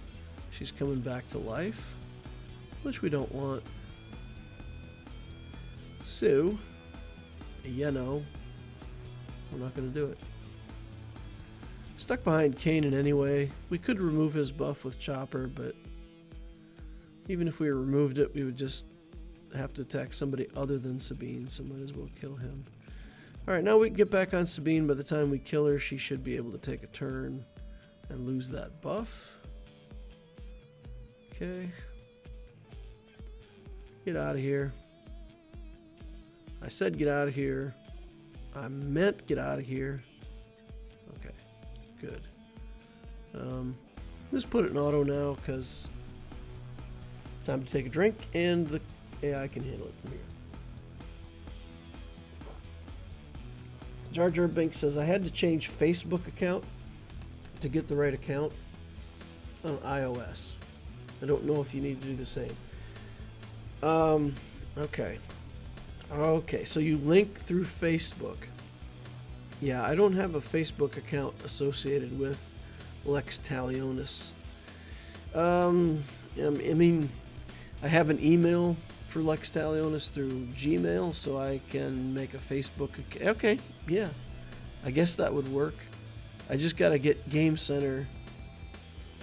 she's coming back to life, which we don't want. So, you know, we're not going to do it. Stuck behind Kanan anyway. We could remove his buff with Chopper, but even if we removed it, we would just have to attack somebody other than Sabine, so might as well kill him. Alright, now we can get back on Sabine. By the time we kill her, she should be able to take a turn and lose that buff. Okay. Get out of here. I said get out of here. I meant get out of here. Okay, good. Just put it in auto now because time to take a drink and the AI can handle it from here. Jar Jar Binks says I had to change Facebook account to get the right account on iOS. I don't know if you need to do the same. Okay. Okay, so you link through Facebook. Yeah, I don't have a Facebook account associated with Lex Talionis. I mean, I have an email for Lex Talionis through Gmail, so I can make a Facebook account. Okay, yeah, I guess that would work. I just got to get Game Center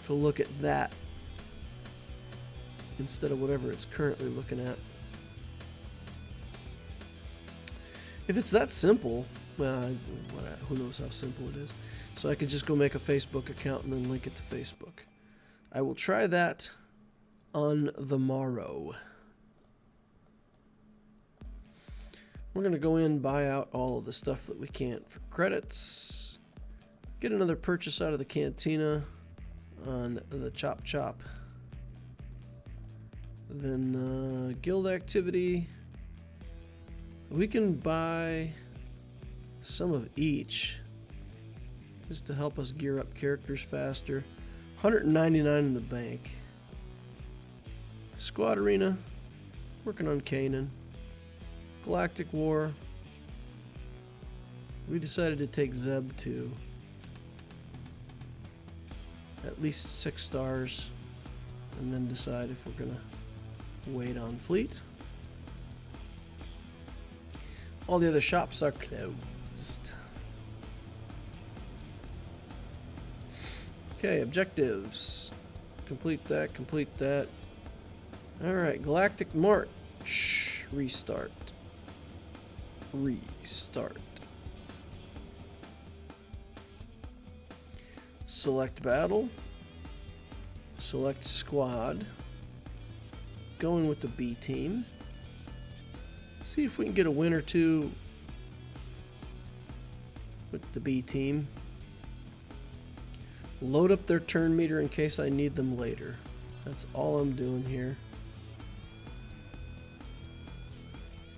to look at that instead of whatever it's currently looking at. If it's that simple, well, who knows how simple it is. So I could just go make a Facebook account and then link it to Facebook. I will try that on the morrow. We're going to go in, buy out all of the stuff that we can't for credits. Get another purchase out of the cantina on the Chop Chop. Then guild activity. We can buy some of each just to help us gear up characters faster. 199 in the bank. Squad Arena, working on Kanan. Galactic War. We decided to take Zeb to at least 6 stars and then decide if we're gonna wait on Fleet. All the other shops are closed. Okay, objectives. Complete that, complete that. Alright, Galactic March. Restart. Restart. Select battle. Select squad. Going with the B team. See if we can get a win or two with the B team. Load up their turn meter in case I need them later. That's all I'm doing here.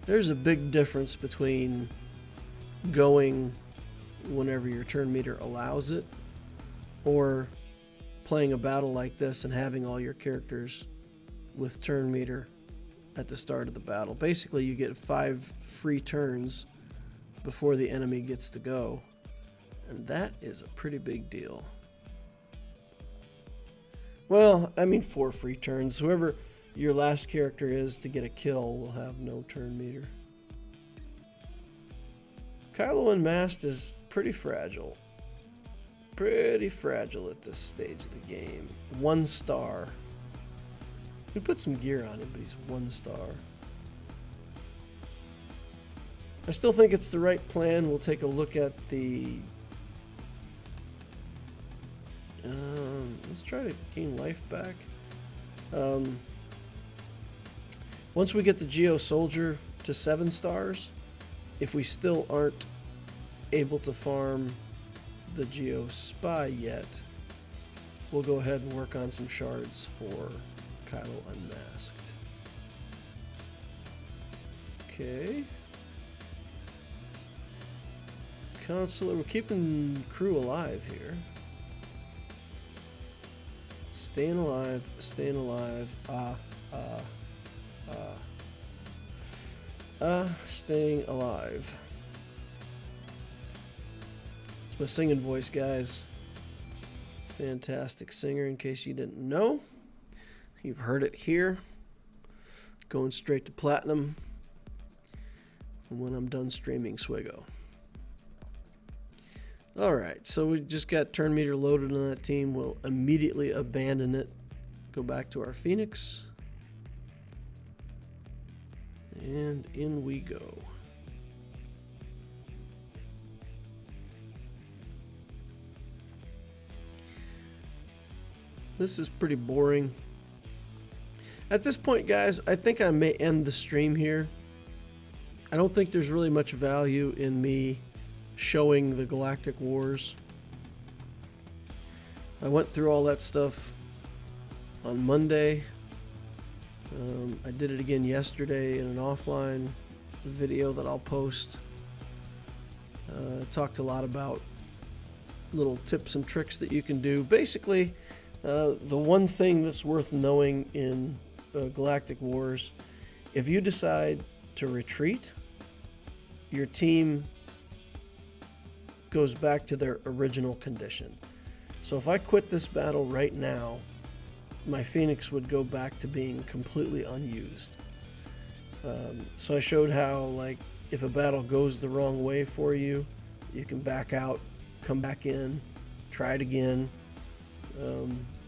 There's a big difference between going whenever your turn meter allows it or playing a battle like this and having all your characters with turn meter at the start of the battle. Basically, you get 5 free turns before the enemy gets to go, and that is a pretty big deal. Well, I mean 4 free turns. Whoever your last character is to get a kill will have no turn meter. Kylo Unmasked is pretty fragile. Pretty fragile at this stage of the game. 1 star. We put some gear on him, but he's 1 star. I still think it's the right plan. We'll take a look at the... let's try to gain life back. Once we get the Geo Soldier to 7 stars, if we still aren't able to farm the Geo Spy yet, we'll go ahead and work on some shards for Kylo Unmasked. Okay. Consular, we're keeping crew alive here. Staying alive, staying alive. Staying alive. It's my singing voice, guys. Fantastic singer, in case you didn't know. You've heard it here. Going straight to platinum when I'm done streaming Swgoh. Alright, so we just got turn meter loaded on that team. We'll immediately abandon it. Go back to our Phoenix. And in we go. This is pretty boring. At this point, guys, I think I may end the stream here. I don't think there's really much value in me showing the Galactic Wars. I went through all that stuff on Monday. I did it again yesterday in an offline video that I'll post. Talked a lot about little tips and tricks that you can do. Basically, the one thing that's worth knowing in Galactic Wars, if you decide to retreat, your team goes back to their original condition. So if I quit this battle right now, my Phoenix would go back to being completely unused. So I showed how, like, if a battle goes the wrong way for you, you can back out, come back in, try it again.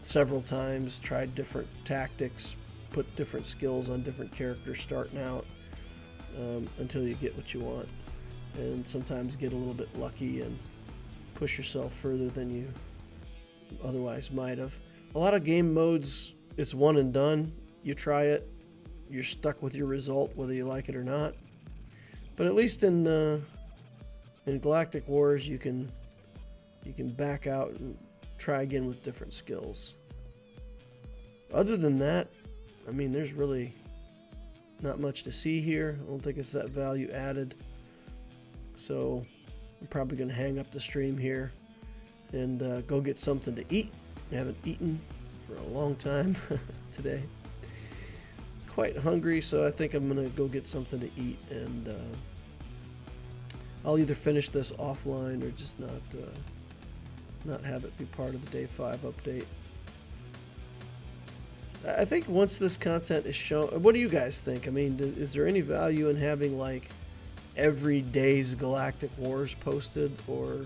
Several times, tried different tactics, put different skills on different characters starting out, until you get what you want. And sometimes get a little bit lucky and push yourself further than you otherwise might have. A lot of game modes, it's one and done. You try it, you're stuck with your result whether you like it or not. But at least in Galactic Wars, you can back out and try again with different skills. Other than that, I mean, there's really not much to see here. I don't think it's that value added. So I'm probably going to hang up the stream here and go get something to eat. I haven't eaten for a long time today. Quite hungry, so I think I'm going to go get something to eat, and I'll either finish this offline or just not have it be part of the Day 5 update. I think once this content is shown, what do you guys think? I mean, is there any value in having like every day's Galactic Wars posted, or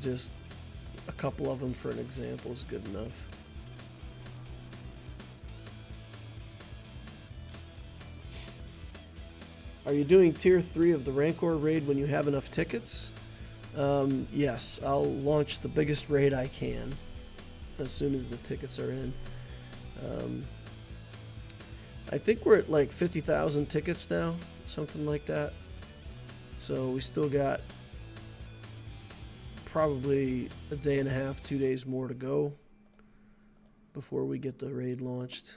just a couple of them for an example is good enough? Are you doing tier 3 of the Rancor raid when you have enough tickets? Yes, I'll launch the biggest raid I can as soon as the tickets are in. I think we're at like 50,000 tickets now, something like that. So we still got probably a day and a half, 2 days more to go before we get the raid launched.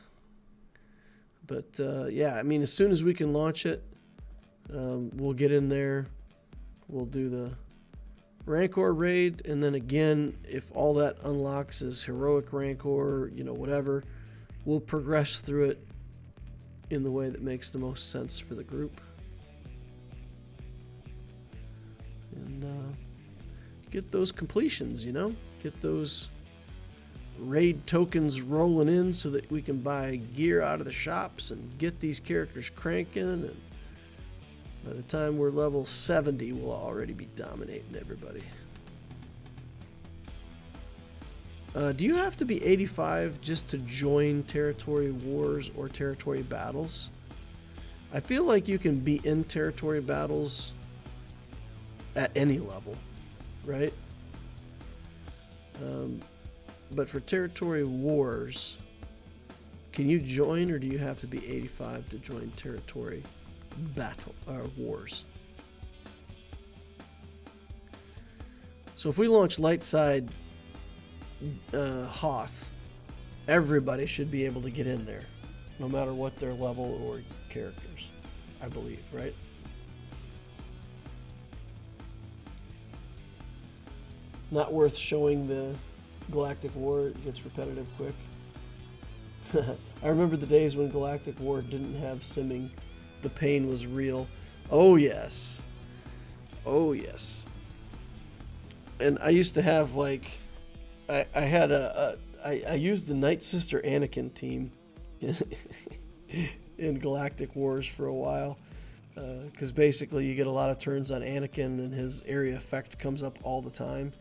But yeah, I mean, as soon as we can launch it, we'll get in there. We'll do the Rancor raid, and then again, if all that unlocks is heroic Rancor, you know, whatever, we'll progress through it in the way that makes the most sense for the group. And get those completions, you know, get those raid tokens rolling in so that we can buy gear out of the shops and get these characters cranking, and by the time we're level 70, we'll already be dominating everybody. Do you have to be 85 just to join territory wars or territory battles? I feel like you can be in territory battles at any level, right? But for territory wars, can you join, or do you have to be 85 to join territory battle wars? So if we launch light side Hoth, everybody should be able to get in there, no matter what their level or characters, I believe, right? Not worth showing the Galactic War. It gets repetitive quick. I remember the days when Galactic War didn't have simming. The pain was real. Oh yes. Oh yes. And I used to have, like, I used the Night Sister Anakin team in Galactic Wars for a while, because basically you get a lot of turns on Anakin and his area effect comes up all the time.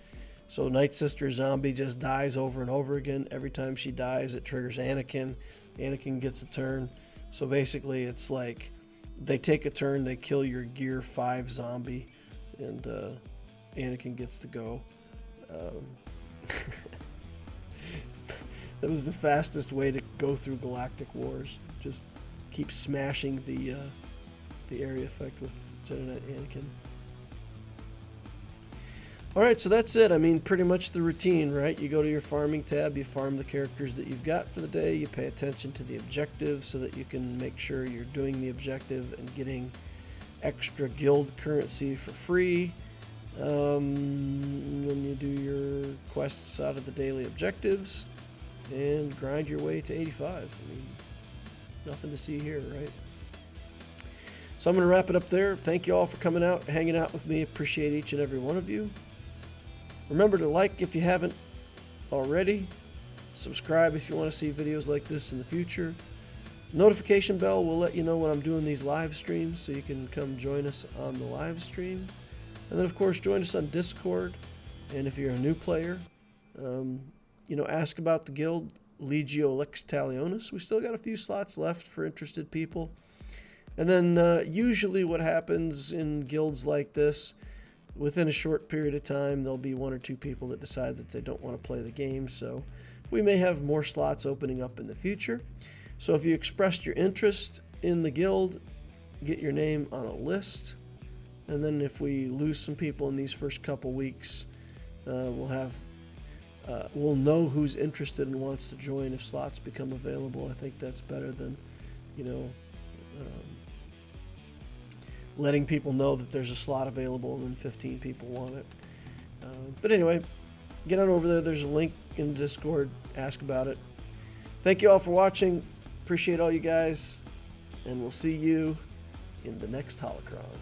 So Night Sister Zombie just dies over and over again. Every time she dies, it triggers Anakin. Anakin gets a turn. So basically it's like they take a turn, they kill your Gear 5 zombie, and Anakin gets to go. That was the fastest way to go through Galactic Wars. Just keep smashing the the area effect with Jedi Knight Anakin. Alright, so that's it. I mean, pretty much the routine, right? You go to your farming tab, you farm the characters that you've got for the day, you pay attention to the objective so that you can make sure you're doing the objective and getting extra guild currency for free. Then you do your quests out of the daily objectives and grind your way to 85. I mean, nothing to see here, right? So I'm going to wrap it up there. Thank you all for coming out, hanging out with me. Appreciate each and every one of you. Remember to like if you haven't already. Subscribe if you want to see videos like this in the future. Notification bell will let you know when I'm doing these live streams, so you can come join us on the live stream. And then, of course, join us on Discord. And if you're a new player, ask about the guild, Legio Lex Talionis. We still got a few slots left for interested people. And then usually what happens in guilds like this, within a short period of time, there'll be one or two people that decide that they don't want to play the game. So we may have more slots opening up in the future. So if you expressed your interest in the guild, get your name on a list. And then if we lose some people in these first couple weeks, we'll know who's interested and wants to join if slots become available. I think that's better than, letting people know that there's a slot available and then 15 people want it. But anyway, get on over there. There's a link in the Discord. Ask about it. Thank you all for watching. Appreciate all you guys. And we'll see you in the next Holocron.